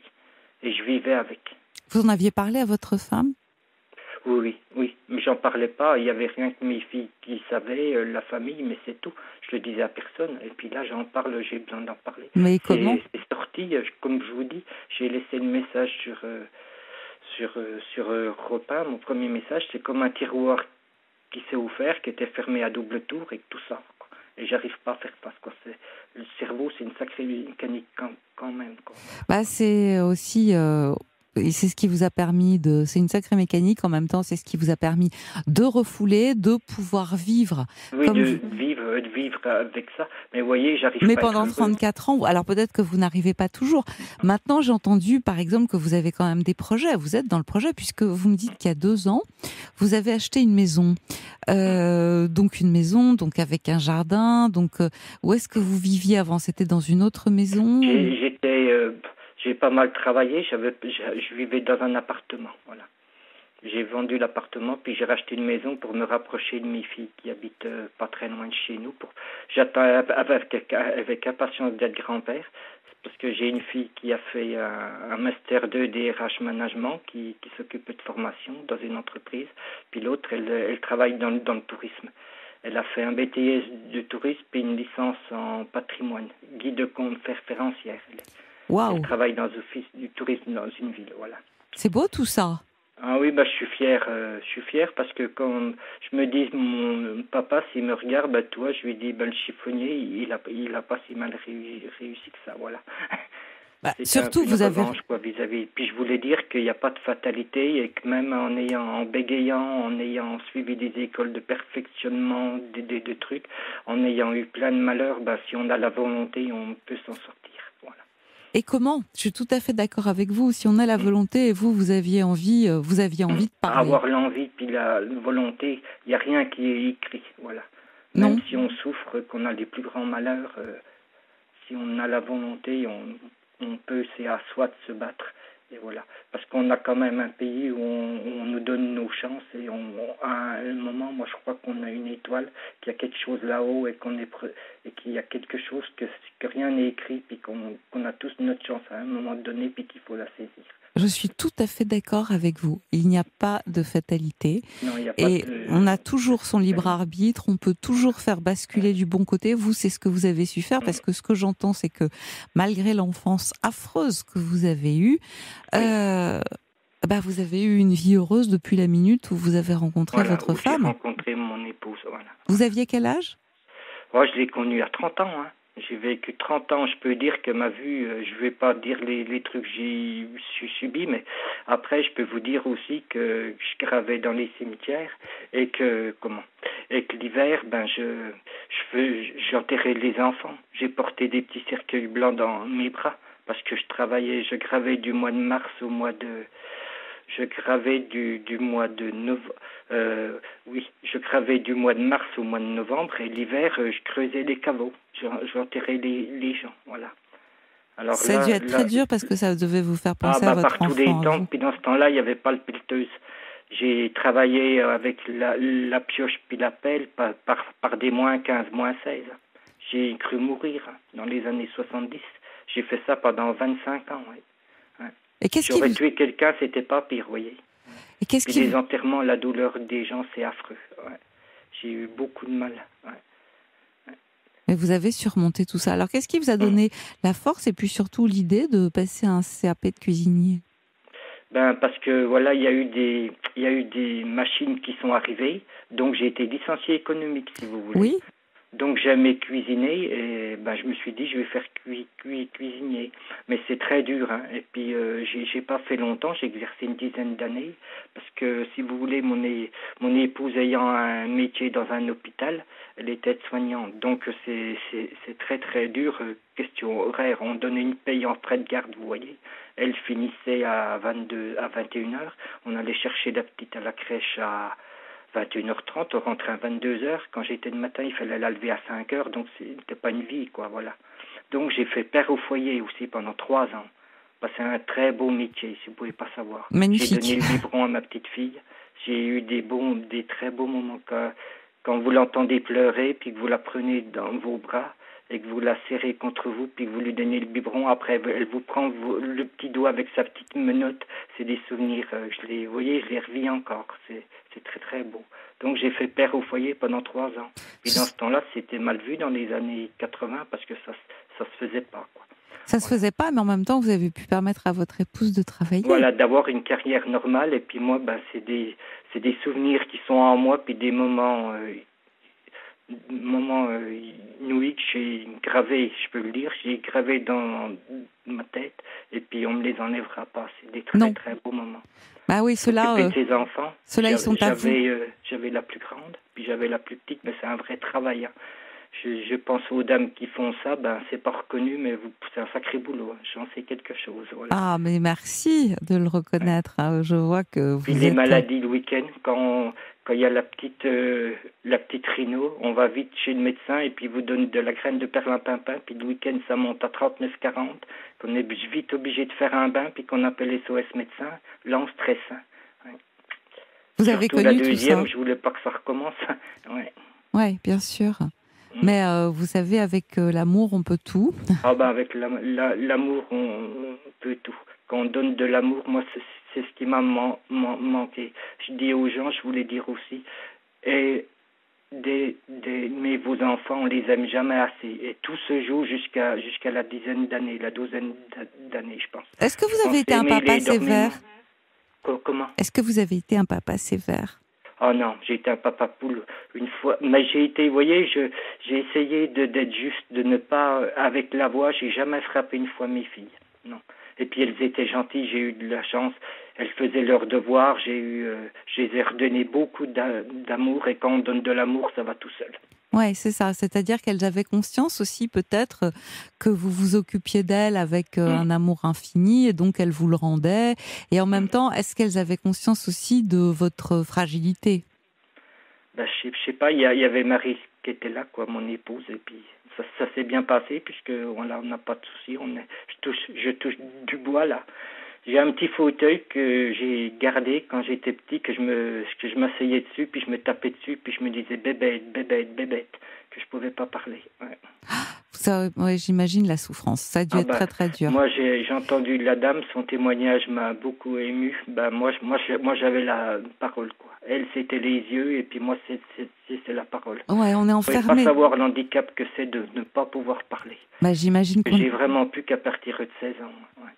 Et je vivais avec. Vous en aviez parlé à votre femme ? Oui, mais j'en parlais pas. Il y avait rien que mes filles qui savaient, la famille, mais c'est tout. Je le disais à personne. Et puis là, j'en parle, j'ai besoin d'en parler. Mais comment ? C'est sorti, comme je vous dis, j'ai laissé le message sur Europe 1. Mon premier message, c'est comme un tiroir qui s'est ouvert, qui était fermé à double tour et tout ça, quoi. Et j'arrive pas à faire face, quoi. Le cerveau, c'est une sacrée mécanique quand même, quoi. Bah, c'est aussi... c'est ce qui vous a permis c'est une sacrée mécanique, en même temps, c'est ce qui vous a permis de refouler, de pouvoir vivre. Oui, de vivre avec ça. Mais vous voyez, j'arrive Mais pas. pendant 34 ans, alors peut-être que vous n'arrivez pas toujours. Maintenant, j'ai entendu, par exemple, que vous avez quand même des projets. Vous êtes dans le projet, puisque vous me dites qu'il y a 2 ans, vous avez acheté une maison. Donc une maison, donc avec un jardin. Donc, où est-ce que vous viviez avant ? C'était dans une autre maison ? J'ai pas mal travaillé, je vivais dans un appartement, voilà. J'ai vendu l'appartement, puis j'ai racheté une maison pour me rapprocher de mes filles qui habitent pas très loin de chez nous. J'attends avec impatience d'être grand-père, parce que j'ai une fille qui a fait un Master 2 DRH Management, qui s'occupe de formation dans une entreprise, puis l'autre, elle travaille dans le tourisme. Elle a fait un BTS de tourisme et une licence en patrimoine, guide de conférencière. Wow. Elle travaille dans l'office du tourisme dans une ville, voilà. C'est beau tout ça. Ah oui, je suis fier parce que quand je me dis, mon papa, s'il me regarde, toi, je lui dis, le chiffonnier, il a pas si mal réussi que ça, voilà. Surtout, vous avez... vis-à-vis. Puis je voulais dire qu'il n'y a pas de fatalité et que même en bégayant, en ayant suivi des écoles de perfectionnement, des trucs, en ayant eu plein de malheurs, si on a la volonté, on peut s'en sortir. Voilà. Et comment ? Je suis tout à fait d'accord avec vous. Si on a la volonté et vous aviez envie de parler. Avoir l'envie puis la volonté, il n'y a rien qui est écrit, voilà. Non. Même si on souffre, qu'on a les plus grands malheurs, si on a la volonté, on peut, c'est à soi de se battre. Et voilà. Parce qu'on a quand même un pays où on nous donne nos chances et à un moment, moi je crois qu'on a une étoile, qu'il y a quelque chose là-haut et qu'il y a quelque chose que rien n'est écrit puis qu'on a tous notre chance à un moment donné puis qu'il faut la saisir. Je suis tout à fait d'accord avec vous. Il n'y a pas de fatalité. Non, il n'y a pas on a toujours son libre arbitre. On peut toujours faire basculer du bon côté. Vous, c'est ce que vous avez su faire, parce que ce que j'entends, c'est que malgré l'enfance affreuse que vous avez eue, vous avez eu une vie heureuse depuis la minute où vous avez rencontré votre femme. J'ai rencontré mon épouse, voilà. Vous aviez quel âge ? Je l'ai connue à 30 ans, hein. J'ai vécu 30 ans, je peux dire que ma vue, je vais pas dire les trucs que j'ai subis, mais après je peux vous dire aussi que je gravais dans les cimetières et que l'hiver, j'enterrais les enfants. J'ai porté des petits cercueils blancs dans mes bras parce que je gravais du mois de mars au mois de... Je gravais du mois de novembre. Je gravais du mois de mars au mois de novembre et l'hiver, je creusais les caveaux. J'enterrais les gens, voilà. Alors ça a dû être très dur parce que ça devait vous faire penser à votre enfant. Par tous les temps, puis dans ce temps-là, il n'y avait pas le pelleteuse. J'ai travaillé avec la pioche puis la pelle par des moins 15, moins 16. J'ai cru mourir dans les années 70. J'ai fait ça pendant 25 ans, oui. Et J'aurais tué quelqu'un, c'était pas pire, vous voyez. Et qu'est-ce qui... les enterrements, la douleur des gens, c'est affreux. Ouais. J'ai eu beaucoup de mal. Ouais. Mais vous avez surmonté tout ça. Alors, qu'est-ce qui vous a donné la force et puis surtout l'idée de passer un CAP de cuisinier ? Parce que voilà, il y a eu des machines qui sont arrivées, donc j'ai été licencié économique, si vous voulez. Oui. Donc j'aimais cuisiner et je me suis dit je vais faire cuisinier, mais c'est très dur, hein. Et puis j'ai pas fait longtemps, j'ai exercé une dizaine d'années parce que si vous voulez mon épouse ayant un métier dans un hôpital, elle est aide-soignante, donc c'est très très dur. Question horaire, on donnait une paye en frais de garde, vous voyez. Elle finissait à 21h, on allait chercher la petite à la crèche à 21h30, on rentrait à 22h. Quand j'étais le matin, il fallait la lever à 5h, donc c'était pas une vie, quoi, voilà. Donc j'ai fait père au foyer aussi pendant 3 ans. Bah, c'est un très beau métier, si vous pouvez pas savoir. Magnifique. J'ai donné le biberon à ma petite fille. J'ai eu des très beaux moments quand vous l'entendez pleurer, puis que vous la prenez dans vos bras et que vous la serrez contre vous, puis que vous lui donnez le biberon. Après, elle vous prend le petit doigt avec sa petite menotte. C'est des souvenirs. Vous voyez, je les revis encore. C'est très très beau. Donc j'ai fait père au foyer pendant 3 ans. Et dans ce temps-là, c'était mal vu dans les années 80 parce que ça se faisait pas, quoi. Ça se faisait pas, mais en même temps, vous avez pu permettre à votre épouse de travailler. Voilà, d'avoir une carrière normale. Et puis moi, c'est des souvenirs qui sont en moi, puis des moments inouïs que j'ai gravés, je peux le dire, j'ai gravé dans ma tête. Et puis on me les enlèvera pas. C'est des très très beaux moments. Bah oui, ceux-là. Ces enfants. Ceux-là, ils sont à vous. J'avais la plus grande, puis j'avais la plus petite, mais c'est un vrai travail. Hein. Je pense aux dames qui font ça, c'est pas reconnu, mais c'est un sacré boulot. J'en sais quelque chose. Voilà. Ah, mais merci de le reconnaître. Hein. Je vois que vous. Puis les maladies le week-end, quand il y a la petite rhino, on va vite chez le médecin et puis il vous donne de la graine de perlimpinpin. Puis le week-end, ça monte à 39,40. Qu'on est vite obligé de faire un bain, puis qu'on appelle SOS médecin. Là, on stresse. Ouais. Vous avez Surtout connu la tout ça. deuxième, je voulais pas que ça recommence. Ouais, bien sûr. Mais vous savez, avec l'amour, on peut tout. Ah avec l'amour, on peut tout. Quand on donne de l'amour, moi, c'est ce qui m'a manqué. Je dis aux gens, je voulais dire aussi, et mais vos enfants, on les aime jamais assez. Et tout se joue jusqu'à la douzaine d'années, je pense. Est-ce que vous avez été un papa sévère? Comment? Est-ce que vous avez été un papa sévère? Oh non, j'ai été un papa poule une fois, mais j'ai été, vous voyez, j'ai essayé d'être juste, de ne pas, avec la voix, j'ai jamais frappé une fois mes filles, non. Et puis elles étaient gentilles, j'ai eu de la chance, elles faisaient leurs devoirs, je les ai redonné beaucoup d'amour, et quand on donne de l'amour, ça va tout seul. Ouais, c'est ça. C'est-à-dire qu'elles avaient conscience aussi, peut-être, que vous vous occupiez d'elles avec un amour infini, et donc elles vous le rendaient. Et en même temps, est-ce qu'elles avaient conscience aussi de votre fragilité? Je sais pas. Il y avait Marie qui était là, quoi, mon épouse, et puis ça s'est bien passé puisque on n'a pas de soucis. Je touche du bois là. J'ai un petit fauteuil que j'ai gardé quand j'étais petit, que je m'asseyais dessus, puis je me tapais dessus, puis je me disais bébête, que je pouvais pas parler. Ouais. Ça, ouais, j'imagine la souffrance. Ça a dû être très très dur. Moi, j'ai entendu la dame, son témoignage m'a beaucoup ému. Moi, j'avais la parole, quoi. Elle, c'était les yeux, et puis moi, c'est la parole. Ouais, on est enfermé. Je ne pouvais pas savoir l'handicap que c'est de ne pas pouvoir parler. J'imagine que j'ai vraiment pu qu'à partir de 16 ans. Ouais.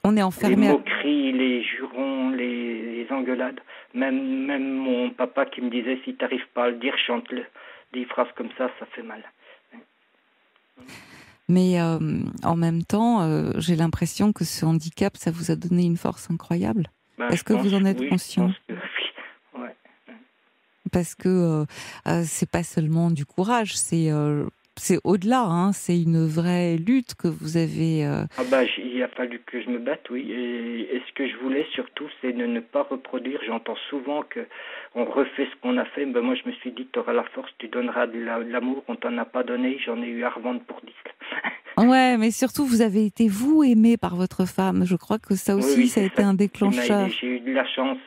On est enfermé. Les moqueries, les jurons, les engueulades. Même mon papa qui me disait, si tu n'arrives pas à le dire, chante-le. Des phrases comme ça fait mal. Mais en même temps, j'ai l'impression que ce handicap, ça vous a donné une force incroyable. Est-ce que vous en êtes conscient? Ouais. Parce que c'est pas seulement du courage, c'est au-delà, hein, c'est une vraie lutte que vous avez... Il a fallu que je me batte, oui. Et ce que je voulais surtout, c'est de ne pas reproduire. J'entends souvent qu'on refait ce qu'on a fait. Moi, je me suis dit, tu auras la force, tu donneras de l'amour. On t'en a pas donné, j'en ai eu à revendre pour 10. Ouais, mais surtout, vous avez été, vous, aimé par votre femme. Je crois que ça aussi, ça a été un déclencheur. J'ai eu de la chance,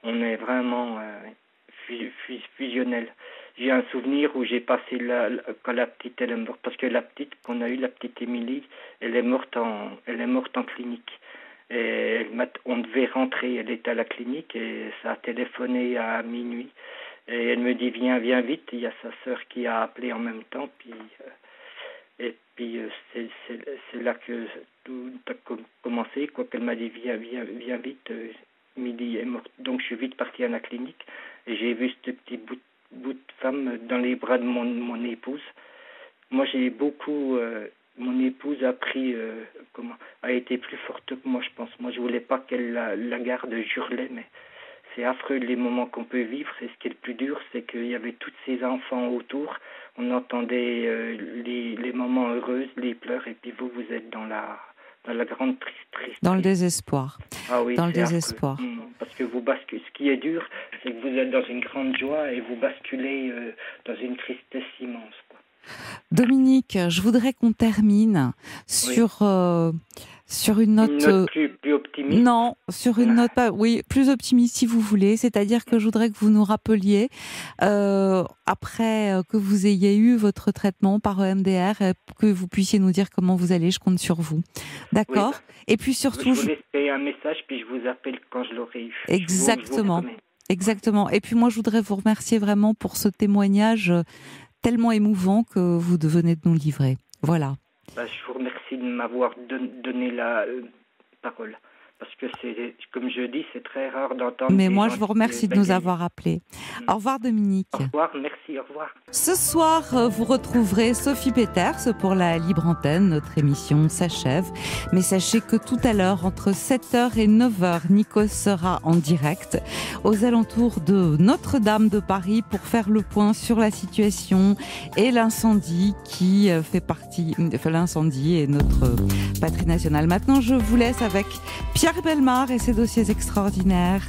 on est vraiment fusionnels. J'ai un souvenir où j'ai passé quand la petite elle est morte, parce que la petite qu'on a eue, la petite Émilie, elle est morte en clinique. Et on devait rentrer, elle était à la clinique et ça a téléphoné à minuit. Et elle me dit viens vite. Il y a sa sœur qui a appelé en même temps. Et puis c'est là que tout a commencé. Quoi qu'elle m'a dit viens vite. Émilie est morte. Donc je suis vite parti à la clinique et j'ai vu ce petit bout de femme dans les bras de mon épouse. Moi, j'ai beaucoup... mon épouse a été plus forte que moi, je pense. Moi, je voulais pas qu'elle la garde, je hurlais, mais c'est affreux les moments qu'on peut vivre. Et ce qui est le plus dur, c'est qu'il y avait tous ces enfants autour. On entendait les moments heureux, les pleurs, et puis vous êtes dans la grande tristesse. Dans le désespoir. Ah oui, dans le désespoir. parce que ce qui est dur, c'est que vous êtes dans une grande joie et vous basculez dans une tristesse immense, quoi. Dominique, je voudrais qu'on termine sur une note, plus optimiste. Non, sur une note plus optimiste si vous voulez. C'est-à-dire que je voudrais que vous nous rappeliez après que vous ayez eu votre traitement par EMDR, que vous puissiez nous dire comment vous allez. Je compte sur vous. D'accord. Et puis surtout, je vous laisserai un message puis je vous appelle quand je l'aurai eu. Exactement. Exactement. Et puis moi, je voudrais vous remercier vraiment pour ce témoignage tellement émouvant que vous venez de nous livrer. Voilà. Je vous remercie de m'avoir donné la parole. Parce que c'est, comme je dis, c'est très rare d'entendre. Mais moi, je vous remercie de nous avoir appelés. Au revoir, Dominique. Au revoir, merci, au revoir. Ce soir, vous retrouverez Sophie Peters pour la Libre Antenne. Notre émission s'achève. Mais sachez que tout à l'heure, entre 7h et 9h, Nikos sera en direct aux alentours de Notre-Dame de Paris pour faire le point sur la situation et l'incendie qui fait partie. L'incendie est notre patrie nationale. Maintenant, je vous laisse avec Pierre Bellemare et ses dossiers extraordinaires.